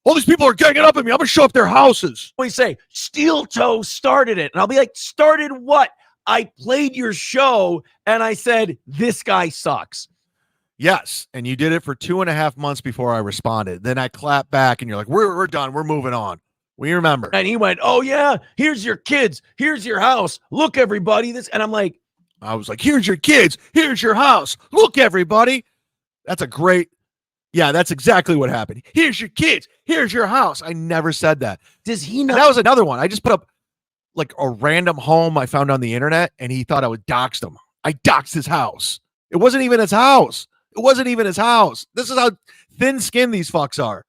All these people are ganging up at me. I'm going to show up their houses. We say, Steel Toe started it. And I'll be like, started what? I played your show and I said, this guy sucks. Yes. And you did it for 2.5 months before I responded. Then I clapped back and you're like, we're done. We're moving on. We remember. And he went, oh, yeah, here's your kids. Here's your house. Look, everybody. And I'm like, I was like, here's your kids. Here's your house. Look, everybody. That's a great. Yeah, that's exactly what happened. Here's your kids. Here's your house. I never said that. Does he not? And that was another one. I just put up like a random home I found on the internet, and he thought I would dox him. I doxed his house. It wasn't even his house. It wasn't even his house. This is how thin-skinned these fucks are.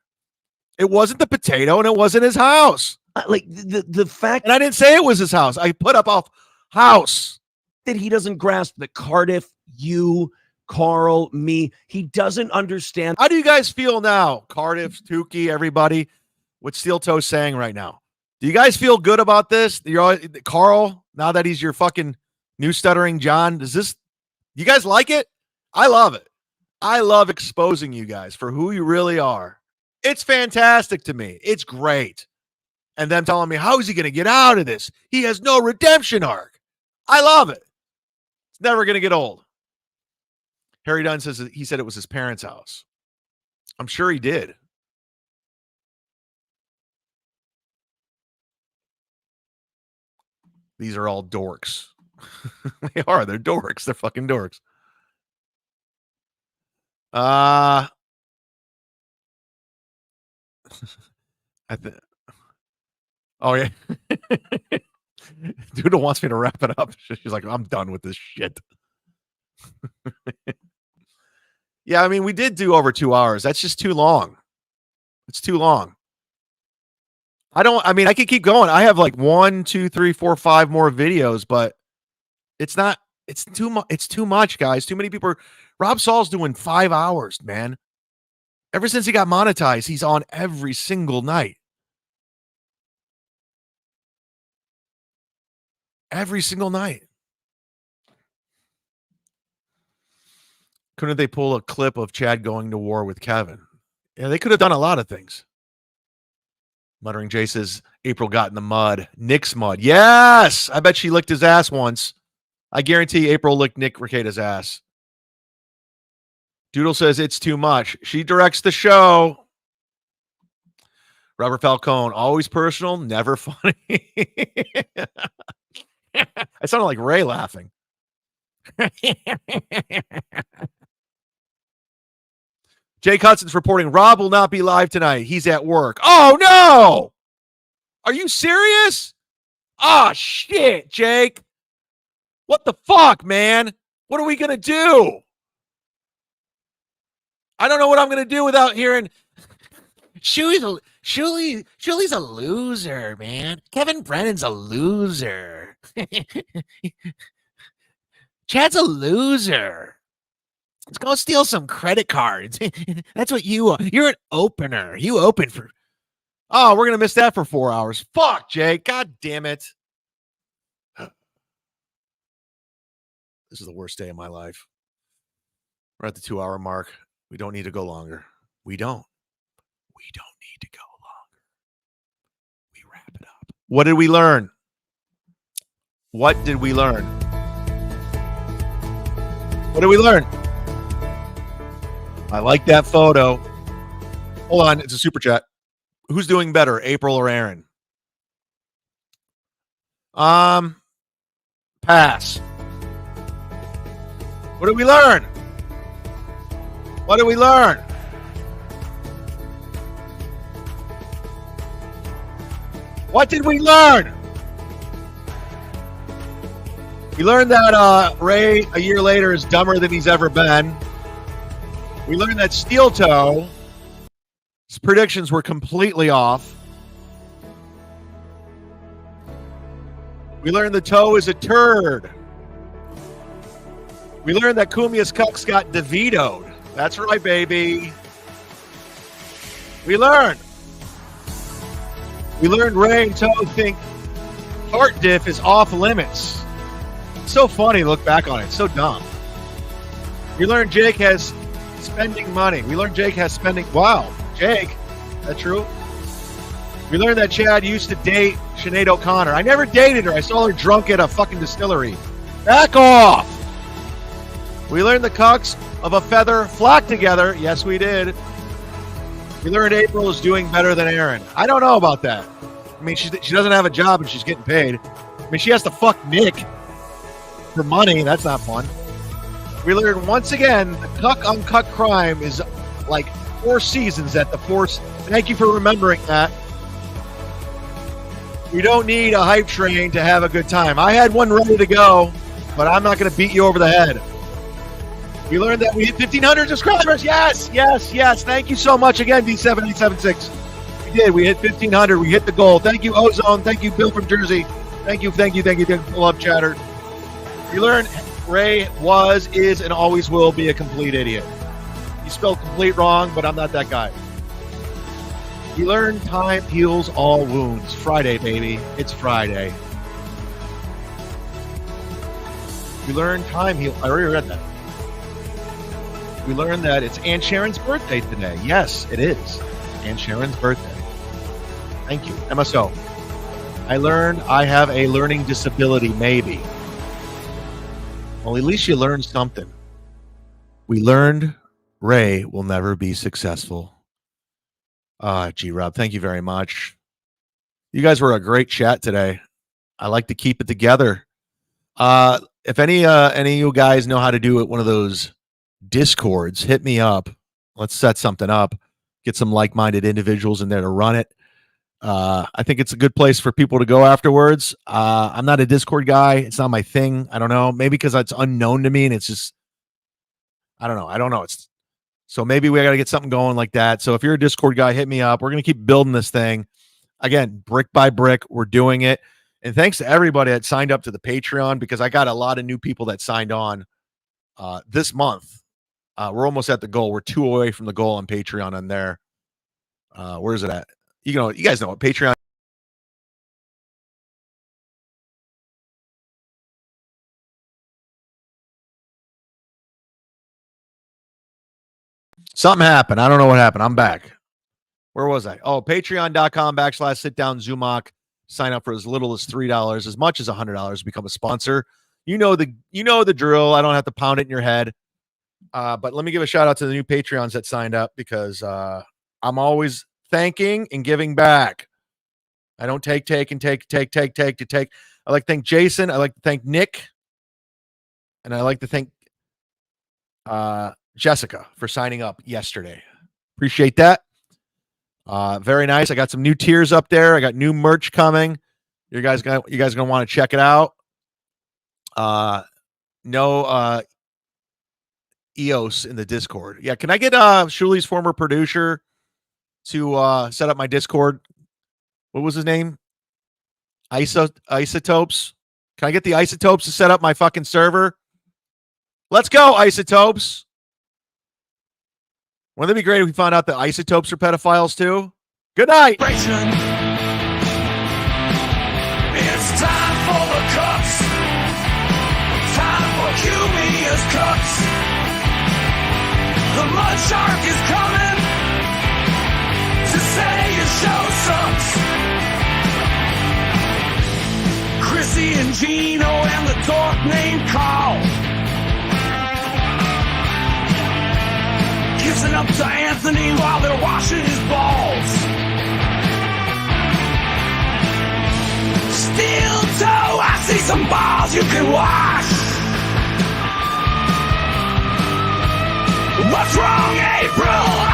It wasn't the Potato, and it wasn't his house. Like the fact, and I didn't say it was his house. I put up a house. That he doesn't grasp the Cardiff, you, Carl, me. He doesn't understand. How do you guys feel now? Cardiff, Tukey, everybody, what Steel Toe's saying right now. Do you guys feel good about this? Carl, now that he's your fucking new Stuttering John, you guys like it? I love it. I love exposing you guys for who you really are. It's fantastic to me. It's great. And them telling me, how is he going to get out of this? He has no redemption arc. I love it. It's never going to get old. Harry Dunn says he said it was his parents' house. I'm sure he did. These are all dorks. They are. They're dorks. They're fucking dorks. I think. Oh yeah. Doodle wants me to wrap it up. She's like, I'm done with this shit. Yeah, I mean, we did do over 2 hours. That's just too long. It's too long. I could keep going. I have like 1, 2, 3, 4, 5 more videos, but it's too much. It's too much, guys. Too many people. Rob Saul's doing 5 hours, man. Ever since he got monetized, he's on every single night. Every single night. Couldn't they pull a clip of Chad going to war with Kevin? Yeah, they could have done a lot of things. Muttering Jay says, April got in the mud. Nick's mud. Yes! I bet she licked his ass once. I guarantee April licked Nick Rekida's ass. Doodle says it's too much. She directs the show. Robert Falcone, always personal, never funny. I sounded like Ray laughing. Jake Hudson's reporting Rob will not be live tonight. He's at work. Oh, no. Are you serious? Oh, shit, Jake. What the fuck, man? What are we going to do? I don't know what I'm going to do without hearing Shuli's a loser, man. Kevin Brennan's a loser. Chad's a loser. Let's go steal some credit cards. That's what you are. You're an opener. You open for. Oh, we're going to miss that for 4 hours. Fuck, Jake. God damn it. This is the worst day of my life. We're at the 2-hour mark. We don't need to go longer. We don't need to go longer. We wrap it up. What did we learn? What did we learn? What did we learn? I like that photo. Hold on, it's a super chat. Who's doing better, April or Aaron? Pass. What did we learn? What did we learn? What did we learn? We learned that Ray, a year later, is dumber than he's ever been. We learned that Steel Toe, his predictions were completely off. We learned the toe is a turd. We learned that Cumia'S Cucks got DeVito'd. That's right, baby. We learned Ray and Toe think heart diff is off limits. It's so funny to look back on it. It's so dumb. We learned Jake has spending money. We learned Jake has spending. Wow, Jake, that true? We learned that Chad used to date Sinead O'Connor. I never dated her. I saw her drunk at a fucking distillery. Back off. We learned the Cucks of a feather flock together. Yes, we did. We learned April is doing better than Aaron. I don't know about that. I mean, she doesn't have a job and she's getting paid. I mean, she has to fuck Nick for money. That's not fun. We learned once again the cuck on cuck crime is like 4 seasons at the force. Thank you for remembering that. We don't need a hype train to have a good time. I had one ready to go, but I'm not going to beat you over the head. We learned that we hit 1,500 subscribers. Yes, yes, yes. Thank you so much again, D7876. We did. We hit 1,500. We hit the goal. Thank you, Ozone. Thank you, Bill from Jersey. Thank you. Pull up, chatter. We learned Ray was, is, and always will be a complete idiot. You spelled complete wrong, but I'm not that guy. We learned time heals all wounds. Friday, baby. It's Friday. We learned time heals. I already read that. We learned that it's Aunt Sharon's birthday today. Yes, it is. Aunt Sharon's birthday. Thank you. MSO. I learned I have a learning disability, maybe. Well, at least you learned something. We learned Ray will never be successful. G-Rob, thank you very much. You guys were a great chat today. I like to keep it together. If any of you guys know how to do it, one of those Discords, hit me up. Let's set something up. Get some like-minded individuals in there to run it. I think it's a good place for people to go afterwards. I'm not a Discord guy. It's not my thing. I don't know. Maybe because it's unknown to me and it's just, I don't know. So maybe we got to get something going like that. So if you're a Discord guy, hit me up. We're going to keep building this thing. Again, brick by brick, we're doing it. And thanks to everybody that signed up to the Patreon, because I got a lot of new people that signed on this month. We're almost at the goal. We're 2 away from the goal on Patreon on there. Where is it at? You guys know what Patreon. Something happened. I don't know what happened. I'm back. Where was I? Oh, patreon.com/sit-down Zumock. Sign up for as little as $3, as much as $100 to become a sponsor. You know the drill. I don't have to pound it in your head. But let me give a shout out to the new Patreons that signed up, because I'm always thanking and giving back. I don't take. I like to thank Jason. I like to thank Nick. And I like to thank Jessica for signing up yesterday. Appreciate that. Very nice. I got some new tiers up there. I got new merch coming. You guys gonna want to check it out. No EOS in the Discord. Yeah, can I get Shuli's former producer to set up my Discord? What was his name? Isotopes. Can I get the Isotopes to set up my fucking server? Let's go, Isotopes. Wouldn't it be great if we found out that Isotopes are pedophiles too? Good night. It's time for the Cucks. Time for Cumia'S Cucks. The mud shark is coming to say your show sucks. Chrissy and Gino and the dork named Carl. Kissing up to Anthony while they're washing his balls. Steel toe, I see some balls you can wash. What's wrong, April?